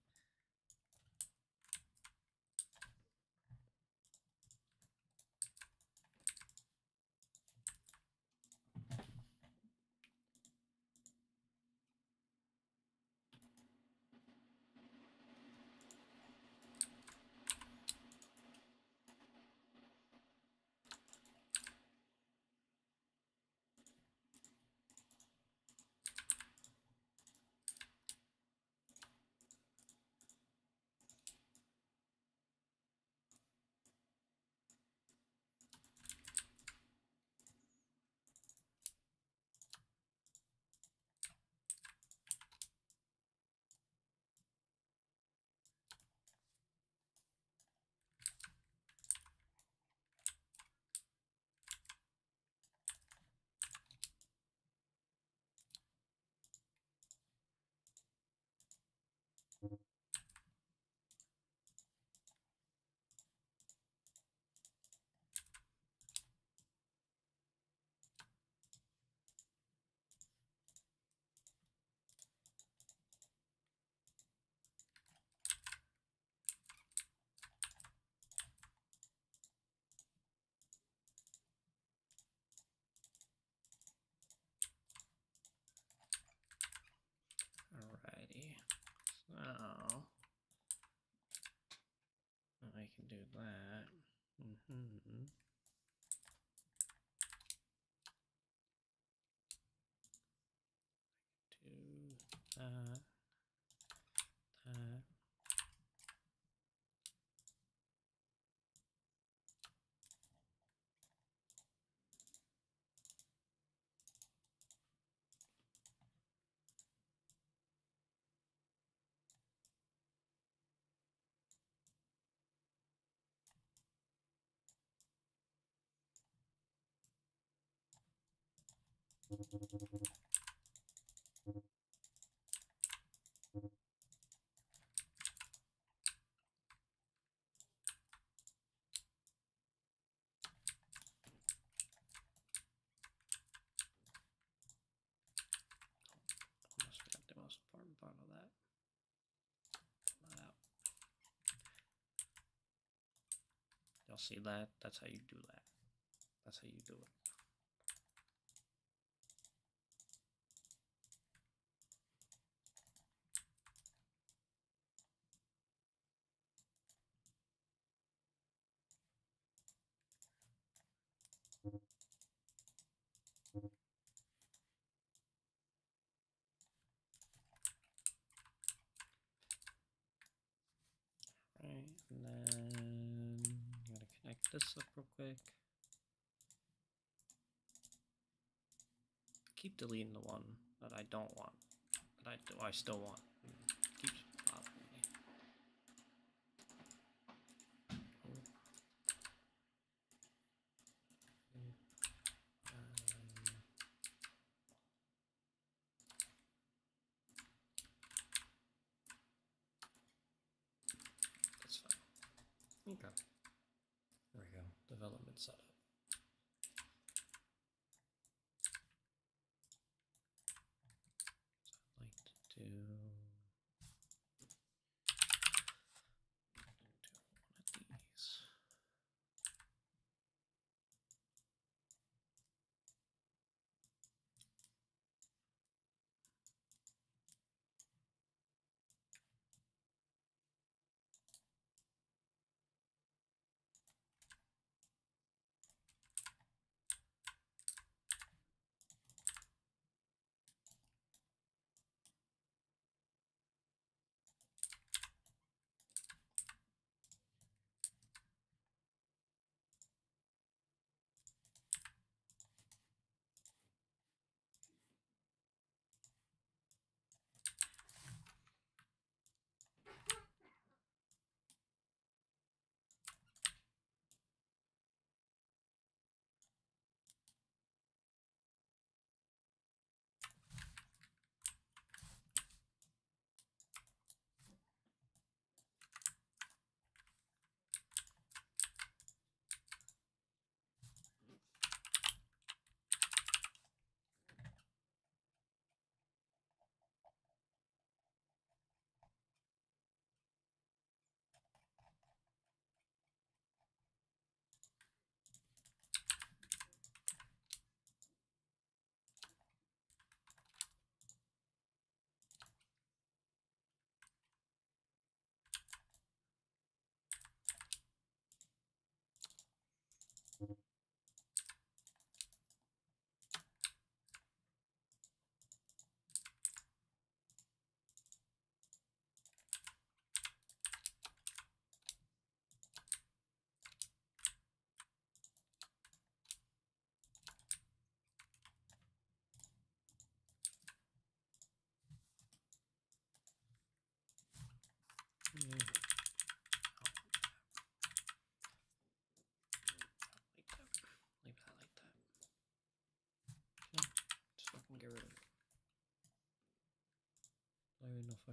Speaker 1: Alrighty, so I can do that. Do that. Almost forgot the most important part of that. Pull that out. Y'all see that? That's how you do that. That's how you do it. Right, and then I'm gonna connect this up real quick. Keep deleting the one that I don't want, that I still want. It keeps bothering me. That's fine. Okay. There we go. Development setup. So I'd like to do one of these.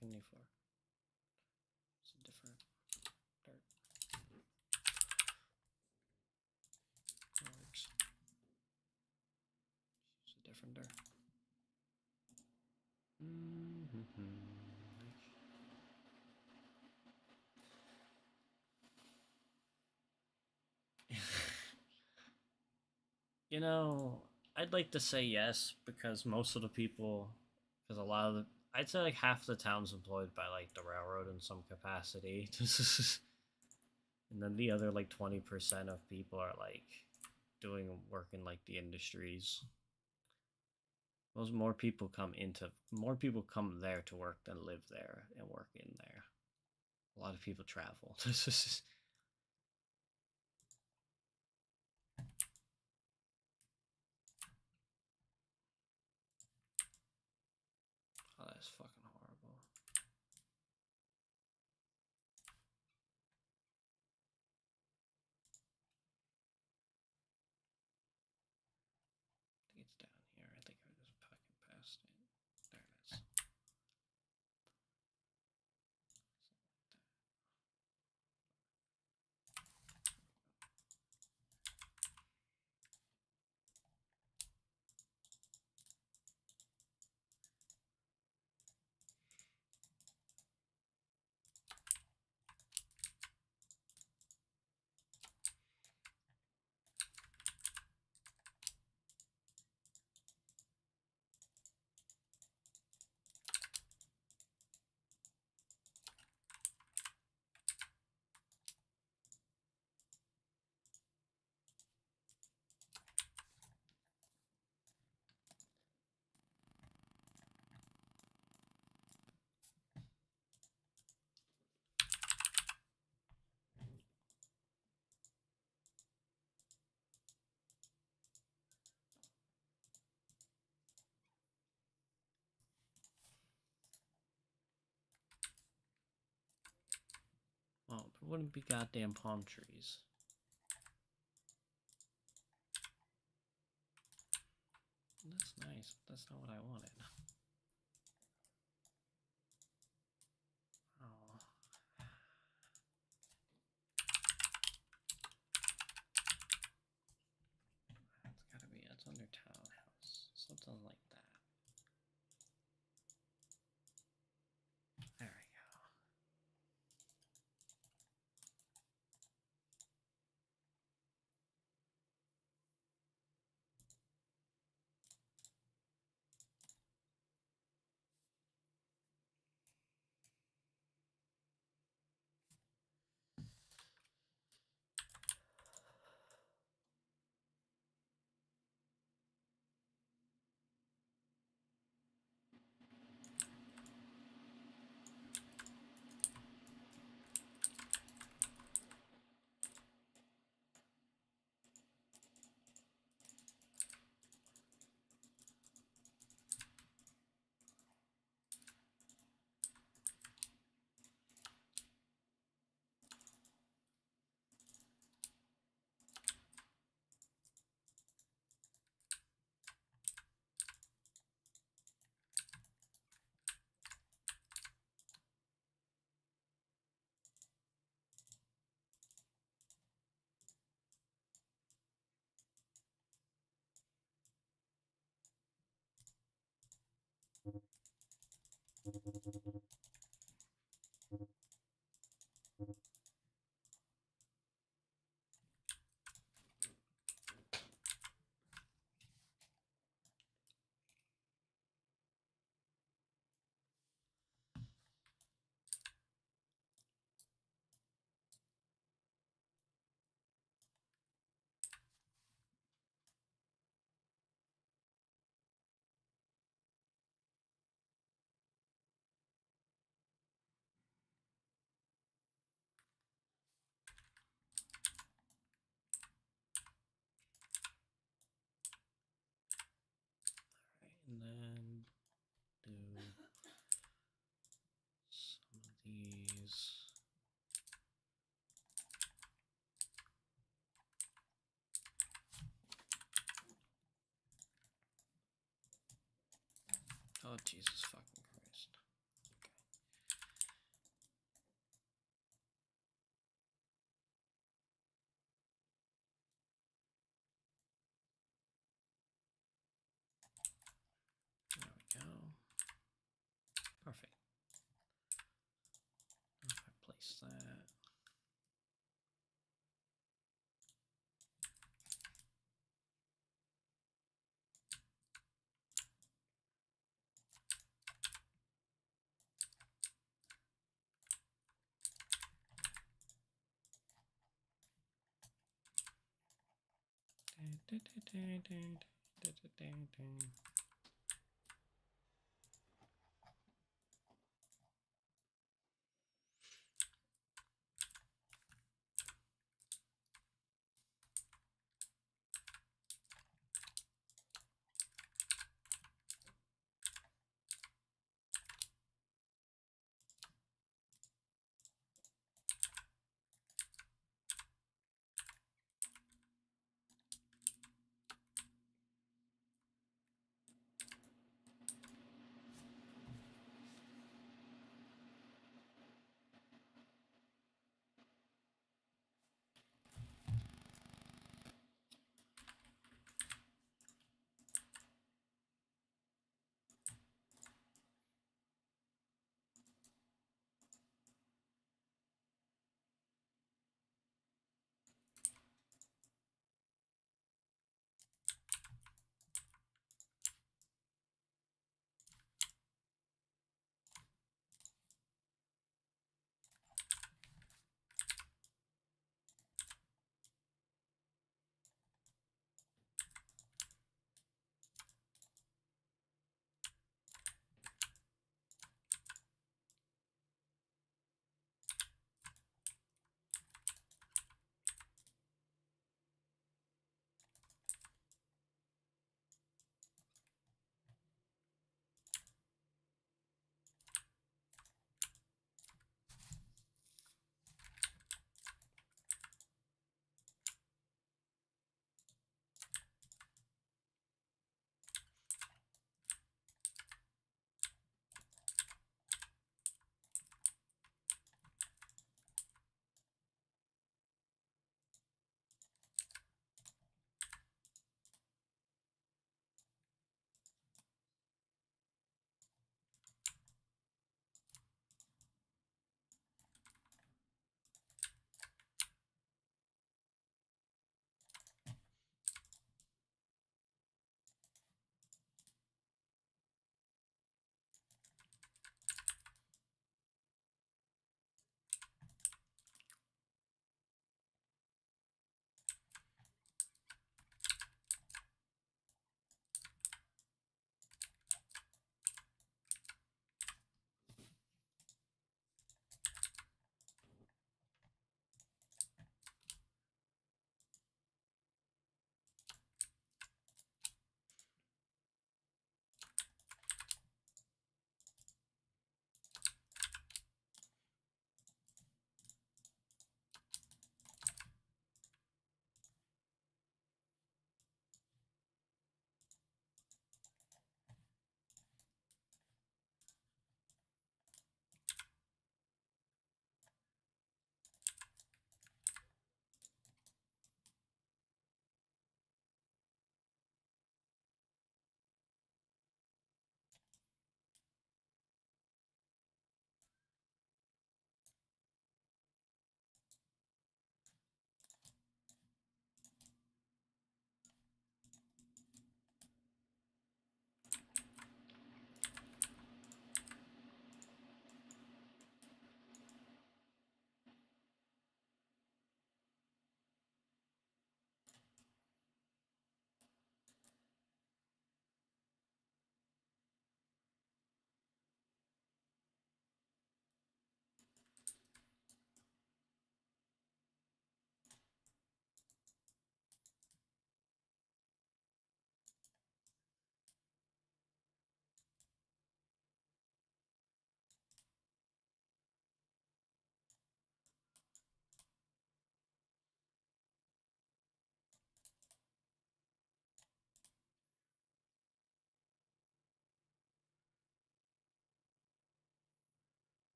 Speaker 1: fucking need for? It's a different dirt. That works. It's a different dirt. You know, I'd like to say yes because most of the people, because a lot of the, I'd say like half the town's employed by like the railroad in some capacity, and then the other like 20% of people are like doing work in like the industries. Most more people come there to work than live there and work in there. A lot of people travel. Oh, that's fucking horrible. I think it's down here. I think I just fucking passed it. There it is. Well, there wouldn't be goddamn palm trees. That's nice, but that's not what I wanted. Oh. It's gotta be, it's under townhouse. Something like that. There we go. And then do some of these. Oh, Jesus fucking Christ. Okay.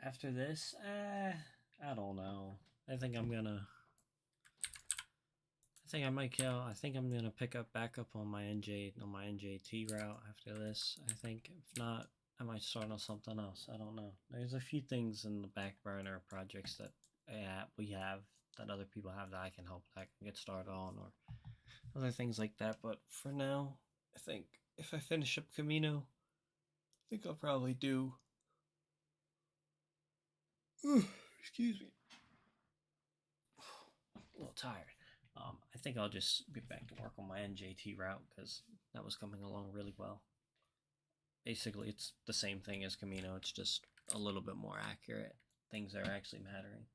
Speaker 1: After this, I don't know. I think I'm gonna. I think I might kill. I think I'm gonna pick up back up on my NJT route after this. I think if not, I might start on something else. I don't know. There's a few things in the back burner projects that we have that other people have that I can help that I can get started on, or other things like that. But for now, I think if I finish up Camino, I think I'll probably do. Excuse me. I'm a little tired. I think I'll just get back to work on my NJT route because that was coming along really well. Basically, it's the same thing as Camino. It's just a little bit more accurate. Things are actually mattering.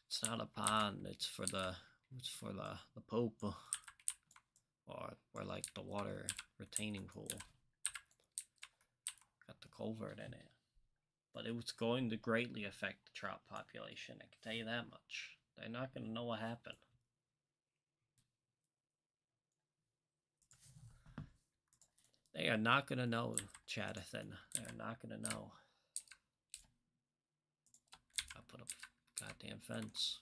Speaker 1: It's not a pond. It's for the poop, or like the water retaining pool. Got the culvert in it, but it was going to greatly affect the trout population. I can tell you that much. They're not going to know what happened. They are not going to know, Chadathan. They are not going to know. I put up a goddamn fence.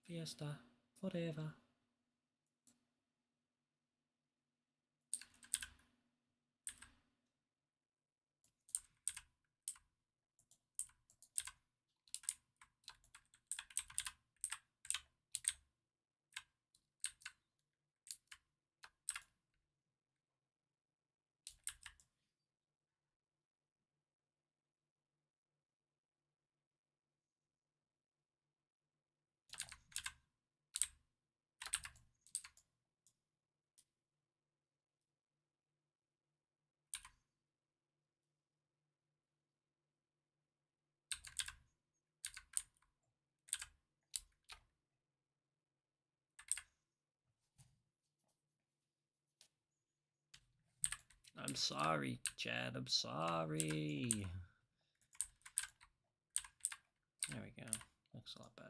Speaker 1: Fiesta forever. I'm sorry, Chad. I'm sorry. There we go. Looks a lot better.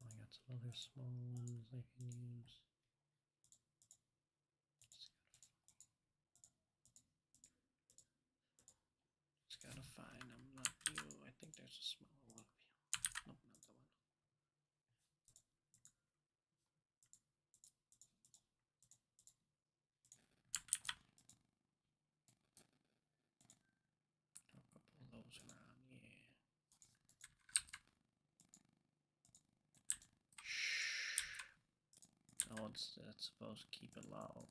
Speaker 1: I got some other small ones I can use. Just gotta find them. Not you. I think there's a smaller one. Nope, not the one. Throw a couple of those around, yeah. Shh. Oh, it's supposed to keep it low.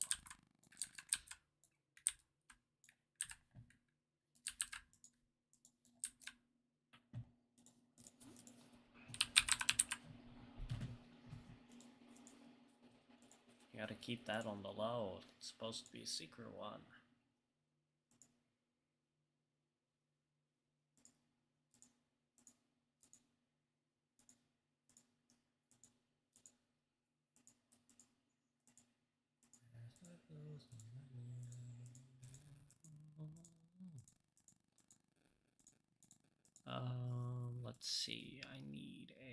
Speaker 1: You gotta keep that on the low. It's supposed to be a secret one. Let's see. I need a.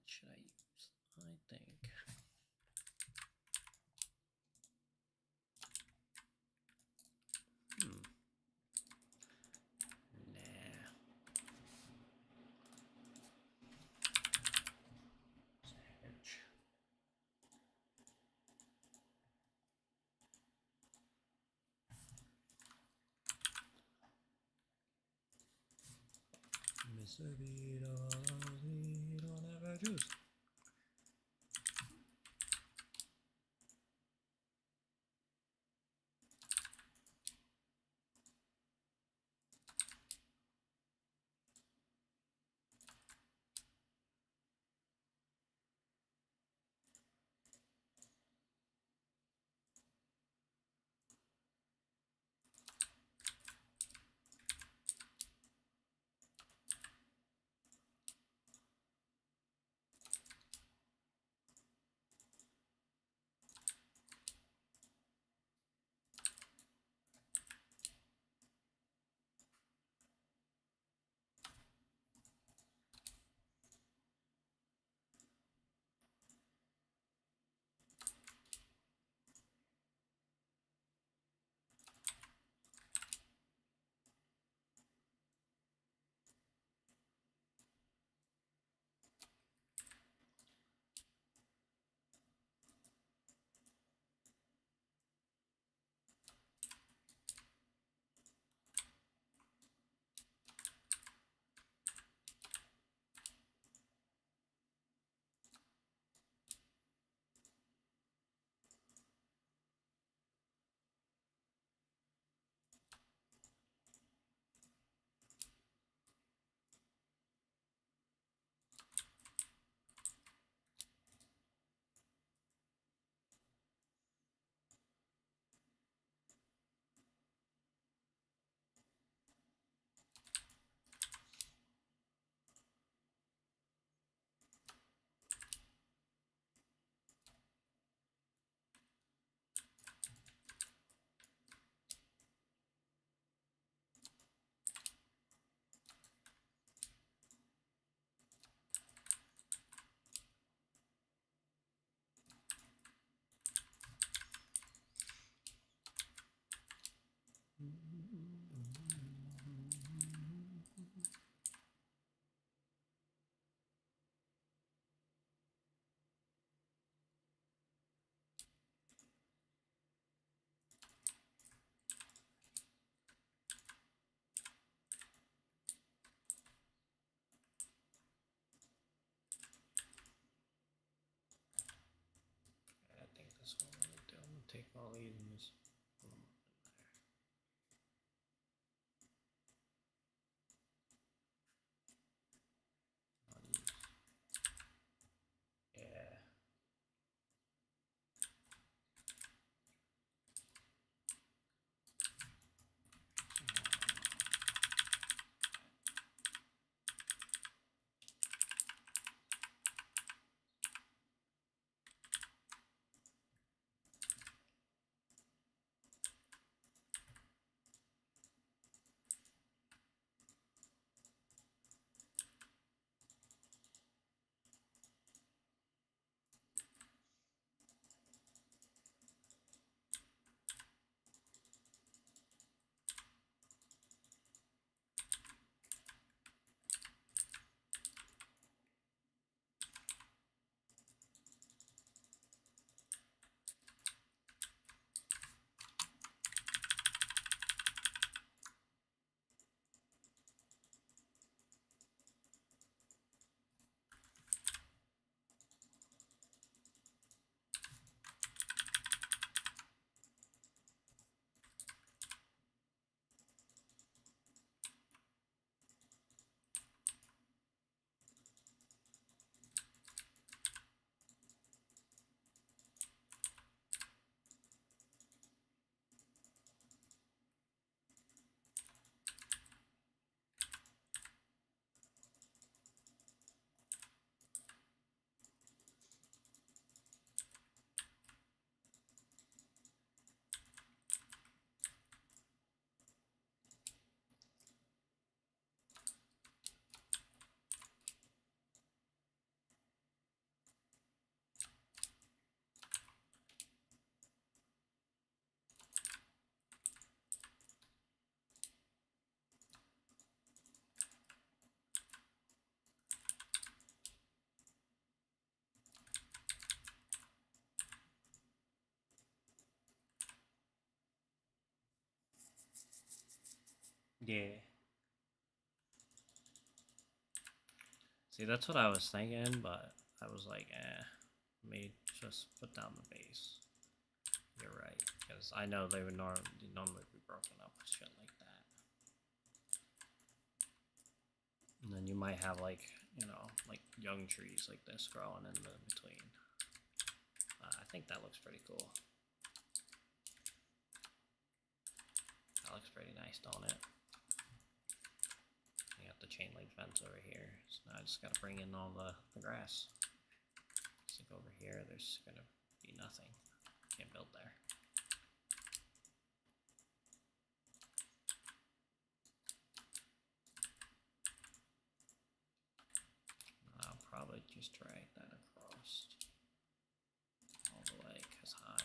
Speaker 1: should I use? I think. Nah. Savage. Mr. Beetle, never choose. I think that's what I'm gonna do. I'm gonna take all these and just put them up in there. I'll use, yeah. there. See, that's what I was thinking, but I was like, let me just put down the base. You're right, because I know they would normally be broken up with shit like that. And then you might have like, you know, like young trees like this growing in the between. I think that looks pretty cool. That looks pretty nice, don't it? You got the chain link fence over here, so now I just gotta bring in all the grass. Just like over here, there's gonna be nothing. Can't build there. I'll probably just drag that across all the way, because I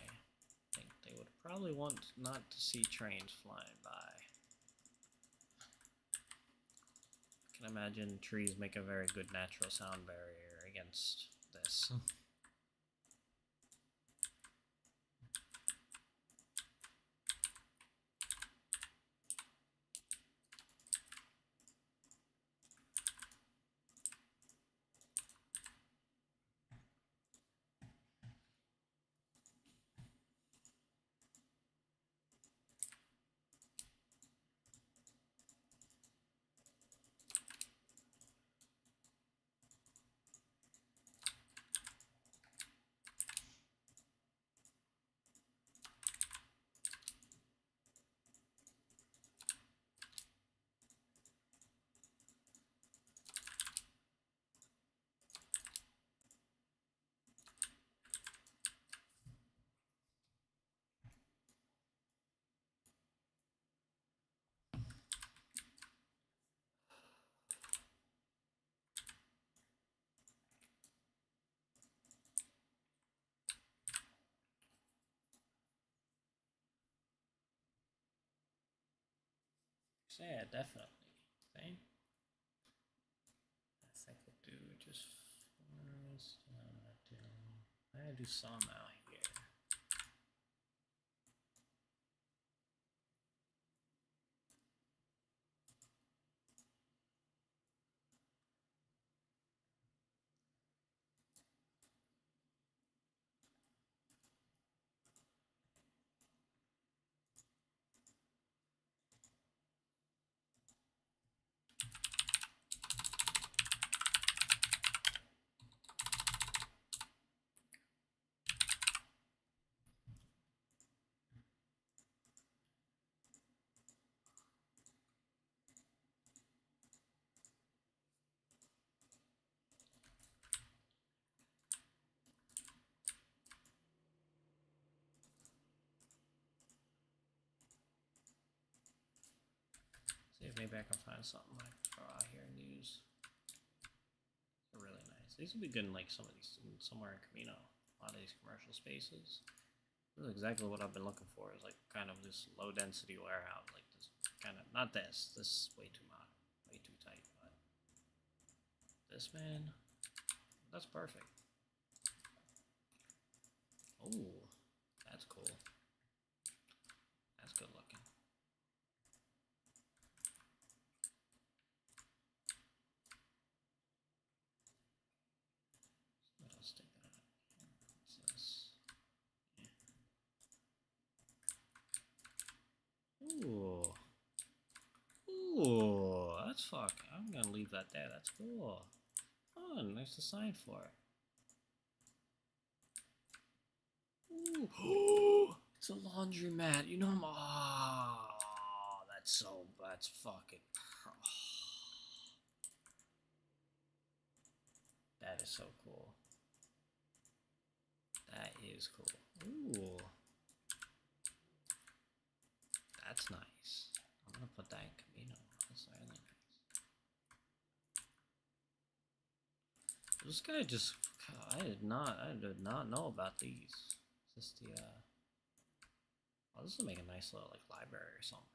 Speaker 1: think they would probably want not to see trains flying by. I can imagine trees make a very good natural sound barrier against this. Yeah, definitely. Okay. I think we'll do just forest. I gotta do some out here. See if maybe I can find something I can throw out here and use. They're really nice. These would be good in like some of these, somewhere in Camino. A lot of these commercial spaces. This is exactly what I've been looking for. Is like kind of this low density warehouse, like this kind of, not this. This is way too much, way too tight. But this, man, that's perfect. Oh, that's cool. That's good looking. What else stick that out? What's this? Yeah. Ooh. Ooh, that's fuck. I'm gonna leave that there. That's cool. Oh, nice to sign for it. Ooh, it's a laundromat. You know I'm. Oh, that's fucking. Oh, that is so cool. That is cool. Ooh, that's nice. I'm gonna put that in Camino. That's really nice. This guy just. I did not know about these. Is this the oh, this will make a nice little like library or something.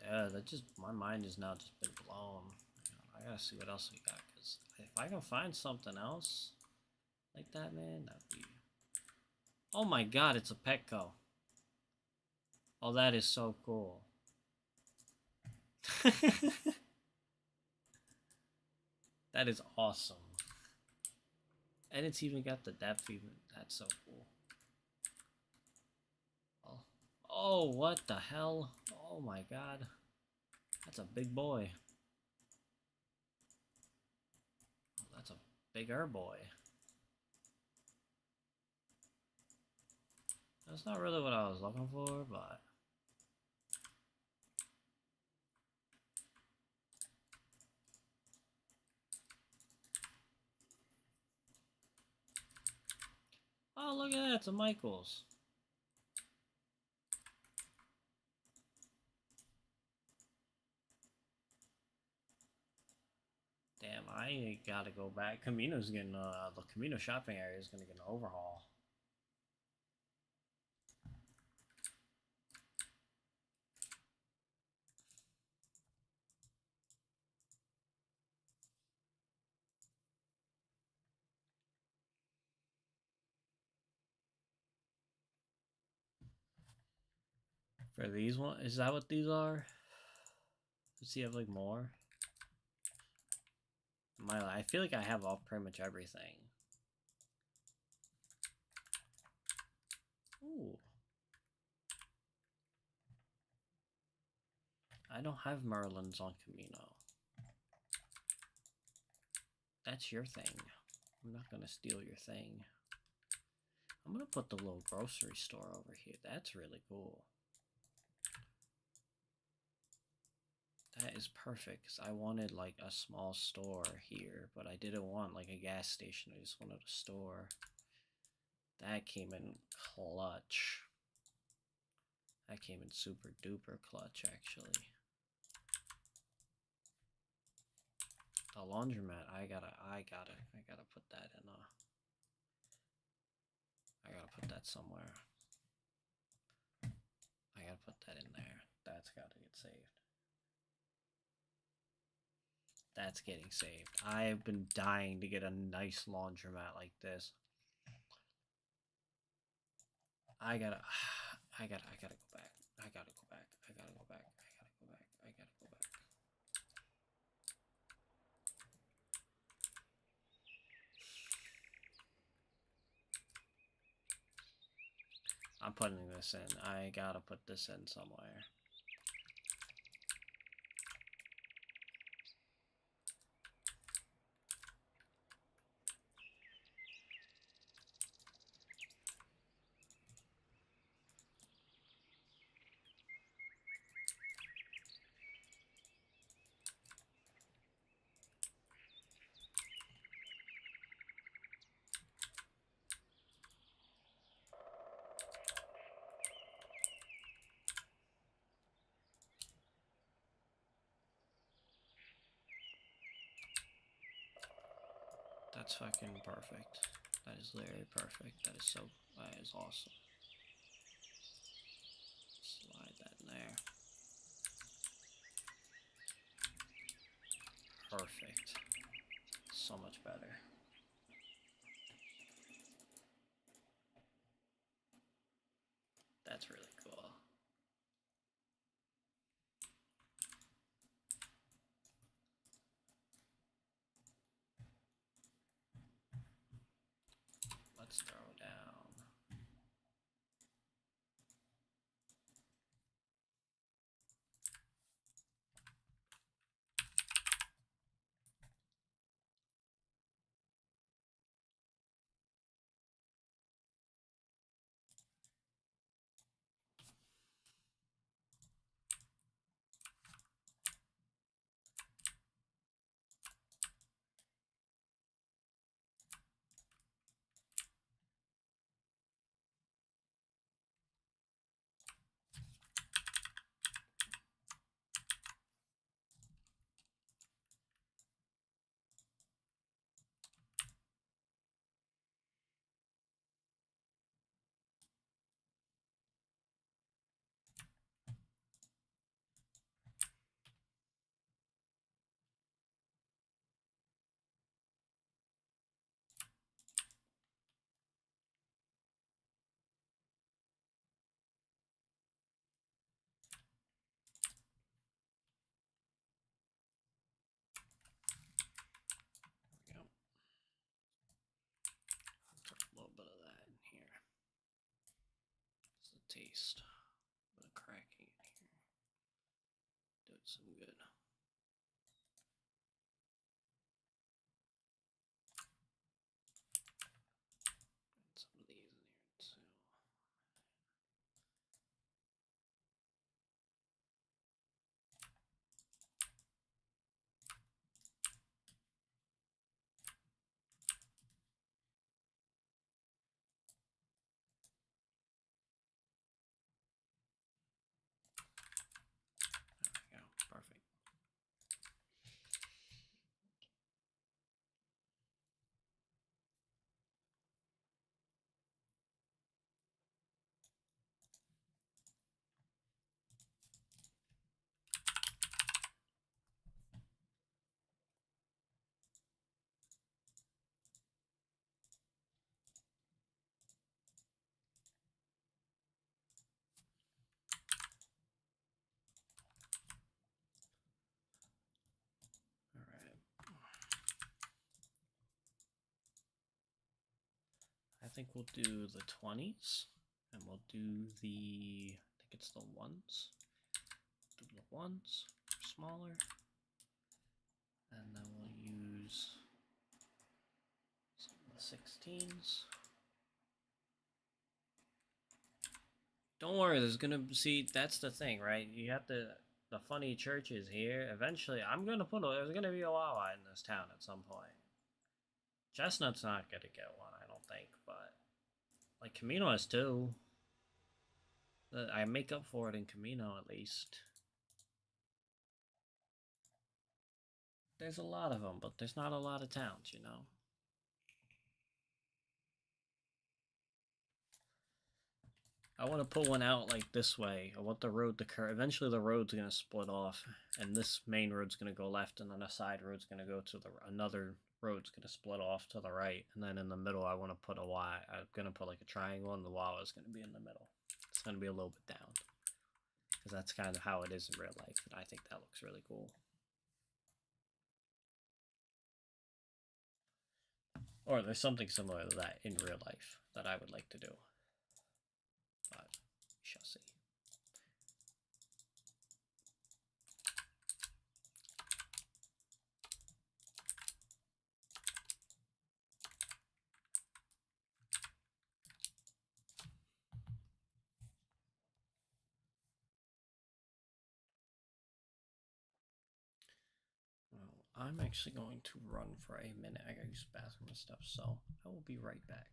Speaker 1: Yeah, that just, my mind has now just been blown. I gotta see what else we got, because if I can find something else like that, man, that'd be Oh my god, it's a Petco. Oh, that is so cool. That is awesome. And it's even got the depth even. That's so cool. Oh, oh, what the hell? Oh my god. That's a big boy. Oh, that's a bigger boy. That's not really what I was looking for, but... Oh, look at that, it's a Michaels. Damn, I gotta go back. Camino's getting, the Camino shopping area is gonna get an overhaul. For these one, is that what these are? Does he have like more? I feel like I have off pretty much everything. Ooh. I don't have Merlins on Camino. That's your thing. I'm not gonna steal your thing. I'm gonna put the little grocery store over here. That's really cool. That is perfect, because I wanted like a small store here, but I didn't want like a gas station. I just wanted a store. That came in clutch. That came in super duper clutch, actually. The laundromat, I gotta put that in I gotta put that somewhere. I gotta put that in there. That's gotta get saved. That's getting saved. I've been dying to get a nice laundromat like this. I gotta go back. I gotta go back. I gotta go back. I gotta go back. I gotta go back. I'm putting this in. I gotta put this in somewhere. That's fucking perfect. That is literally perfect. That is awesome. Slide that in there. Perfect. So much better. That's really cool. Let's throw down. taste. A cracking in here. Do it some good. Some of these in here too. There we go. Perfect. I think we'll do the 20s, and we'll do the, I think it's the ones. Do the ones, smaller, and then we'll use some of the 16s. Don't worry, there's gonna, see, that's the thing, right? You have to, the funny churches here, eventually, there's gonna be a Wawa in this town at some point. Chestnut's not gonna get one, I don't think, but like Camino has two. I make up for it in Camino at least. There's a lot of them, but there's not a lot of towns, you know. I want to put one out like this way. I want the road to curve. Eventually the road's going to split off, and this main road's going to go left, and then a side road's going to go to another road's going to split off to the right, and then in the middle I want to put a Y. I'm going to put like a triangle, and the Wawa is going to be in the middle. It's going to be a little bit down, because that's kind of how it is in real life, and I think that looks really cool. Or there's something similar to that in real life that I would like to do. But we shall see. Well, I'm actually going to run for a minute. I gotta use the bathroom and stuff, so I will be right back.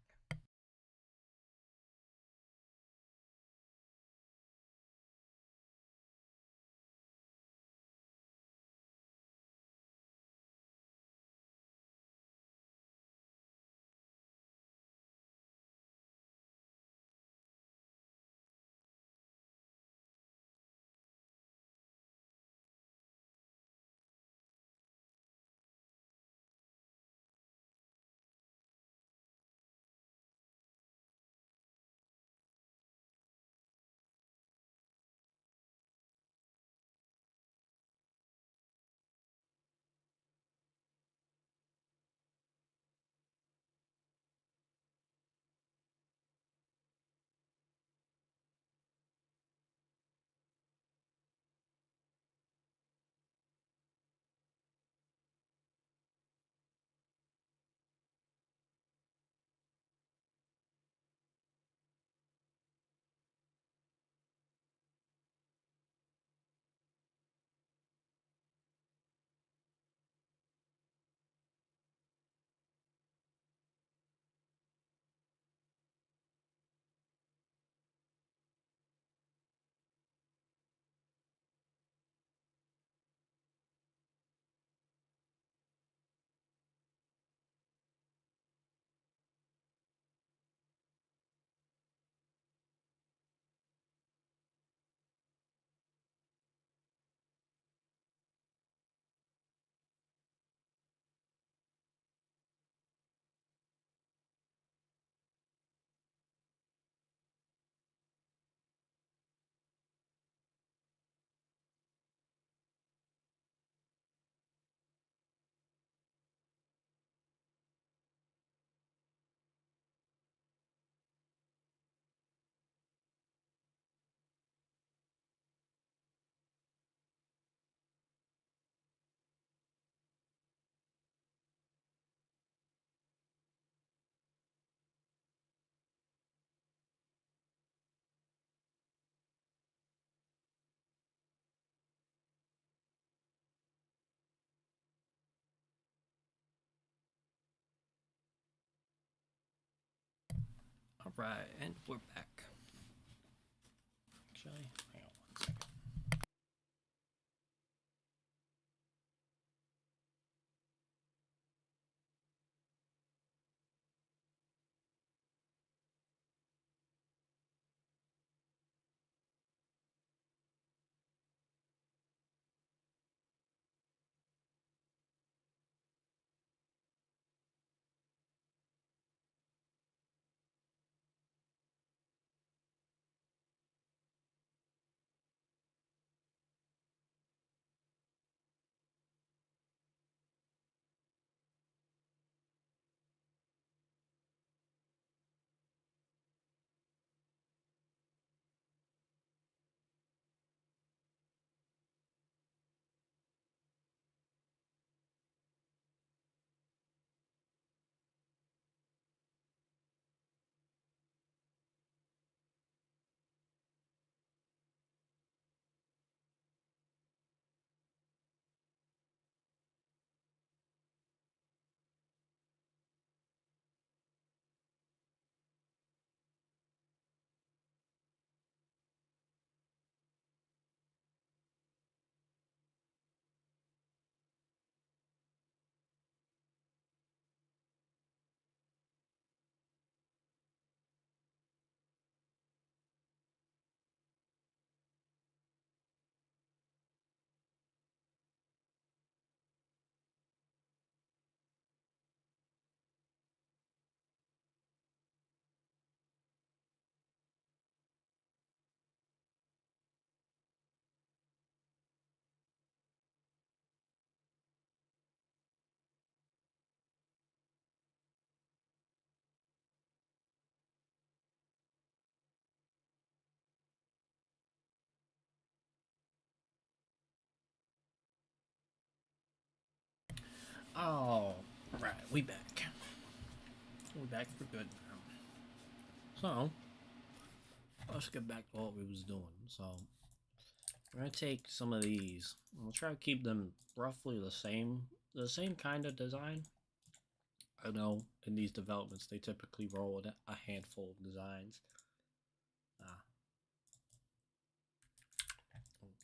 Speaker 1: Alright, and we're back. Actually, hang on 1 second. Oh, right, we back. We're back for good now. So, let's get back to what we was doing. So, we're gonna take some of these. We'll try to keep them roughly the same kind of design. I know in these developments they typically roll with a handful of designs.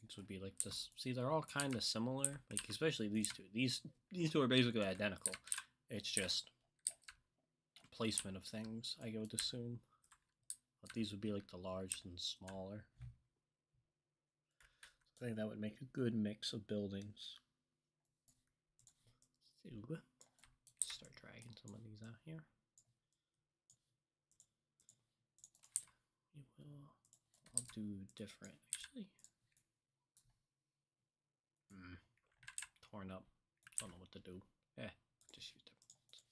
Speaker 1: These would be like this. See, they're all kind of similar. Like especially these two. These two are basically identical. It's just placement of things, I would assume. But these would be like the large and smaller. I think that would make a good mix of buildings. Let's start dragging some of these out here. I'll do different actually. Torn up. Don't know what to do. Just use different ones.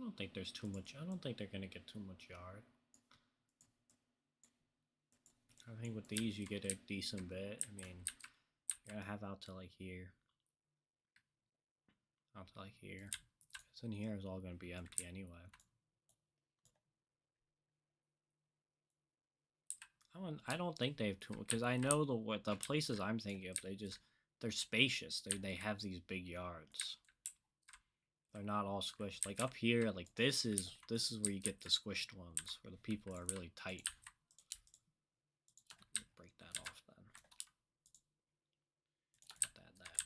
Speaker 1: I don't think there's too much. I don't think they're gonna get too much yard. I think with these you get a decent bit. I mean, you're gonna have out to like here. Out to like here. This in here is all gonna be empty anyway. I don't think they have too much, because I know the places I'm thinking of, they're spacious. They have these big yards. They're not all squished. Like up here, like this is where you get the squished ones, where the people are really tight. Let me break that off then. Add that.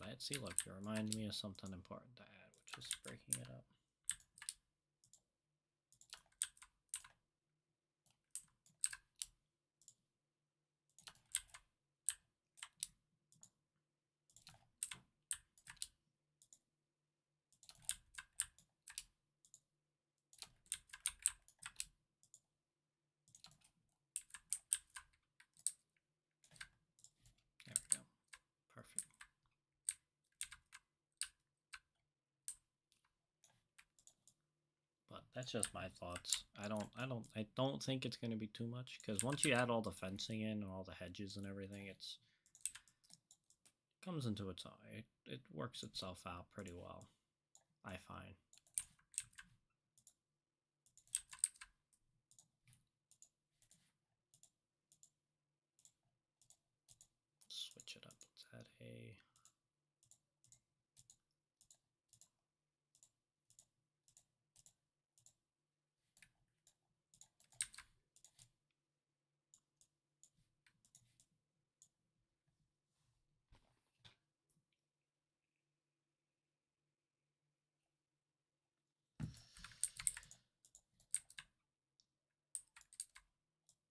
Speaker 1: And see, look, it reminded me of something important to add, which is breaking it up. There we go. Perfect. But that's just my thoughts. I don't think it's going to be too much, because once you add all the fencing in and all the hedges and everything, it comes into its own. It works itself out pretty well, I find. Switch it up. Let's add a...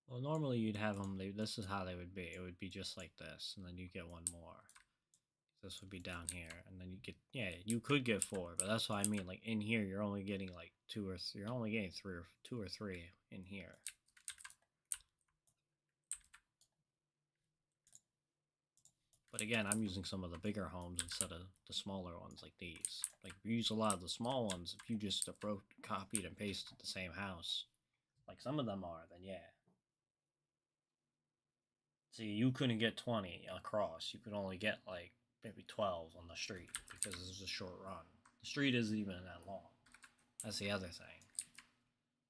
Speaker 1: Well, normally you'd have them, this is how they would be. It would be just like this, and then you get one more. This would be down here, and then you get, yeah, you could get 4, but that's what I mean. Like in here, you're only getting like 2 or 3, you're only getting 2 or 3 in here. But again, I'm using some of the bigger homes instead of the smaller ones like these. Like, if you use a lot of the small ones, if you just copied and pasted the same house, like some of them are, then yeah. See, you couldn't get 20 across. You could only get like maybe 12 on the street because this is a short run. The street isn't even that long. That's the other thing.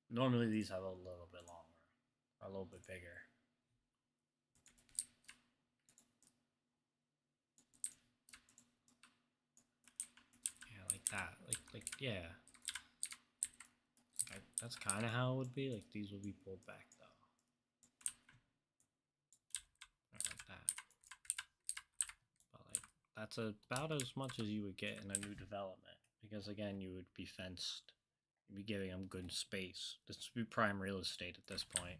Speaker 1: Normally these have a little bit longer, or a little bit bigger. Yeah, like that. Like yeah. That's kind of how it would be. Like these would be pulled back though. Like that. But like that's about as much as you would get in a new development, because again, you would be fenced. You'd be giving them good space. This would be prime real estate at this point.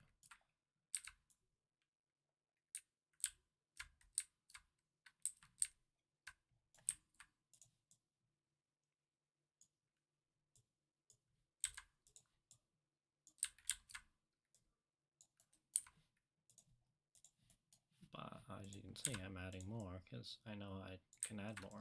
Speaker 1: But as you can see, I'm adding more because I know I can add more.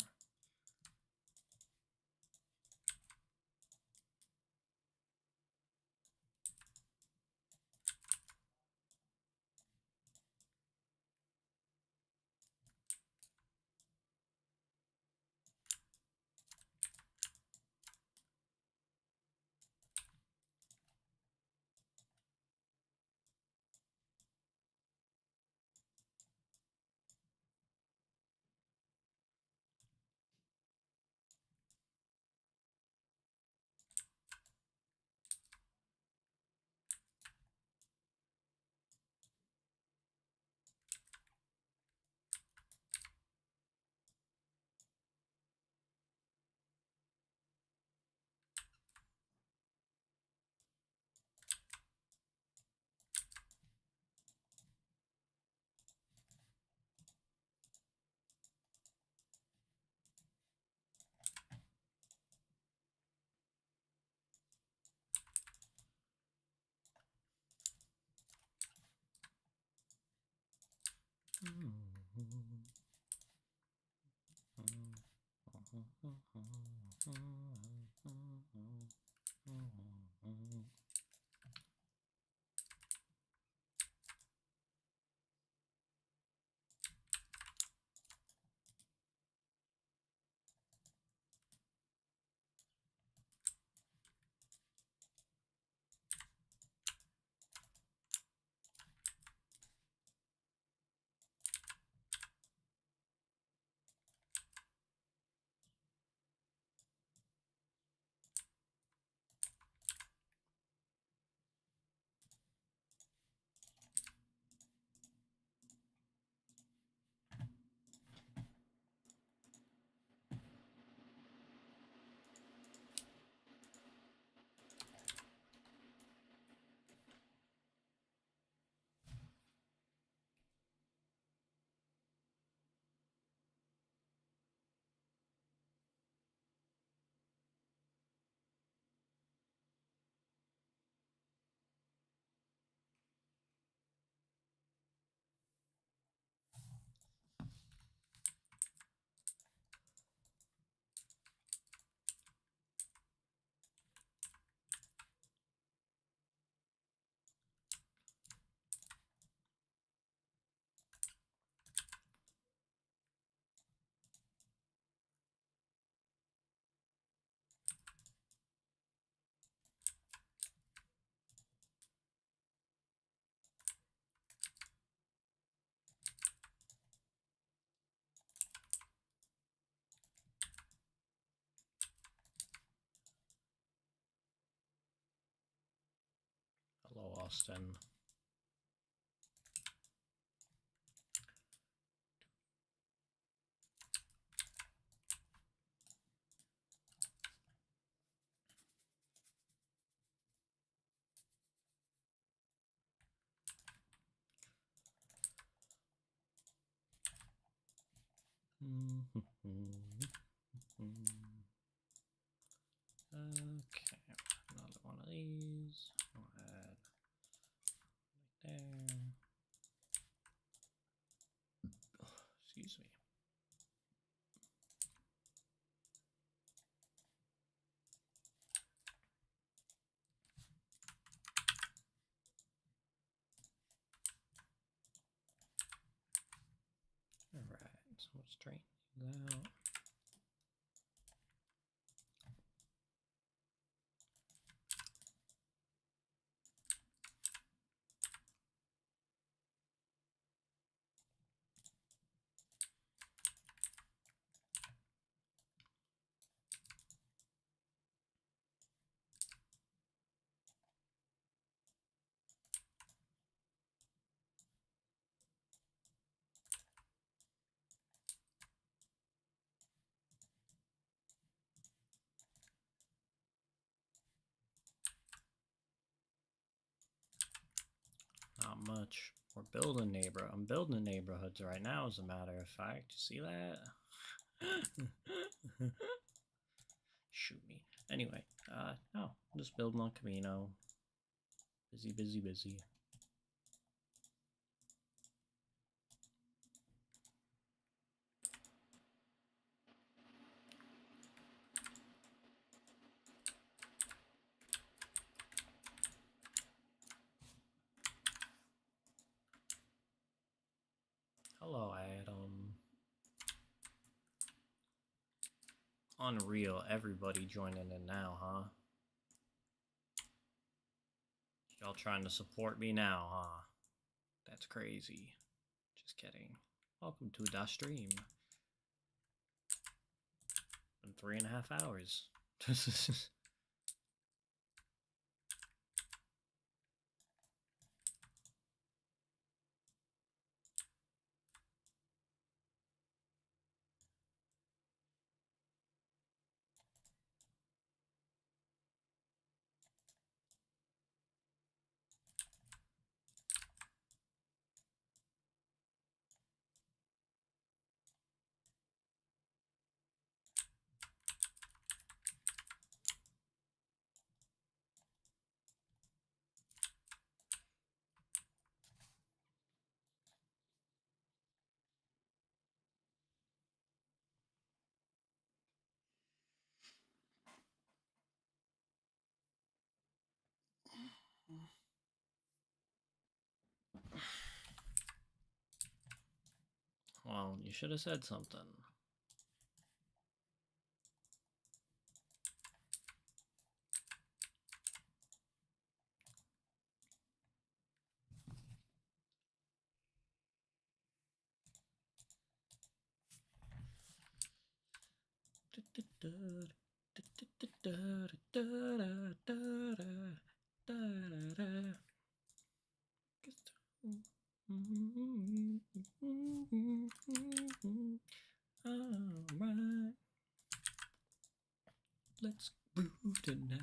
Speaker 1: Austin. Okay, another one of these. I'll add right there. Excuse me. All right, so let's straighten these out. Not much. We're building neighborhood. I'm building neighborhoods right now, as a matter of fact. You see that? Shoot me. Anyway, no, I'm just building on Camino. Busy, busy, busy. Hello, Adam. Unreal, everybody joining in now, huh? Y'all trying to support me now, huh? That's crazy. Just kidding. Welcome to the stream. In 3.5 hours. Well, you should have said something. Alright, let's groove tonight.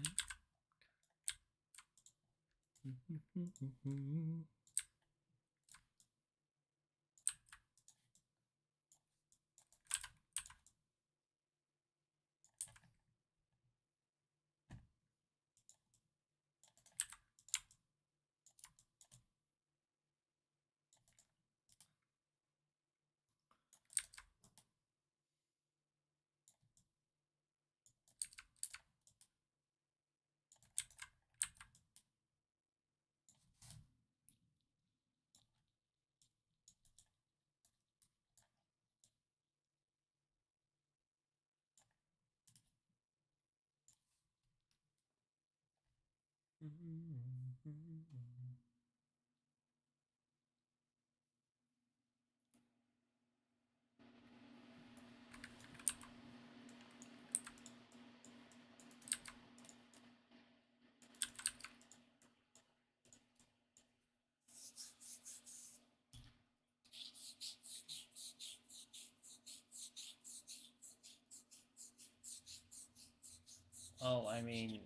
Speaker 1: Oh, I mean,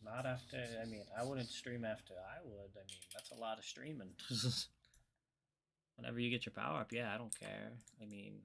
Speaker 1: not after. I mean, I wouldn't stream after I would. I mean, that's a lot of streaming. Whenever you get your power up, yeah, I don't care. I mean,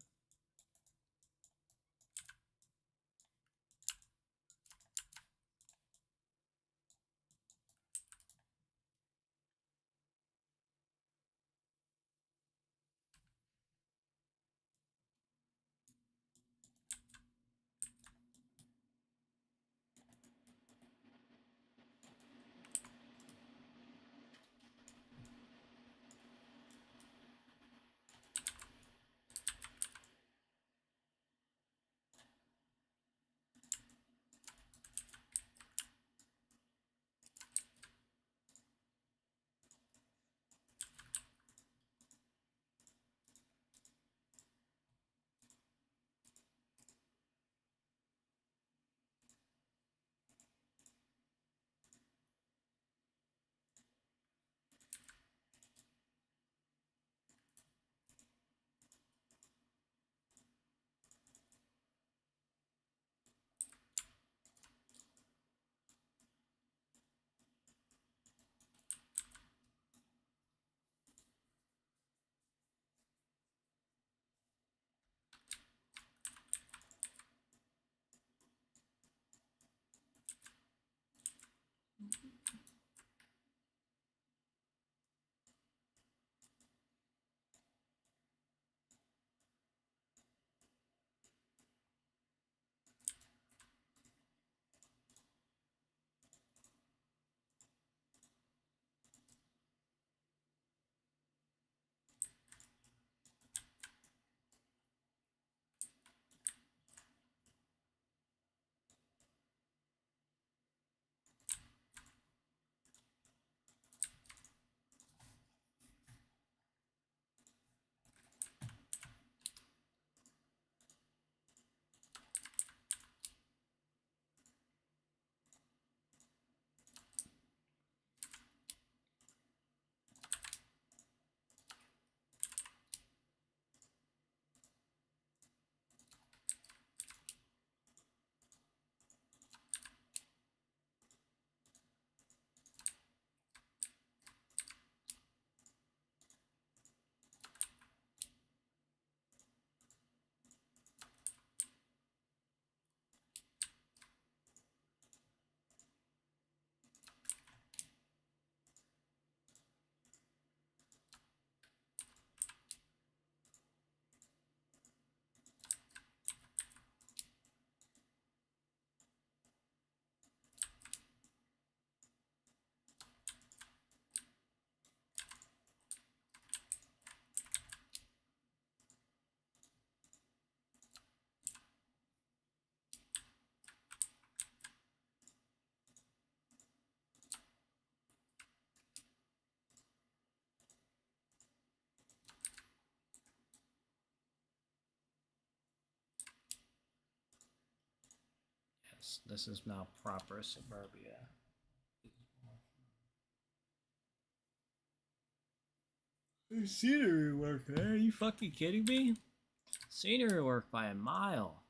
Speaker 1: yes, this is now proper suburbia. Scenery work, man. Are you fucking kidding me? Scenery work by a mile.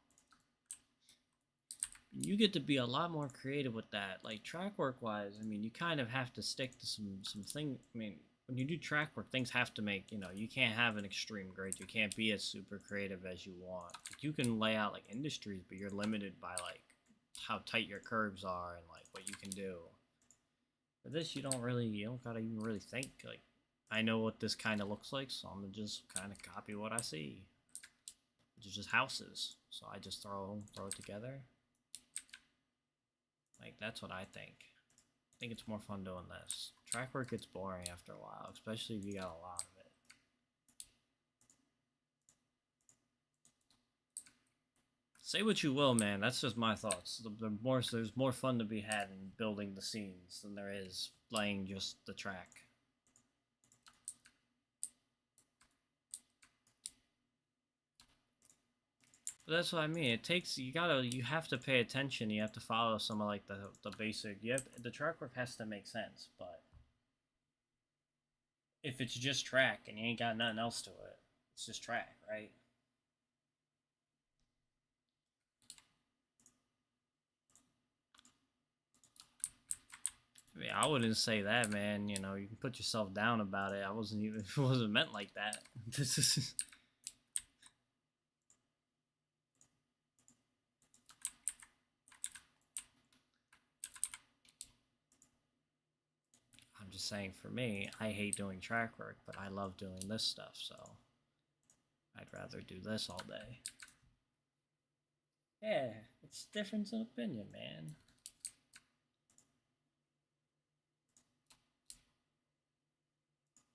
Speaker 1: You get to be a lot more creative with that. Like track work wise, I mean, you kind of have to stick to some thing. I mean, when you do track work, things have to make, you can't have an extreme grade. You can't be as super creative as you want. Like, you can lay out like industries, but you're limited by like how tight your curves are and like what you can do. For this, you don't gotta even really think. Like, I know what this kind of looks like, so I'm gonna just kind of copy what I see, which is just houses. So I just throw it together. Like, that's what I think. I think it's more fun doing this. Track work gets boring after a while, especially if you got a lot of it. Say what you will, man. That's just my thoughts. There's more fun to be had in building the scenes than there is laying just the track. But that's what I mean. It takes you have to pay attention. You have to follow some of like the basic. The track work has to make sense. But if it's just track and you ain't got nothing else to it, it's just track, right? mean, I wouldn't say that, man. You know, you can put yourself down about it. I wasn't even. It wasn't meant like that. This is. I'm just saying, for me, I hate doing track work, but I love doing this stuff, so I'd rather do this all day. Yeah, it's difference in opinion, man.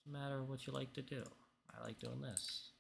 Speaker 1: Doesn't matter what you like to do. I like doing this.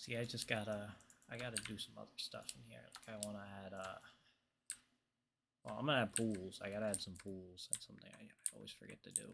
Speaker 1: See, I gotta do some other stuff in here. Like I want to add, well, I'm gonna add pools. I gotta add some pools. That's something I always forget to do.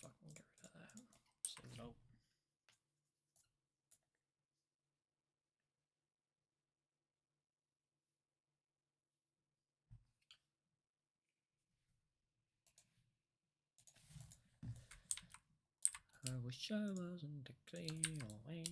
Speaker 1: Fucking get rid of that. So nope. I wish I wasn't away.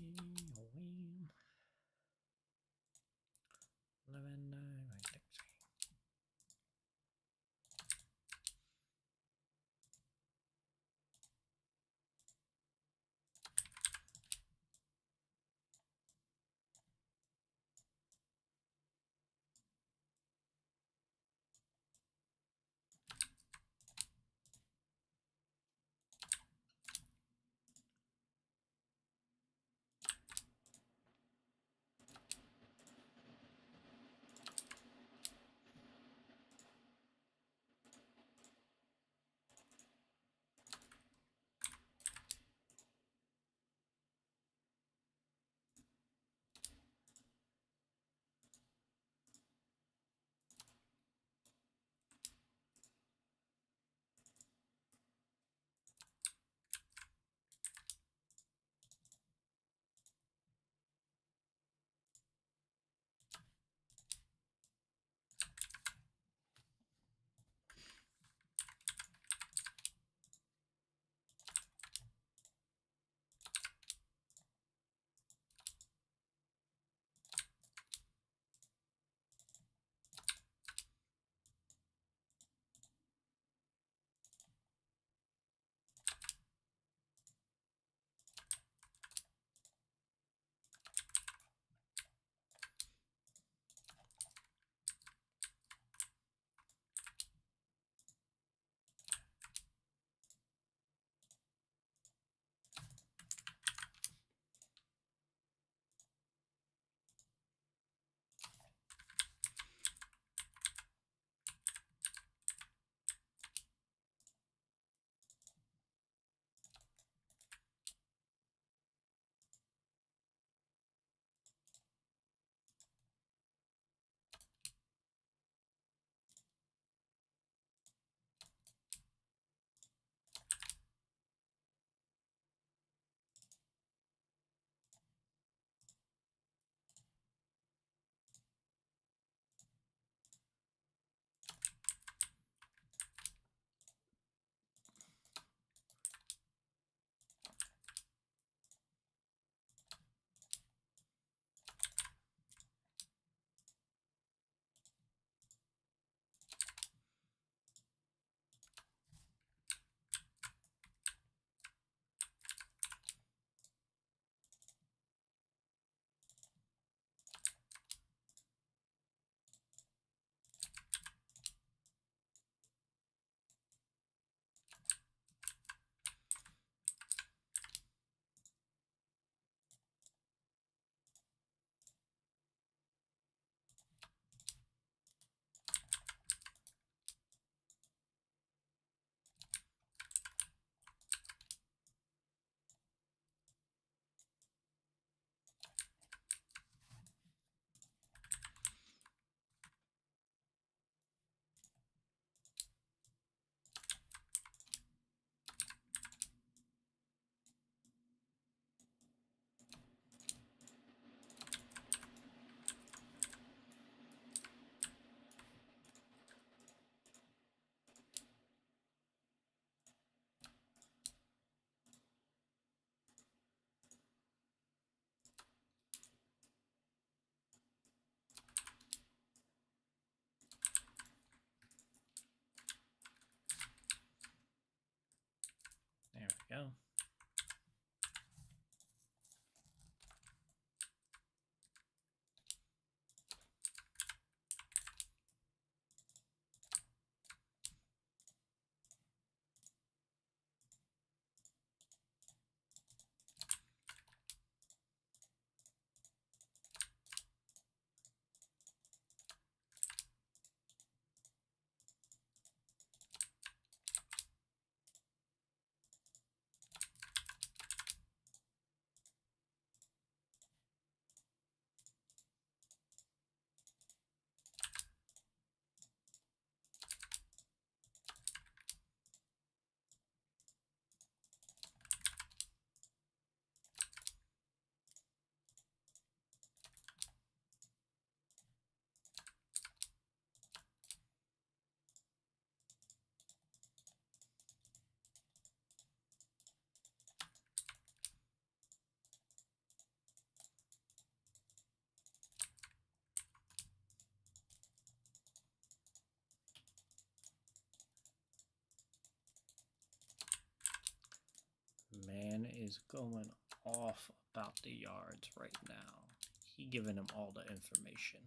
Speaker 1: is going off about the yards right now. He giving him all the information.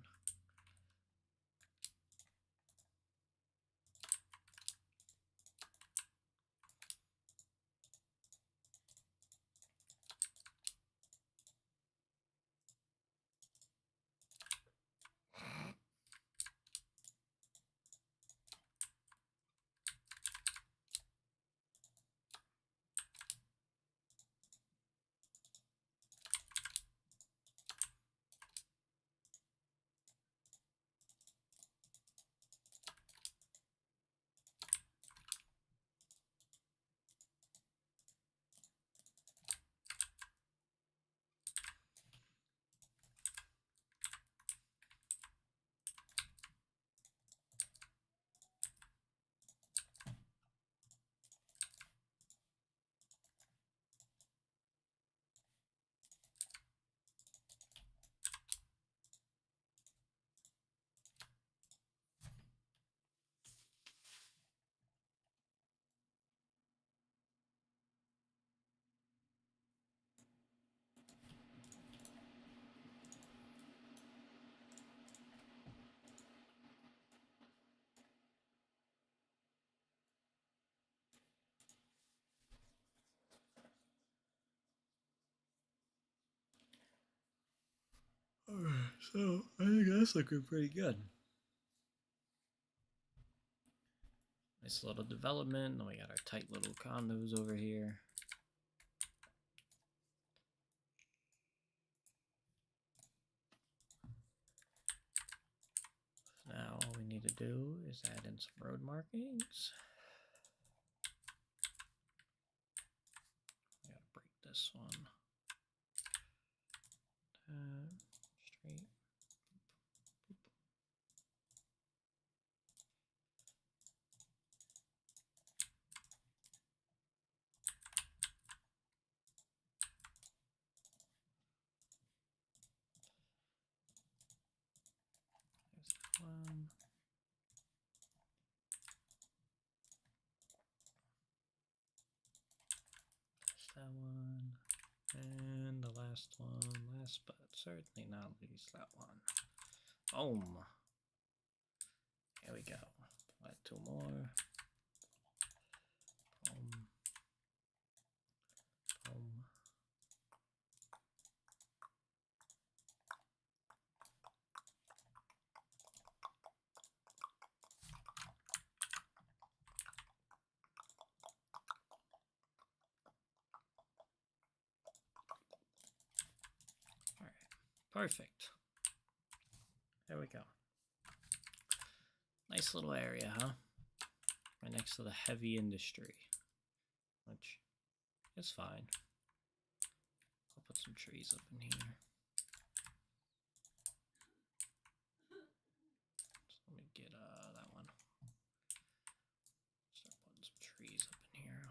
Speaker 1: Alright, so I think that's looking pretty good. Nice little development. Then we got our tight little condos over here. Now all we need to do is add in some road markings. We gotta break this one. Straight. There's that one. There's that one. And the last one, last but certainly not least, that one. Boom. Here we go. Add two more. Boom. Boom. All right. Perfect. There we go. Nice little area, huh? Right next to the heavy industry, which is fine. I'll put some trees up in here. So let me get that one. Start putting some trees up in here.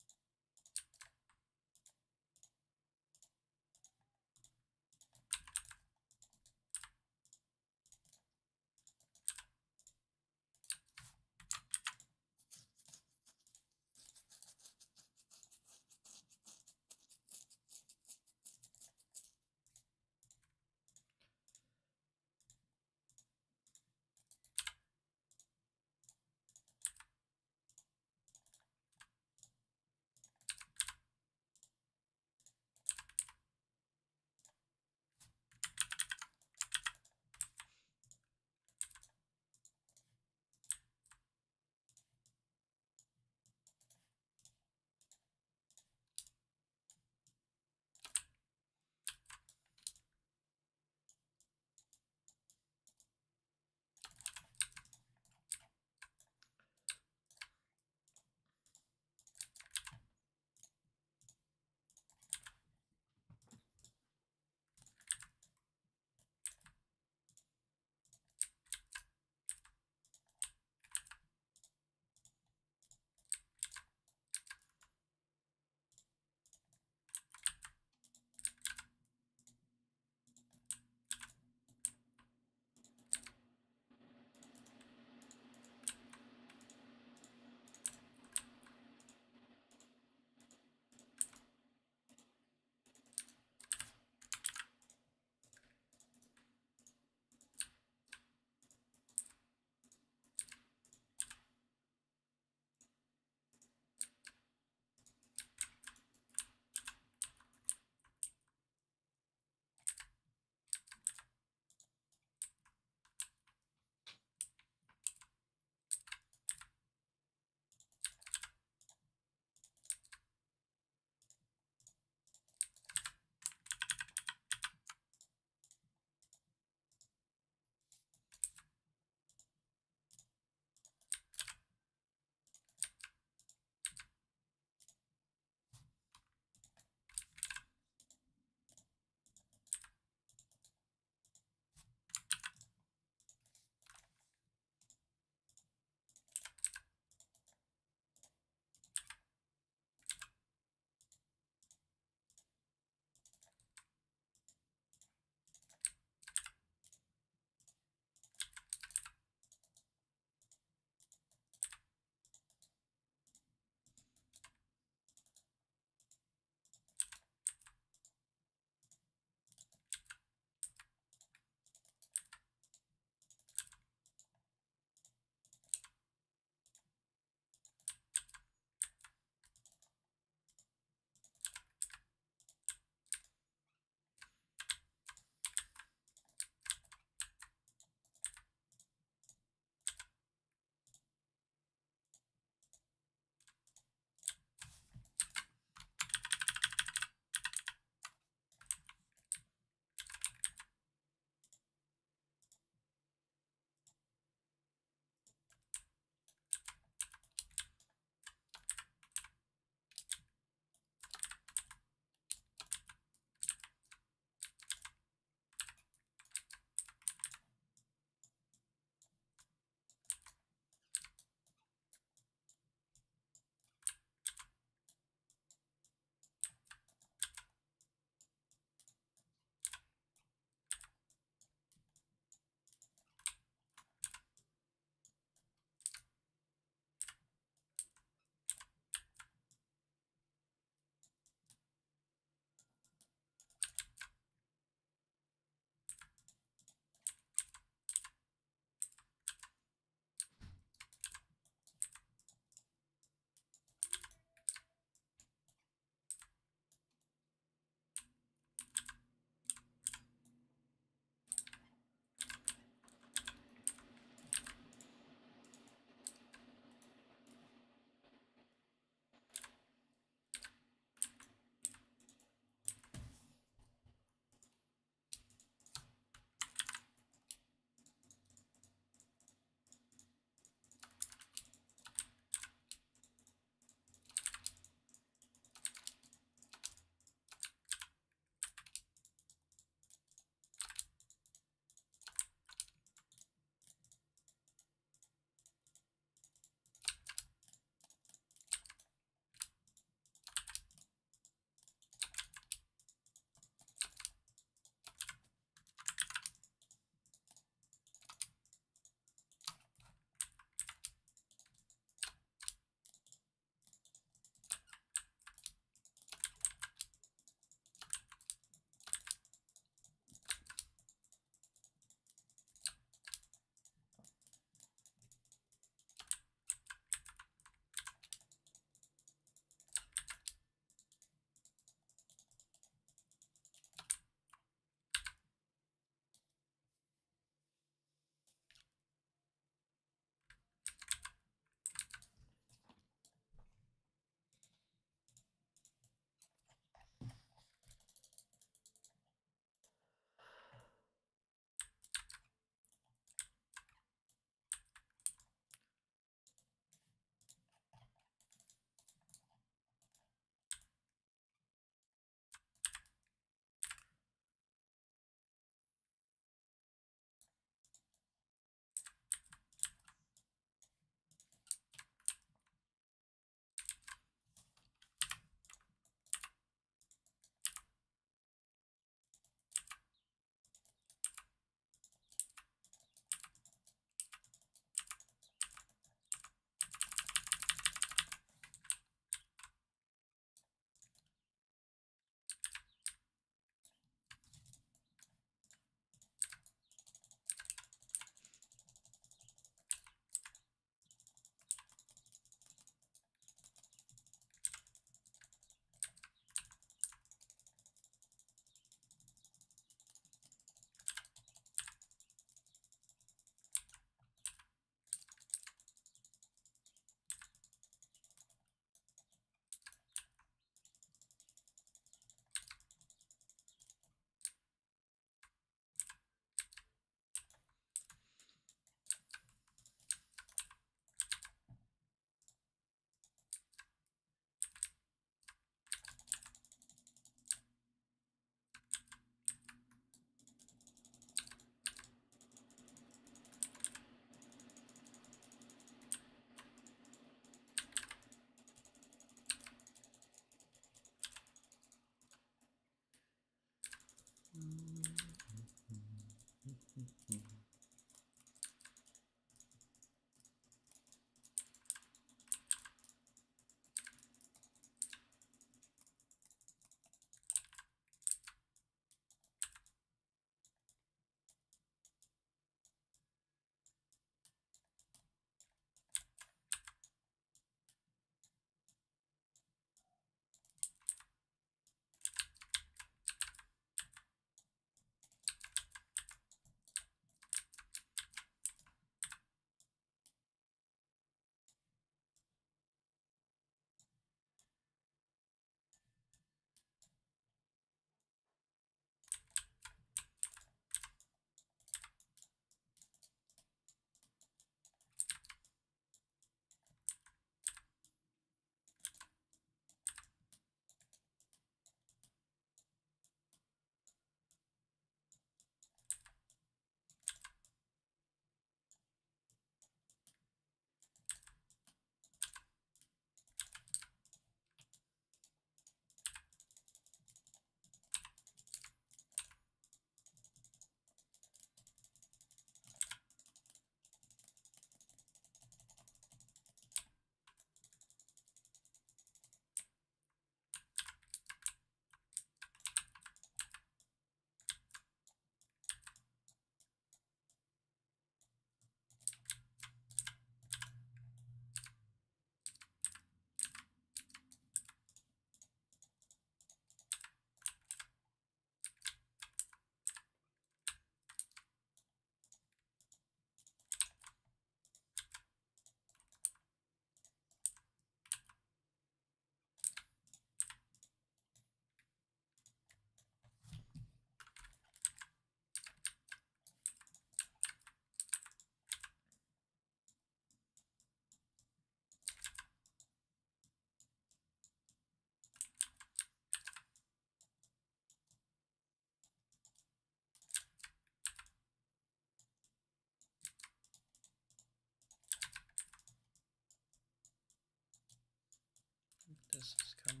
Speaker 1: this is come.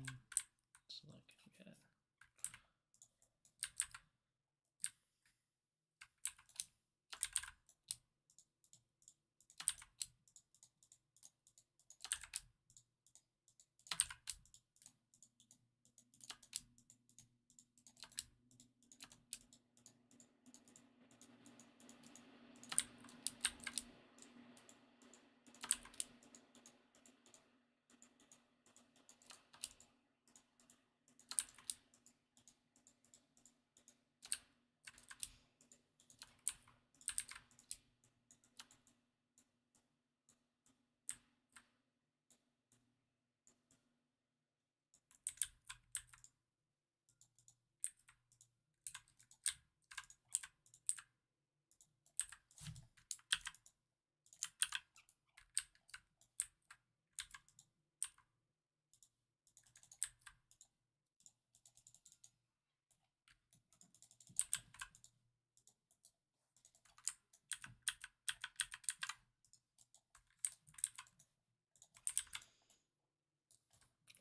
Speaker 1: It's looking good.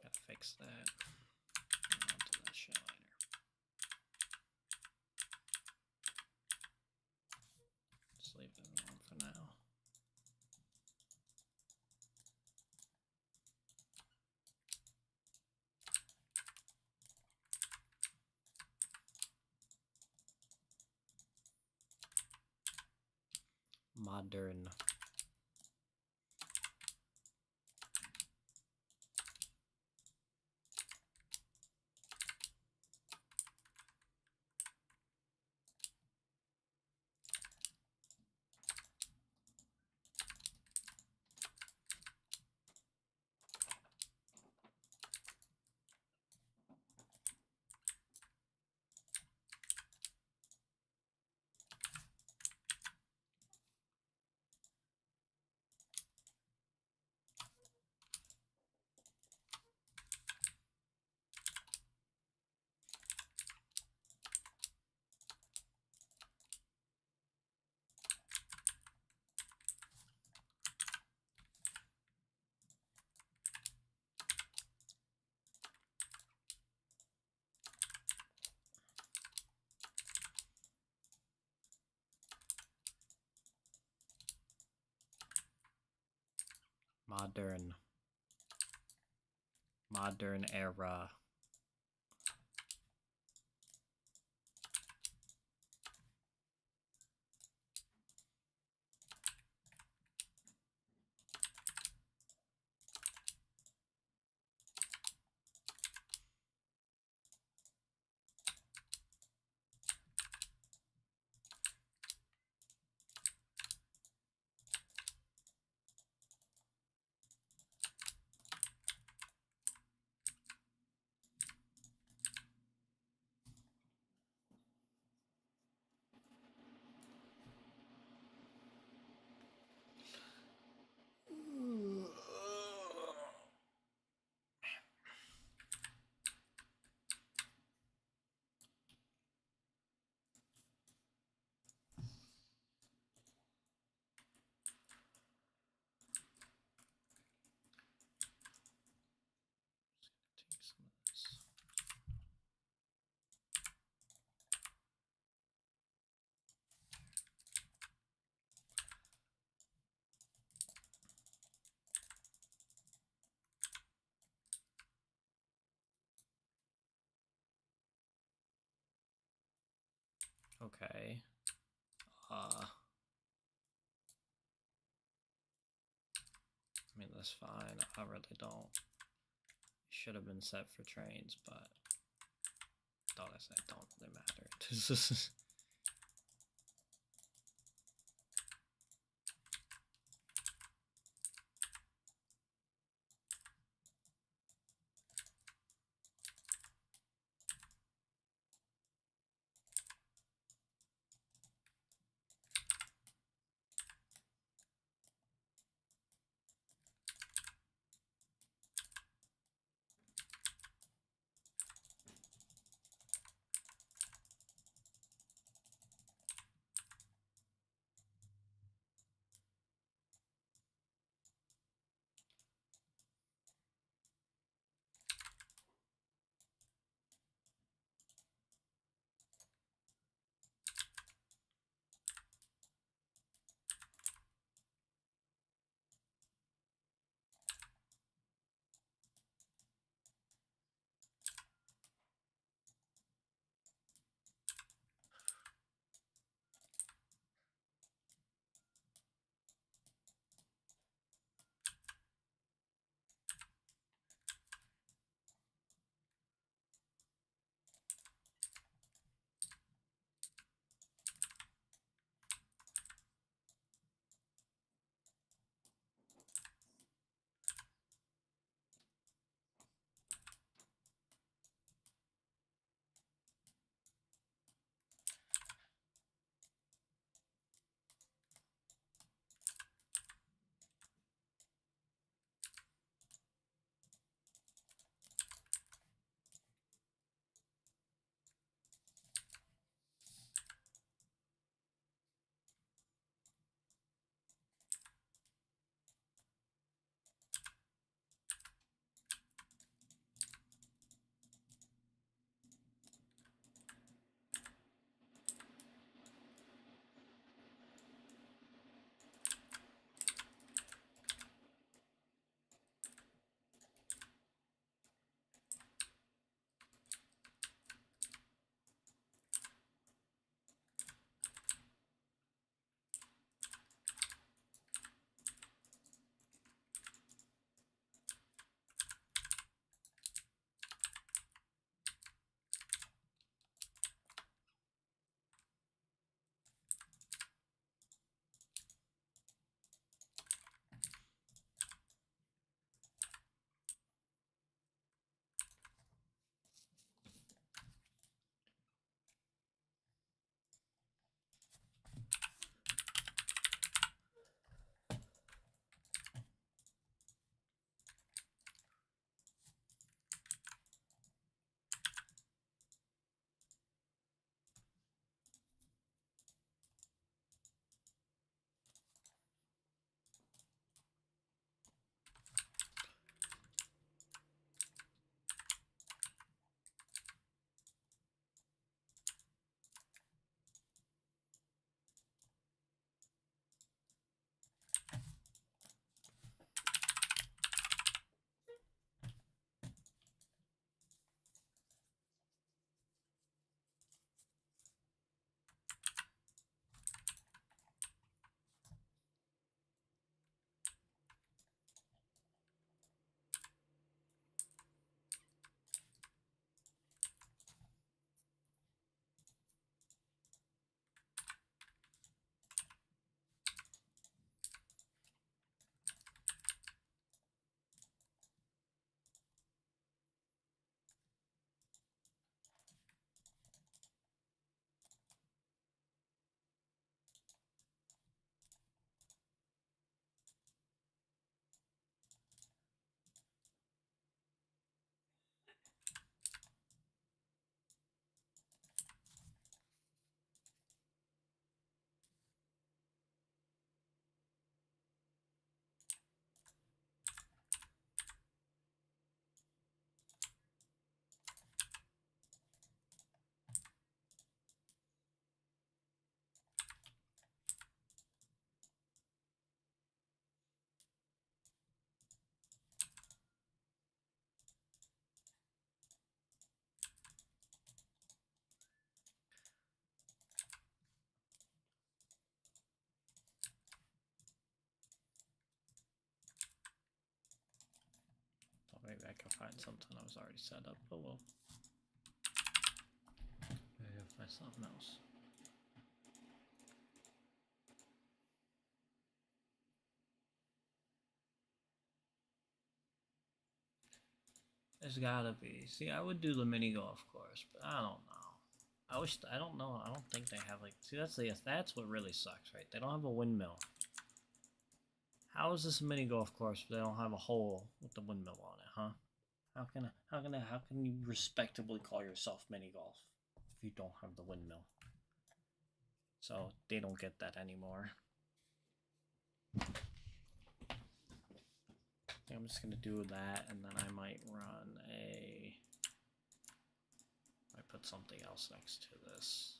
Speaker 1: Gotta fix that. And onto the shiner. Just leave it alone for now. Modern. Modern era. Okay. I mean, that's fine. I really don't. Should have been set for trains, but don't really matter. maybe I can find something that was already set up. Oh well. Maybe I'll find something else. There's gotta be. See, I would do the mini golf course, but I don't know. I don't know. I don't think they have like. See, that's what really sucks, right? They don't have a windmill. How is this a mini golf course if they don't have a hole with the windmill on it, huh? How can you respectably call yourself mini golf if you don't have the windmill? So they don't get that anymore. I'm just gonna do that, and then I might run a. I put something else next to this.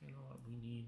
Speaker 1: You know what we need?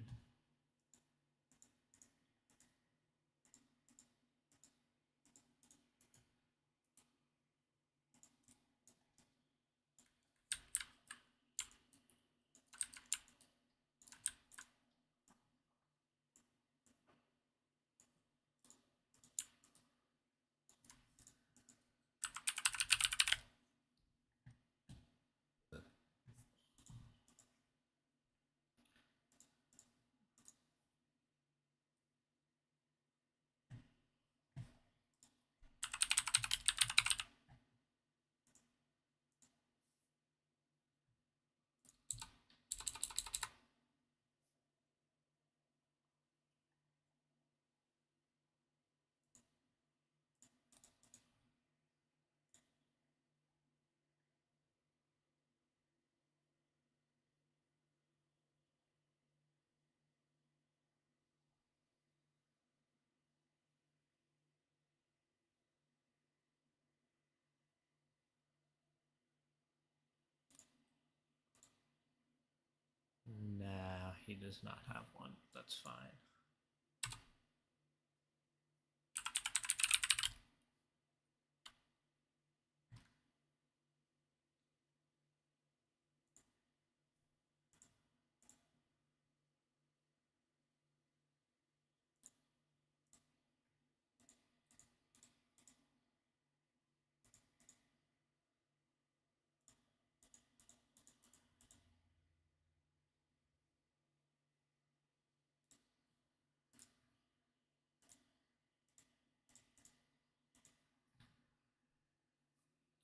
Speaker 1: Nah, he does not have one. That's fine.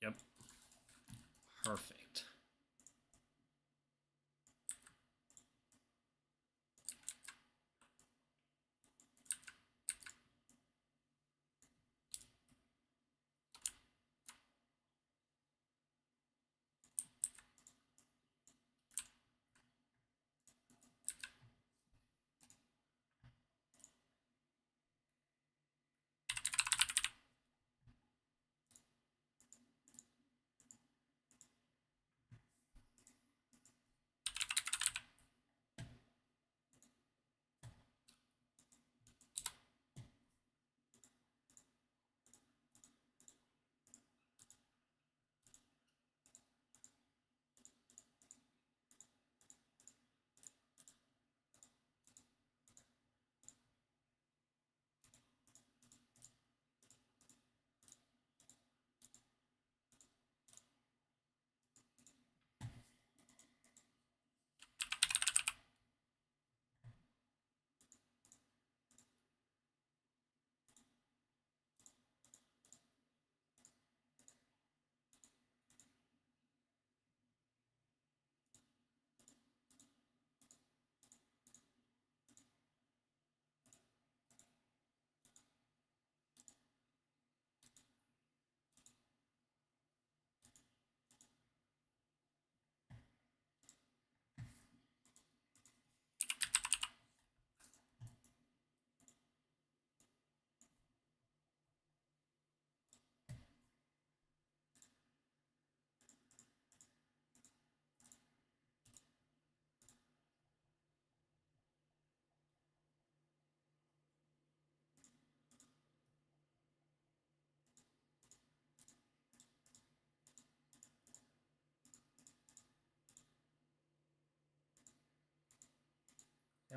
Speaker 1: Yep. Perfect.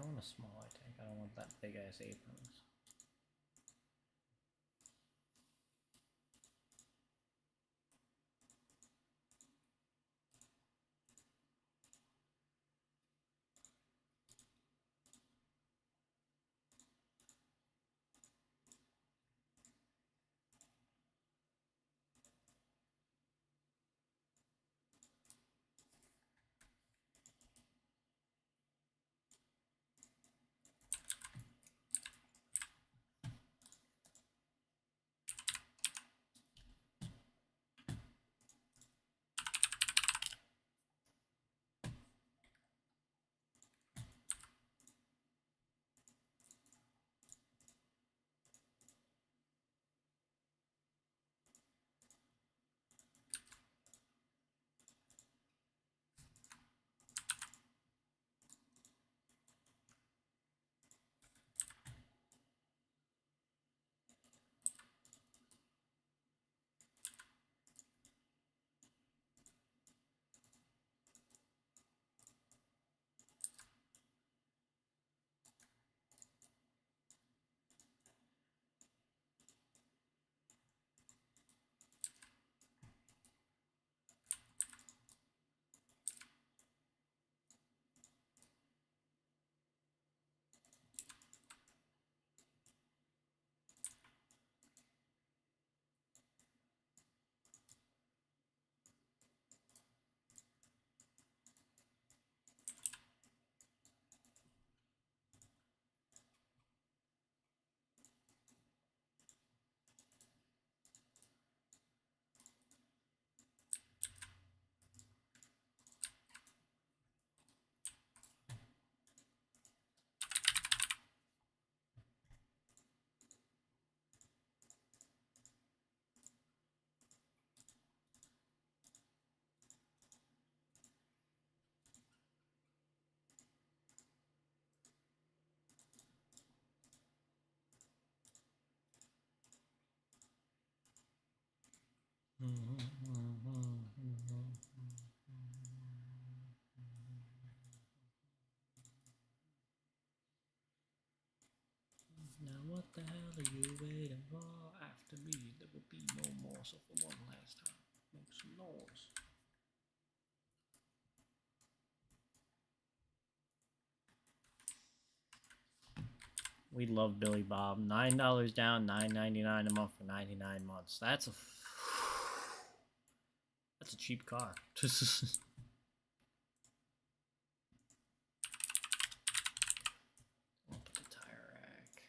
Speaker 1: want a small tank. I don't want that big ass aprons. Now what the hell are you waiting for? After me, there will be no more. So for one last time, make some noise. We love Billy Bob. $9 down, $9.99 a month for 99 months. That's a cheap car. I'll put the tire rack.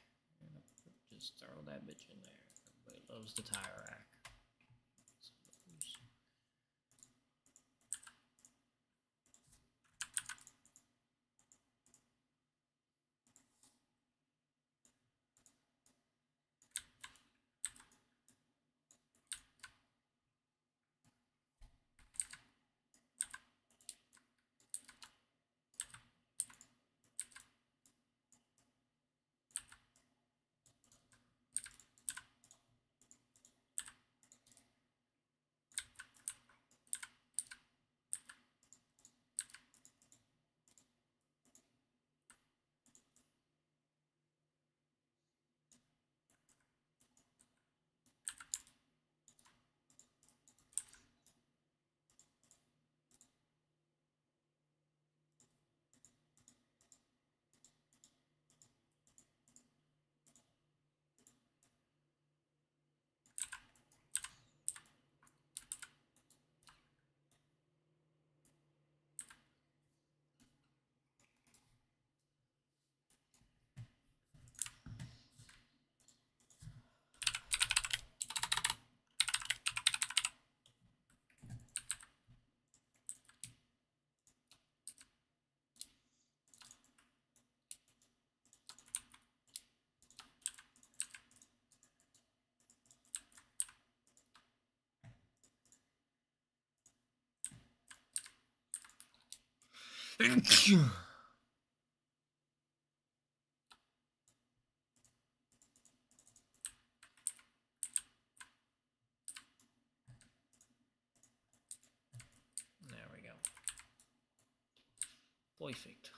Speaker 1: Just throw that bitch in there. Everybody loves the tire rack. There we go. Perfect.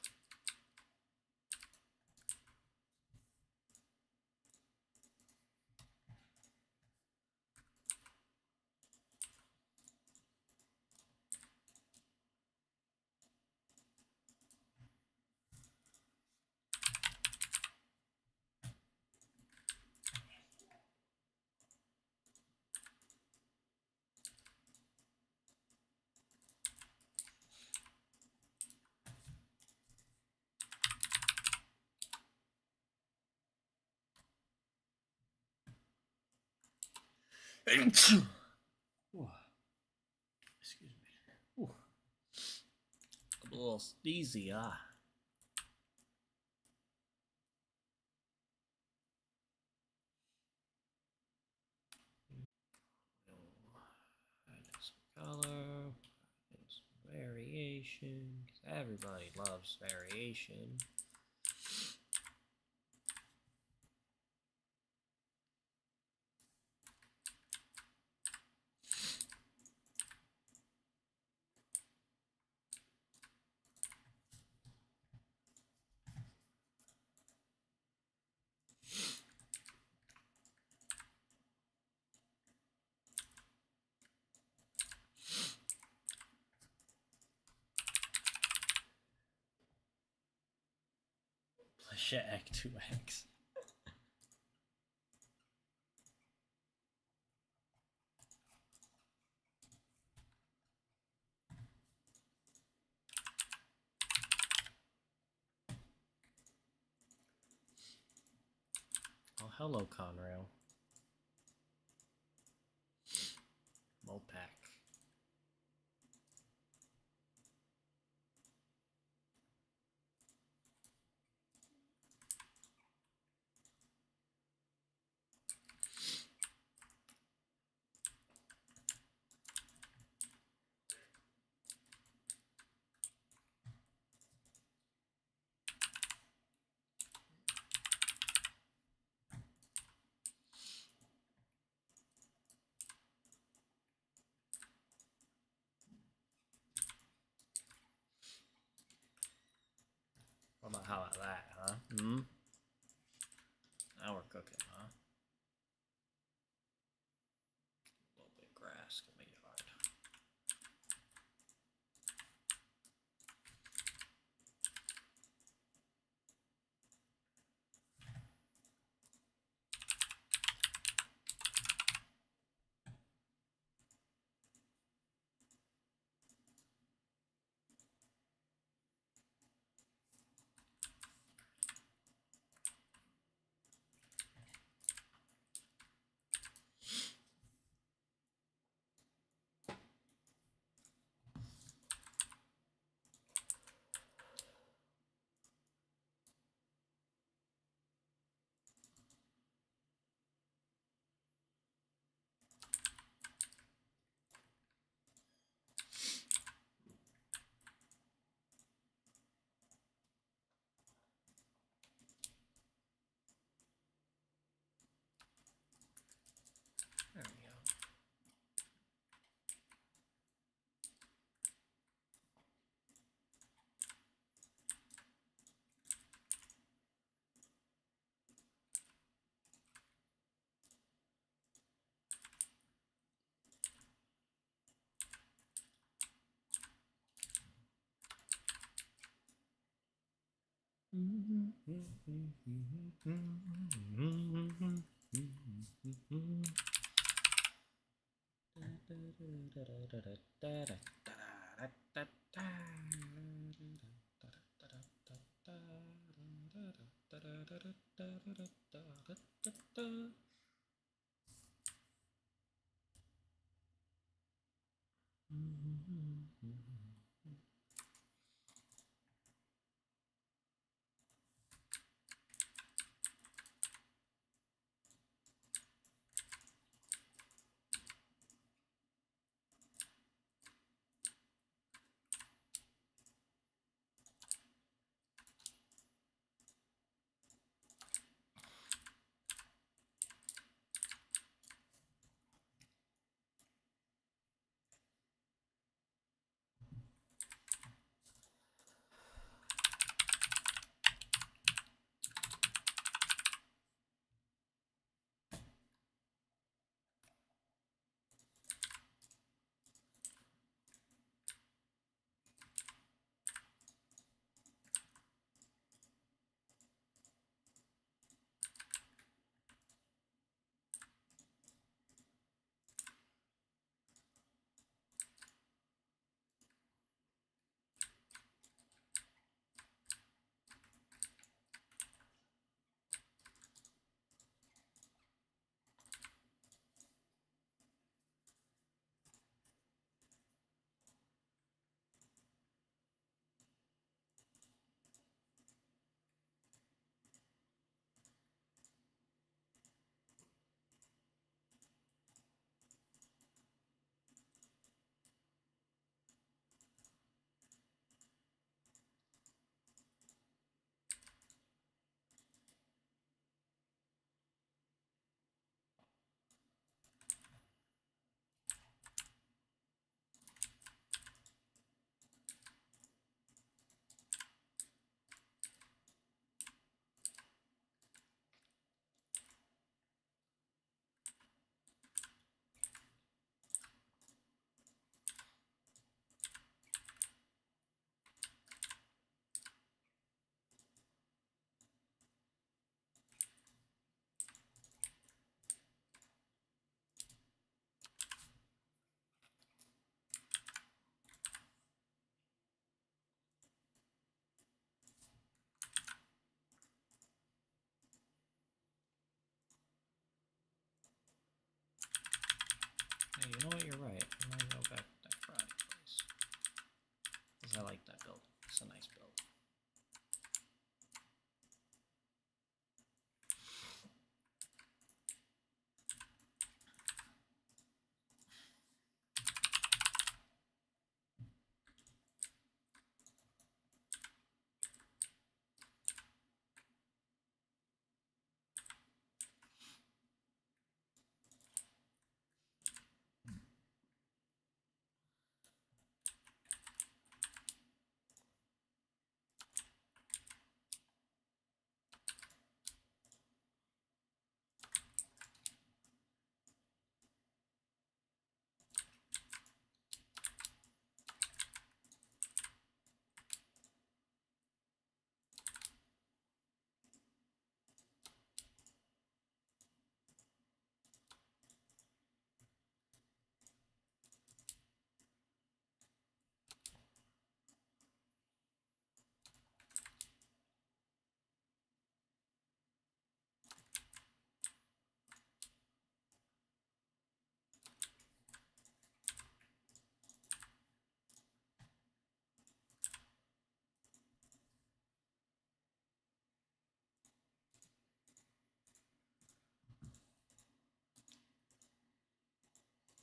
Speaker 1: Excuse me. Ooh. I'm a little sneezy, Color, variation. Everybody loves variation. Egg 2x. Oh, hello, Conrail. Mopac. How about that, huh? Hmm? Now we're cooking, huh? A little bit of grass in my yard. There we go.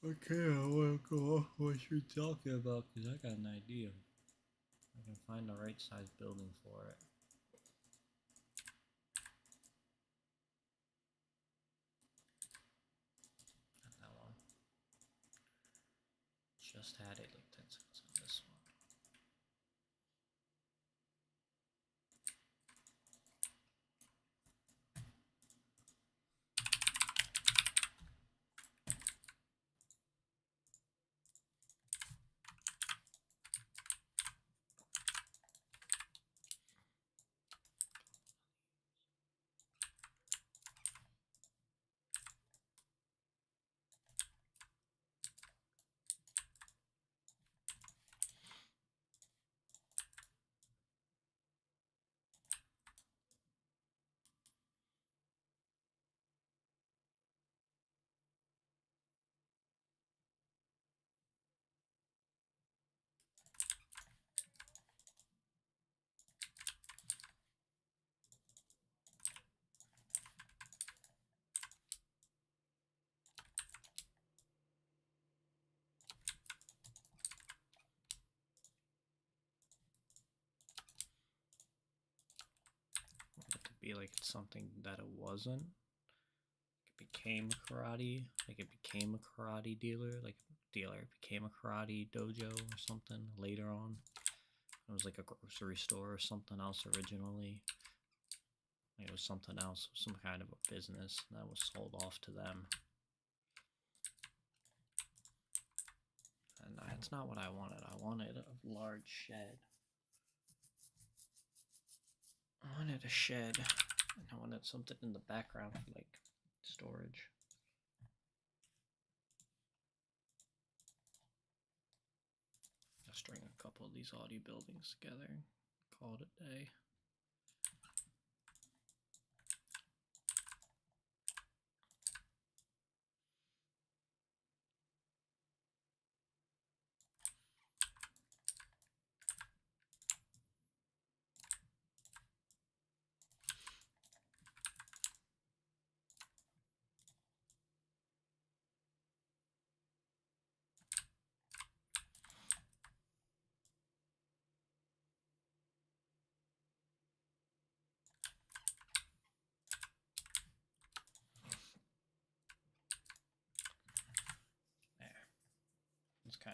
Speaker 1: Okay, I wanna go off what you're talking about because I got an idea. I can find the right size building for it. Not that one. Just had it like 10 seconds on this one. Be like it's something that it wasn't. It became a karate, like it became a karate dealer, like dealer became a karate dojo or something later on. It was like a grocery store or something else originally. It was something else, some kind of a business that was sold off to them. And that's not what I wanted. I wanted a large shed. I wanted a shed, and I wanted something in the background for like storage. I'll string a couple of these audio buildings together, call it a day.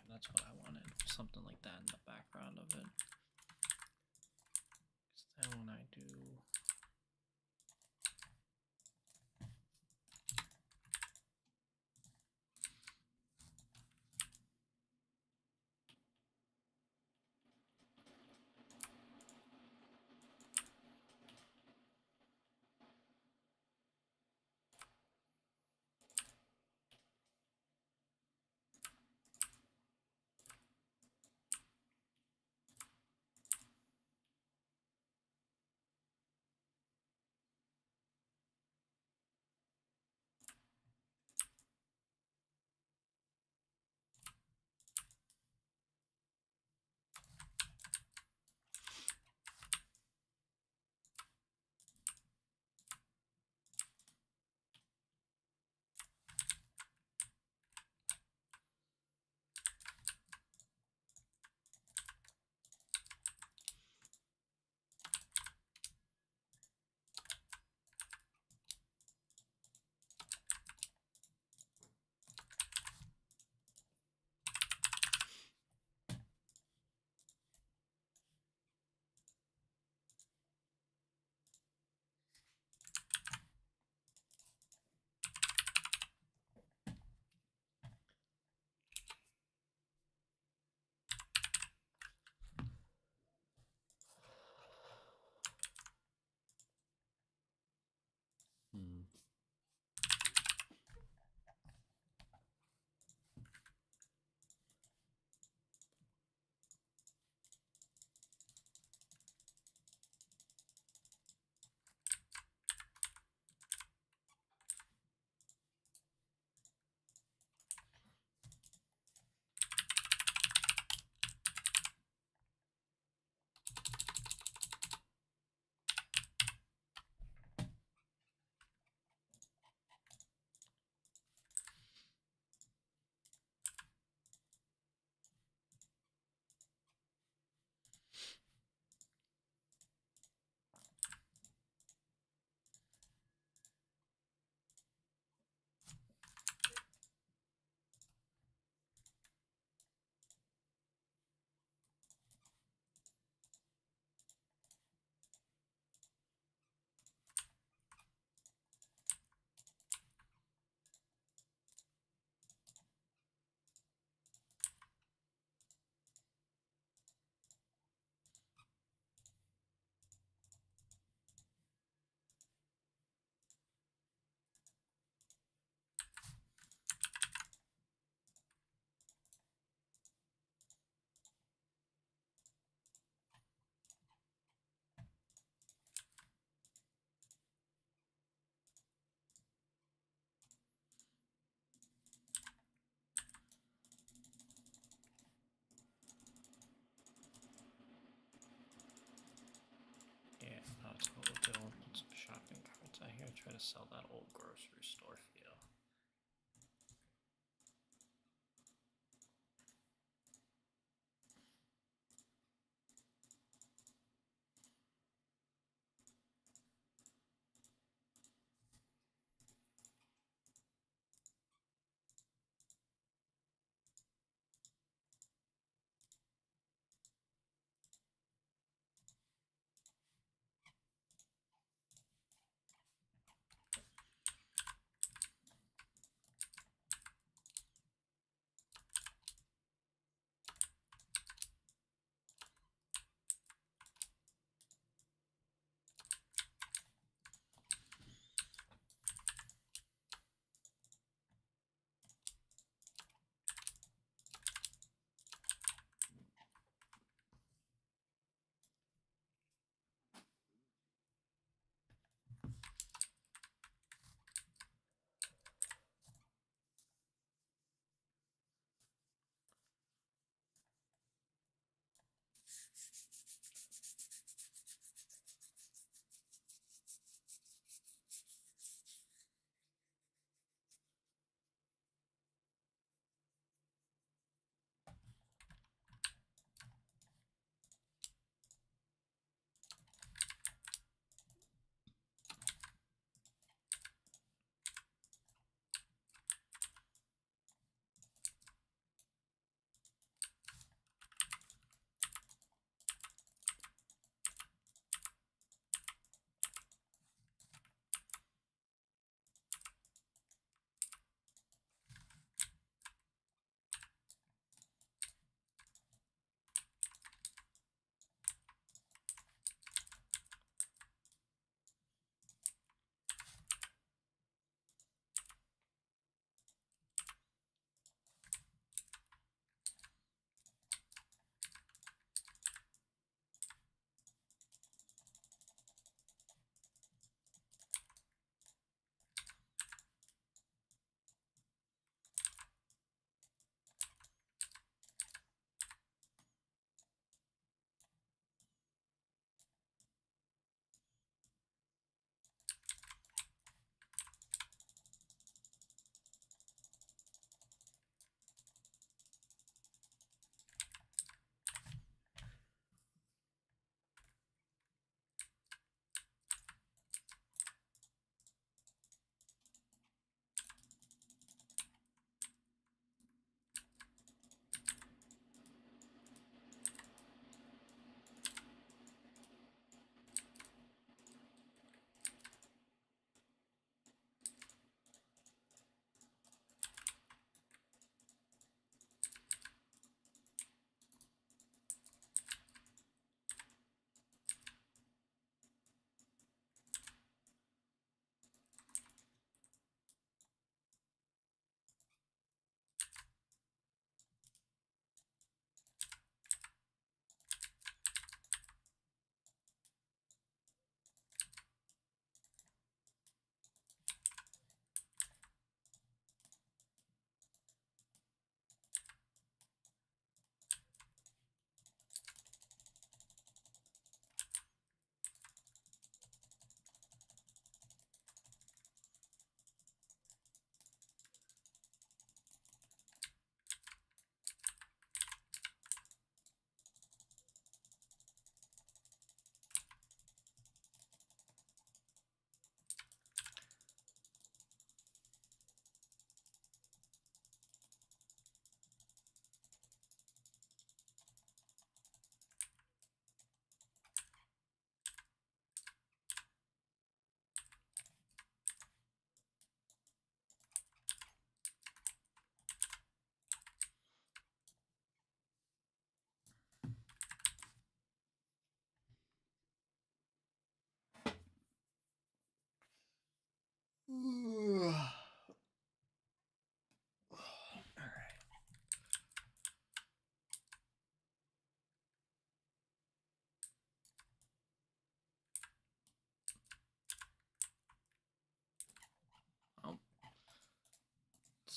Speaker 1: That's what I wanted, something like that in the background of it. Then when I do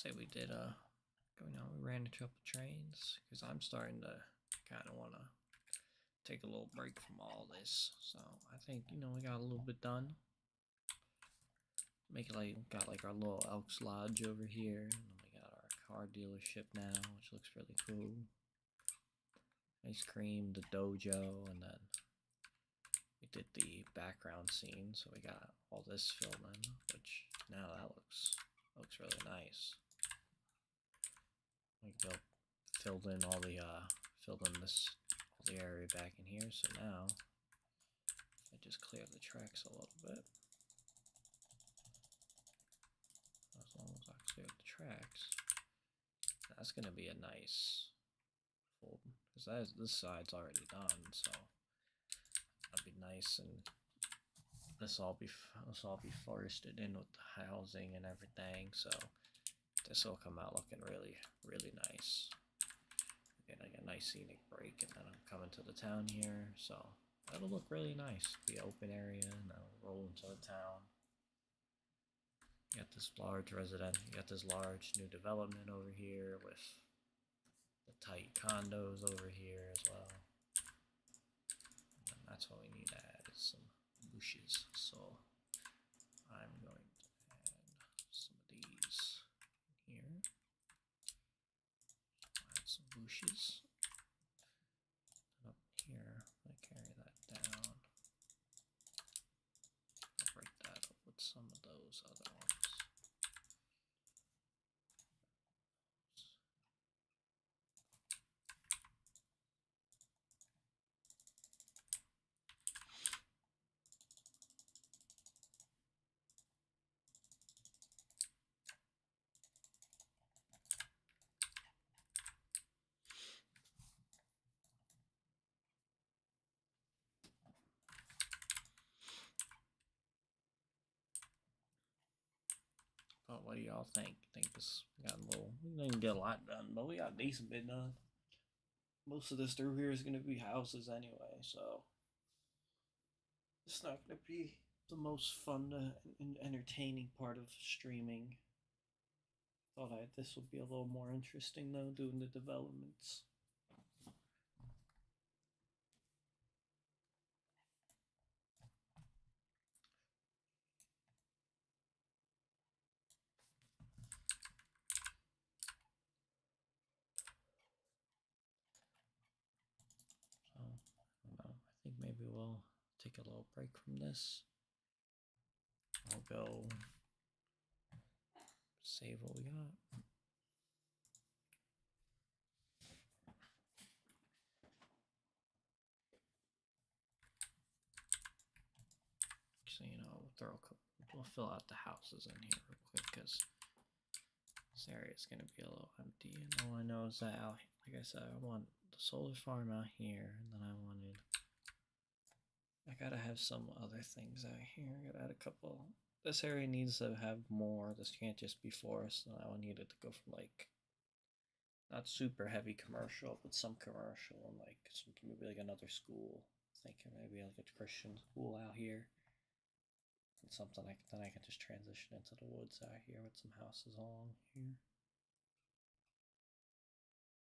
Speaker 1: say we did going on. We ran into a couple trains because I'm starting to kind of want to take a little break from all this. So I think we got a little bit done. Make it like got like our little Elks Lodge over here, and then we got our car dealership now, which looks really cool. Ice cream, the dojo, and then we did the background scene, so we got all this filming, which now that looks really nice. We filled in all the all the area back in here, so now I just clear the tracks a little bit. As long as I clear the tracks, that's gonna be a nice fold, because this side's already done, so that'd be nice, and this all be forested in with the housing and everything, so this will come out looking really nice. Get like a nice scenic break, and then I'm coming to the town here, so that'll look really nice. The open area, and I'll roll into the town. You got this large large new development over here with the tight condos over here as well. And that's what we need to add is some bushes. So I'm going to add some of these here. Add some bushes. And up here, I carry that down. I'll break that up with some of those other ones. But what do y'all think? Think this got a little? We didn't get a lot done, but we got a decent bit done. Most of this through here is gonna be houses anyway, so it's not gonna be the most fun and entertaining part of streaming. Thought this would be a little more interesting though, doing the developments. So I don't know. I think maybe we'll take a little break from this. I'll go save what we got. So we'll fill out the houses in here real quick because this area is gonna be a little empty. And all I know is that like I said, I want the solar farm out here, and then I gotta have some other things out here. I gotta add a couple. This area needs to have more. This can't just be forest. And I need it to go from like not super heavy commercial, but some commercial, and like maybe like another school. Thinking maybe like a Christian school out here. And something then I can just transition into the woods out here with some houses along here.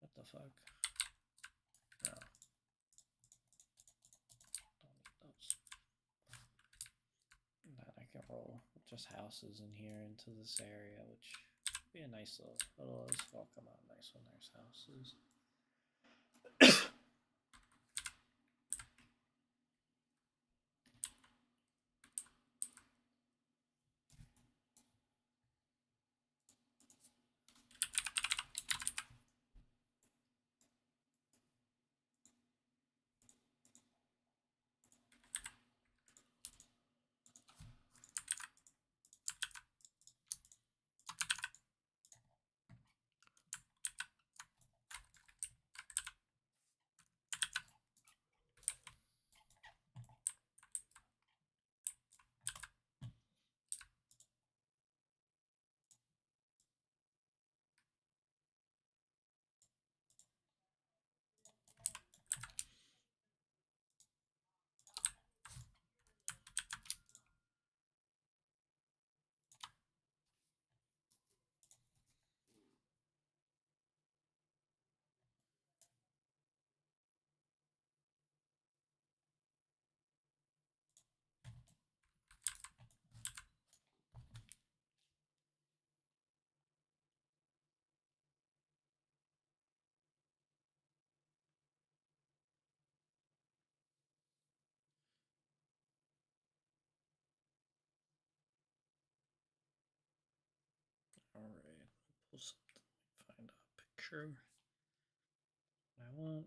Speaker 1: What the fuck? No. Don't need those. And then I can roll just houses in here into this area, which would be a nice little this will come out nice when there's houses. true. I want.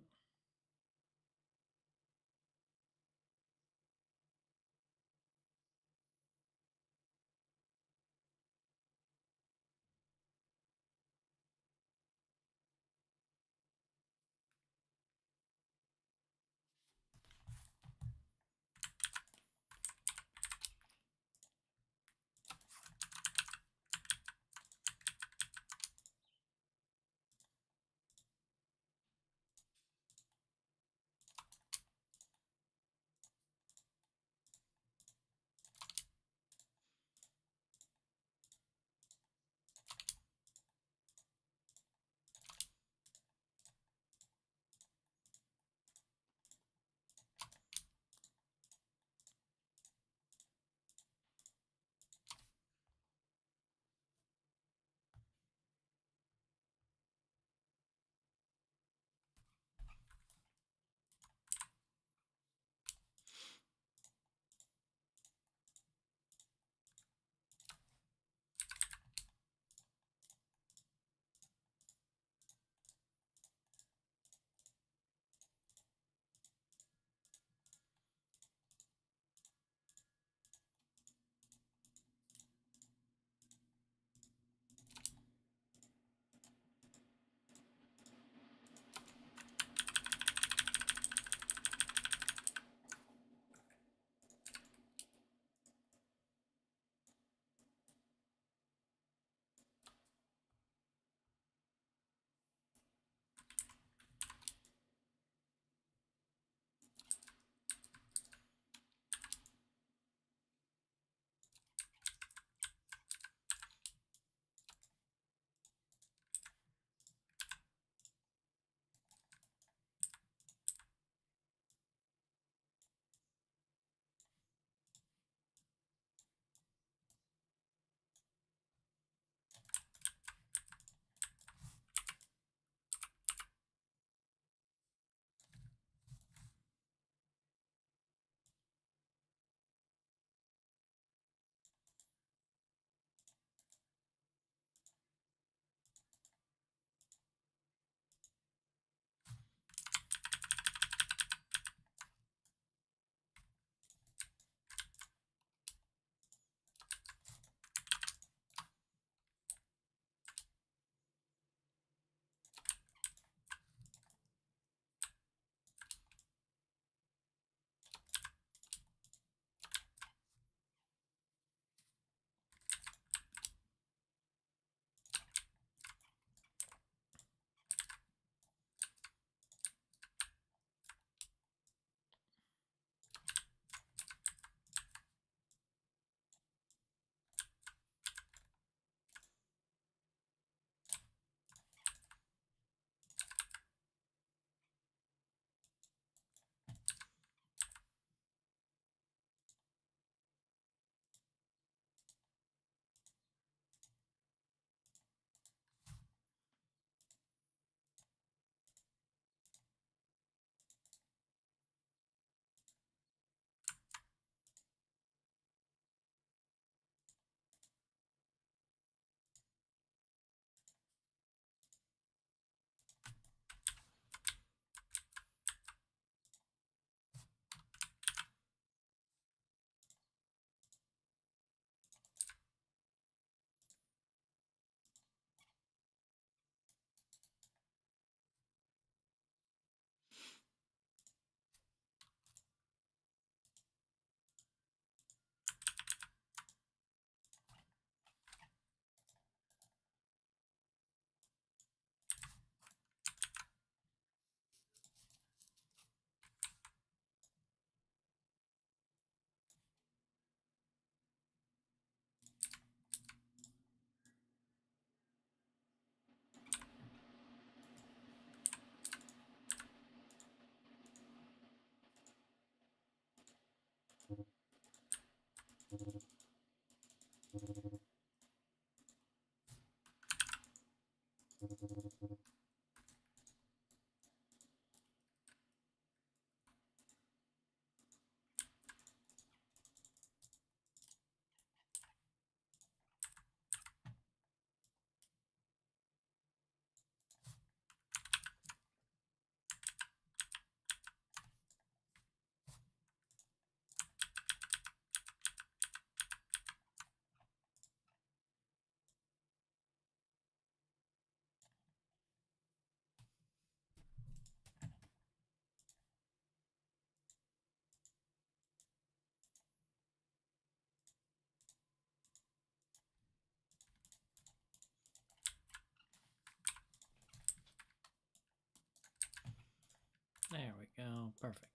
Speaker 1: Perfect.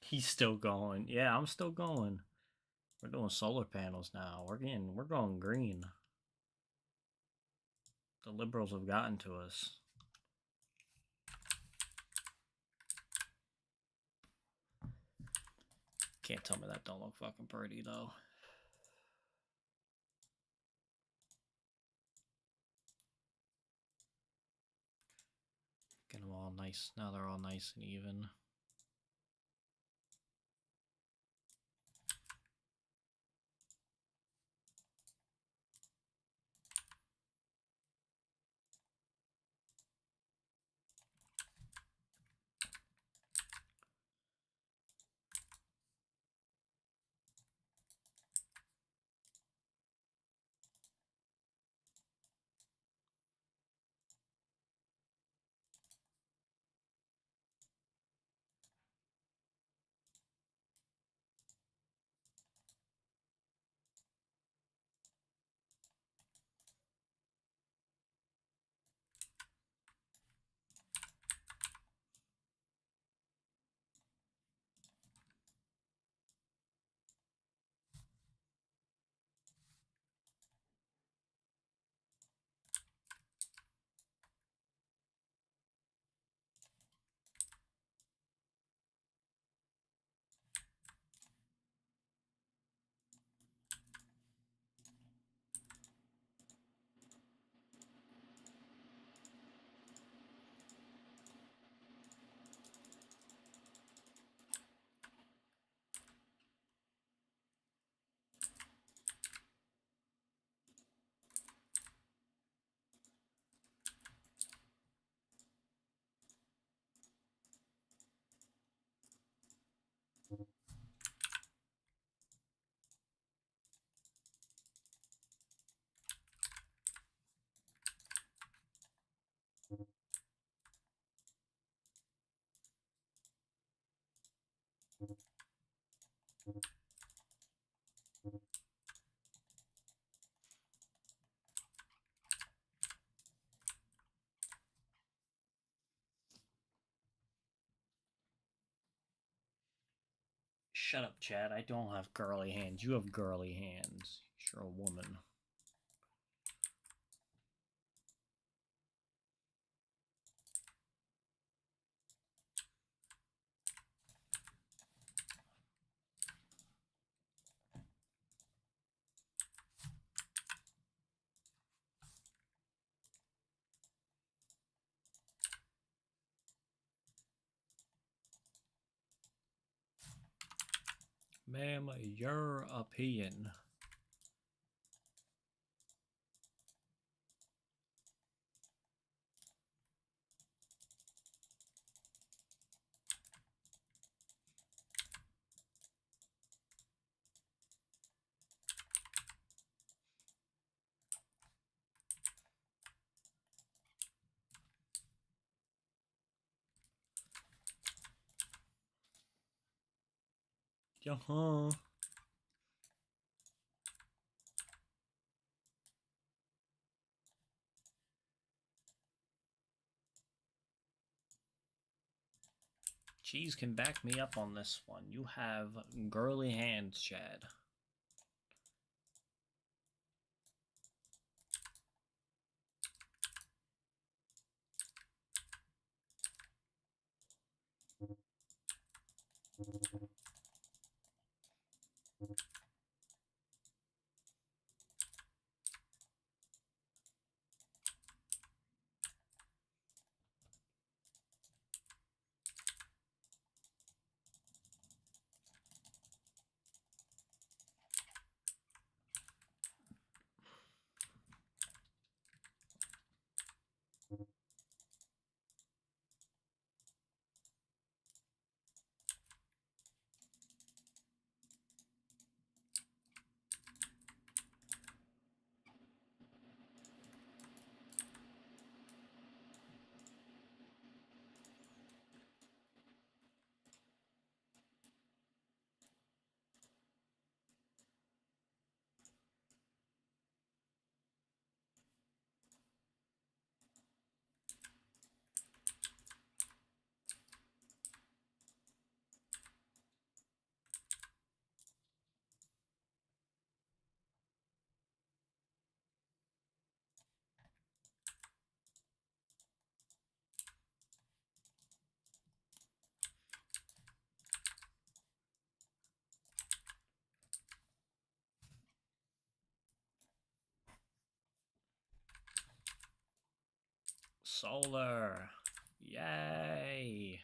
Speaker 1: He's still going. Yeah, I'm still going. We're doing solar panels now. We're going green. The liberals have gotten to us. Can't tell me that don't look fucking pretty though. Get them all nice. Now they're all nice and even. Shut up, Chad. I don't have girly hands. You have girly hands. You're a woman. Ma'am, your opinion. Uh-huh. Cheese can back me up on this one. You have girly hands, Chad. Solar! Yay!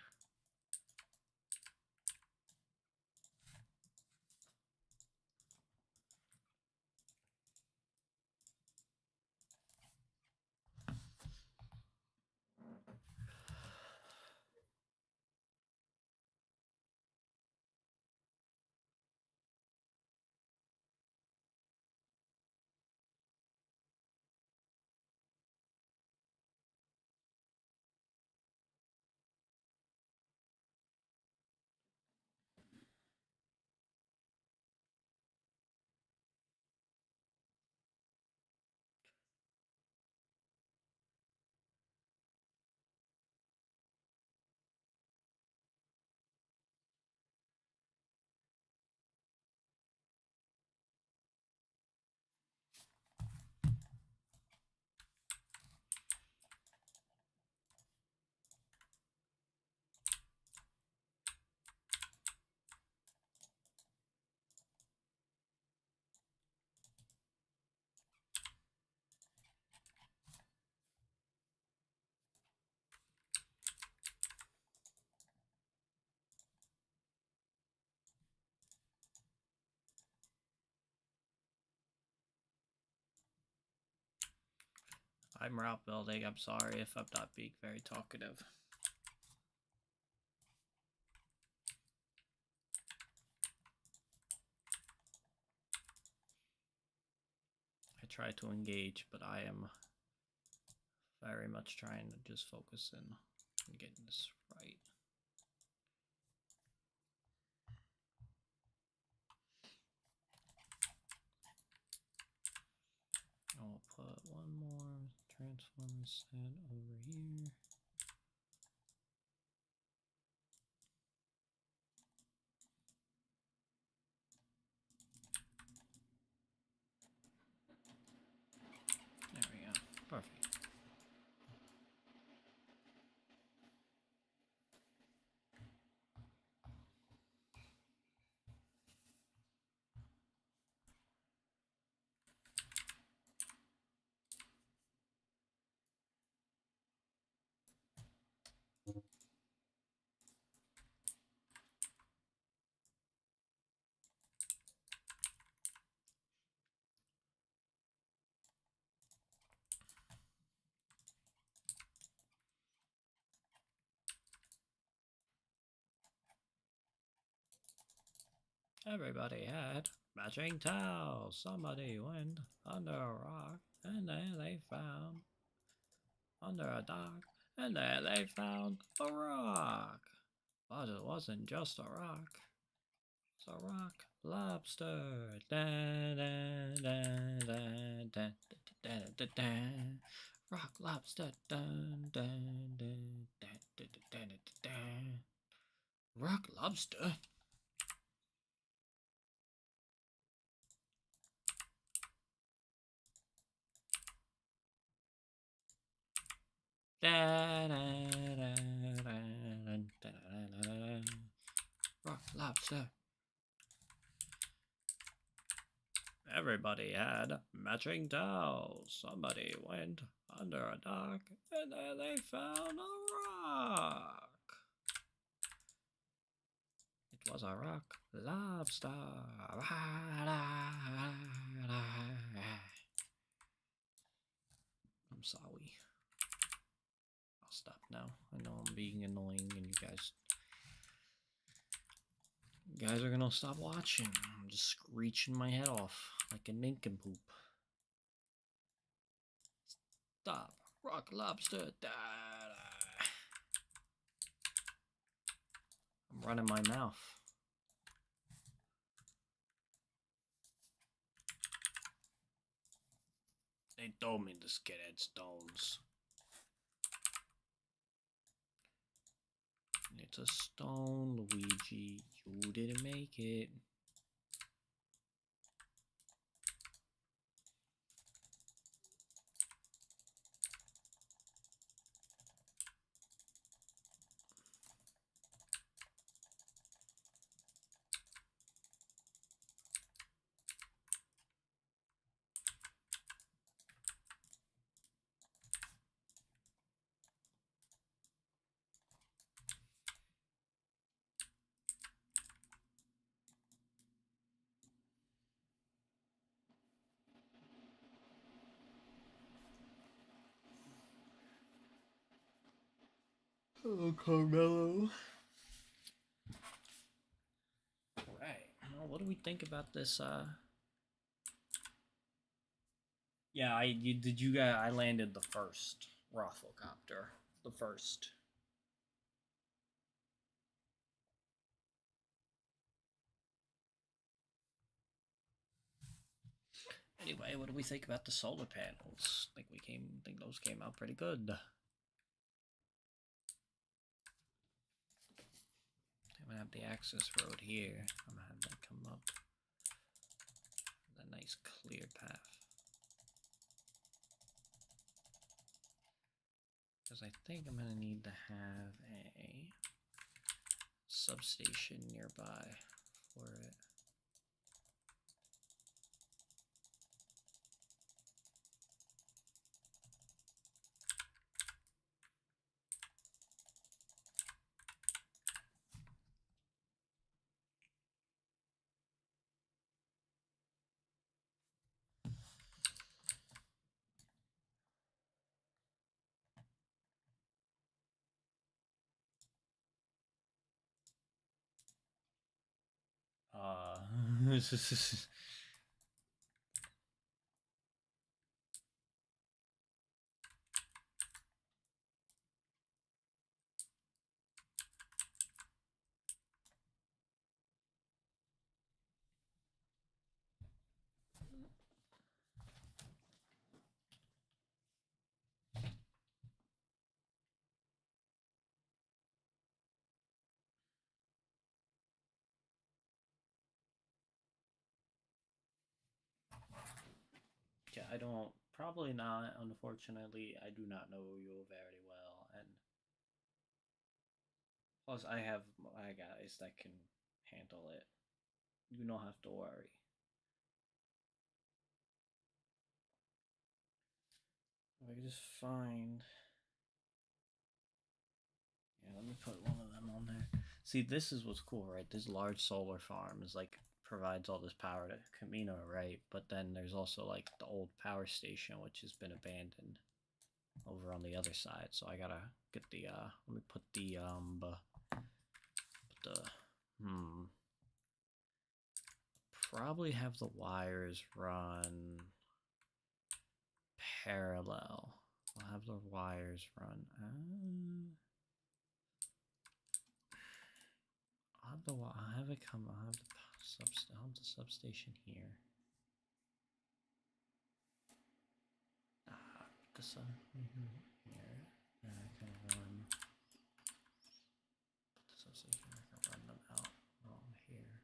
Speaker 1: I'm route building. I'm sorry if I'm not being very talkative. I try to engage, but I am very much trying to just focus in on getting this right. I'll put one more transformer set over here. There we go. Perfect. Everybody had matching towels. Somebody went under a rock, and there they found under a dock, and there they found a rock. But it wasn't just a rock. It's a rock lobster. Da, da, da, da, da, da, da, da. Rock lobster. Dun, dun, dun, da, da, da, da, da, da. Rock lobster. Da, da, da, da, da, da, da. Rock lobster. Everybody had matching towels. Somebody went under a dock, and there they found a rock. It was a rock lobster. I'm sorry. I'll stop now. I know I'm being annoying, and you guys are gonna stop watching. I'm just screeching my head off like a nincompoop. Stop. Rock lobster. Da, da. I'm running my mouth. They told me this kid had stones. It's a stone, Luigi. You didn't make it. Oh, Carmelo. Right. Well, what do we think about this? Yeah, I landed the first Rafflecopter. The first. Anyway, what do we think about the solar panels? Think those came out pretty good. I'm gonna have the access road here. I'm gonna have that come up. A nice clear path. Because I think I'm gonna need to have a substation nearby for it. Yeah, I don't. Probably not. Unfortunately, I do not know you very well, and plus I have my guys that can handle it. You don't have to worry. If I can just find. Yeah, let me put one of them on there. See, this is what's cool, right? This large solar farm is like provides all this power to Camino, right? But then there's also like the old power station, which has been abandoned over on the other side. So I gotta get the let me put the probably have the wires run parallel. I'll have the wires run. I'll have it come. I'll have the substation here. The sun here. And I can run. Put the substation. I can run them out along here.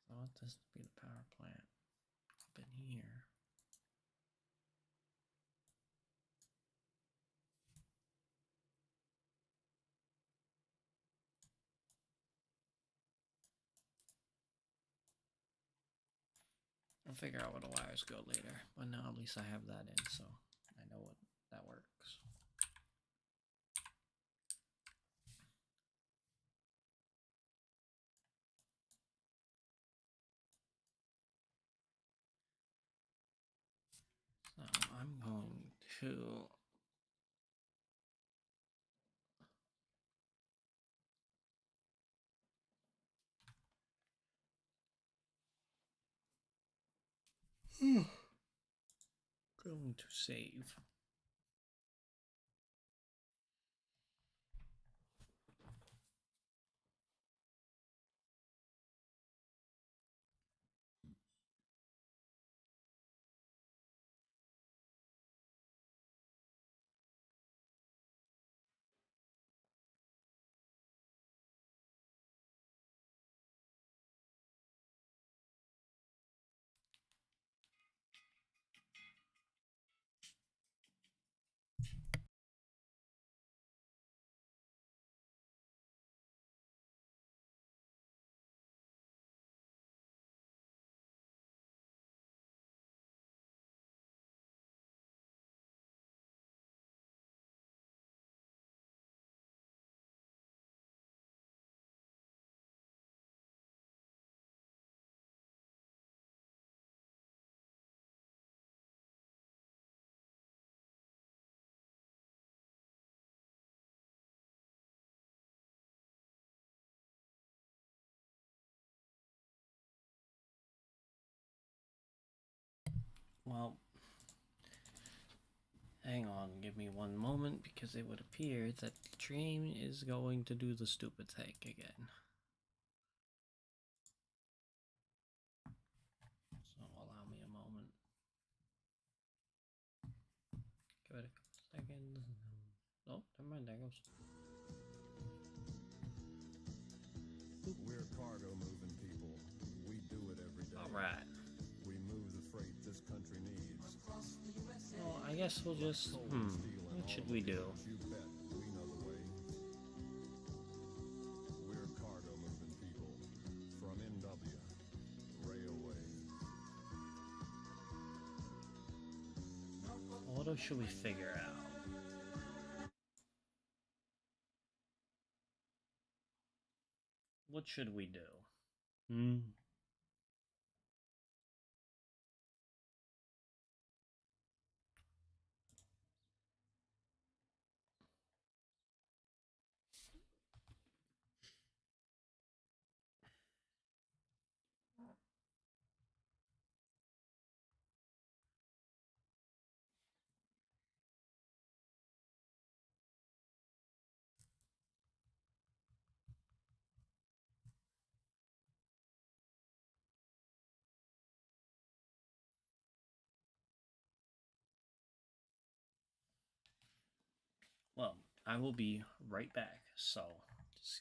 Speaker 1: I want this to be the power plant up in here. I'll figure out where the wires go later, but now at least I have that in, so I know what that works. So I'm going to save. Well, hang on, give me one moment, because it would appear that the train is going to do the stupid thing again. So allow me a moment. Give it a couple seconds. Oh, never mind, there goes.
Speaker 2: We're cargo moving people. We do it every day.
Speaker 1: Alright.
Speaker 2: We move the freight this country needs.
Speaker 1: Well, I guess we'll just, what should we do?
Speaker 2: You bet we know the way. We're cargo moving people. From NW. Railway.
Speaker 1: What should we figure out? What should we do? Well, I will be right back, so just...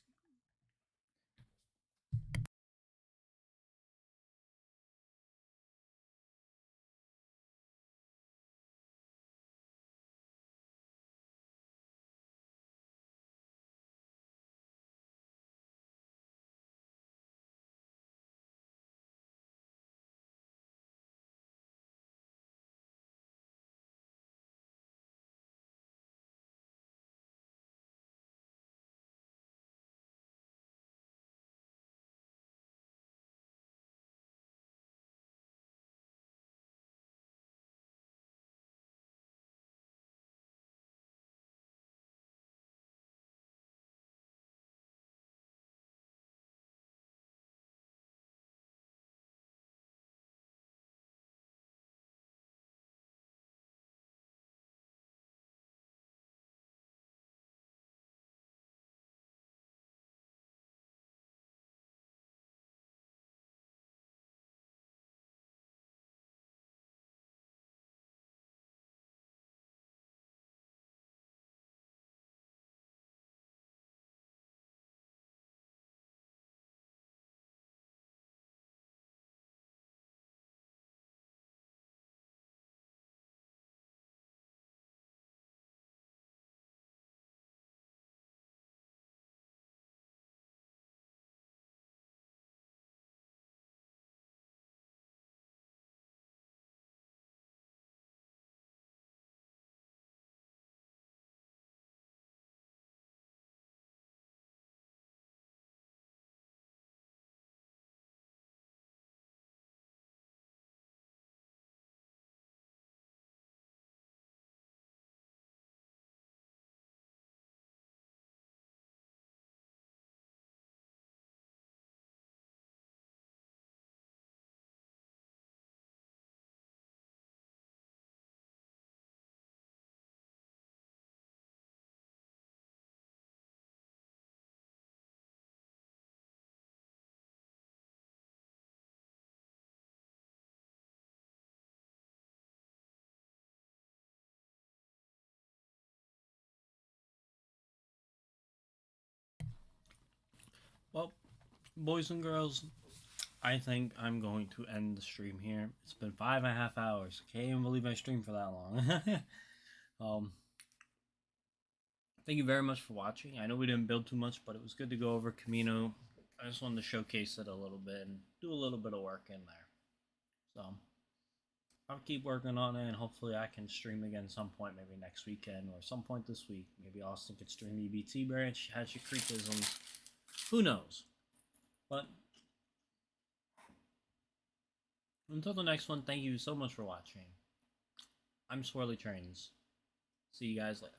Speaker 1: Well, boys and girls, I think I'm going to end the stream here. It's been 5.5 hours. Can't even believe I streamed for that long. Thank you very much for watching. I know we didn't build too much, but it was good to go over Camino. I just wanted to showcase it a little bit and do a little bit of work in there. So I'll keep working on it, and hopefully I can stream again some point, maybe next weekend or some point this week. Maybe Austin could stream EBT branch, Hatchet Creekisms. Who knows? But until the next one, thank you so much for watching. I'm Swirly Trains. See you guys later.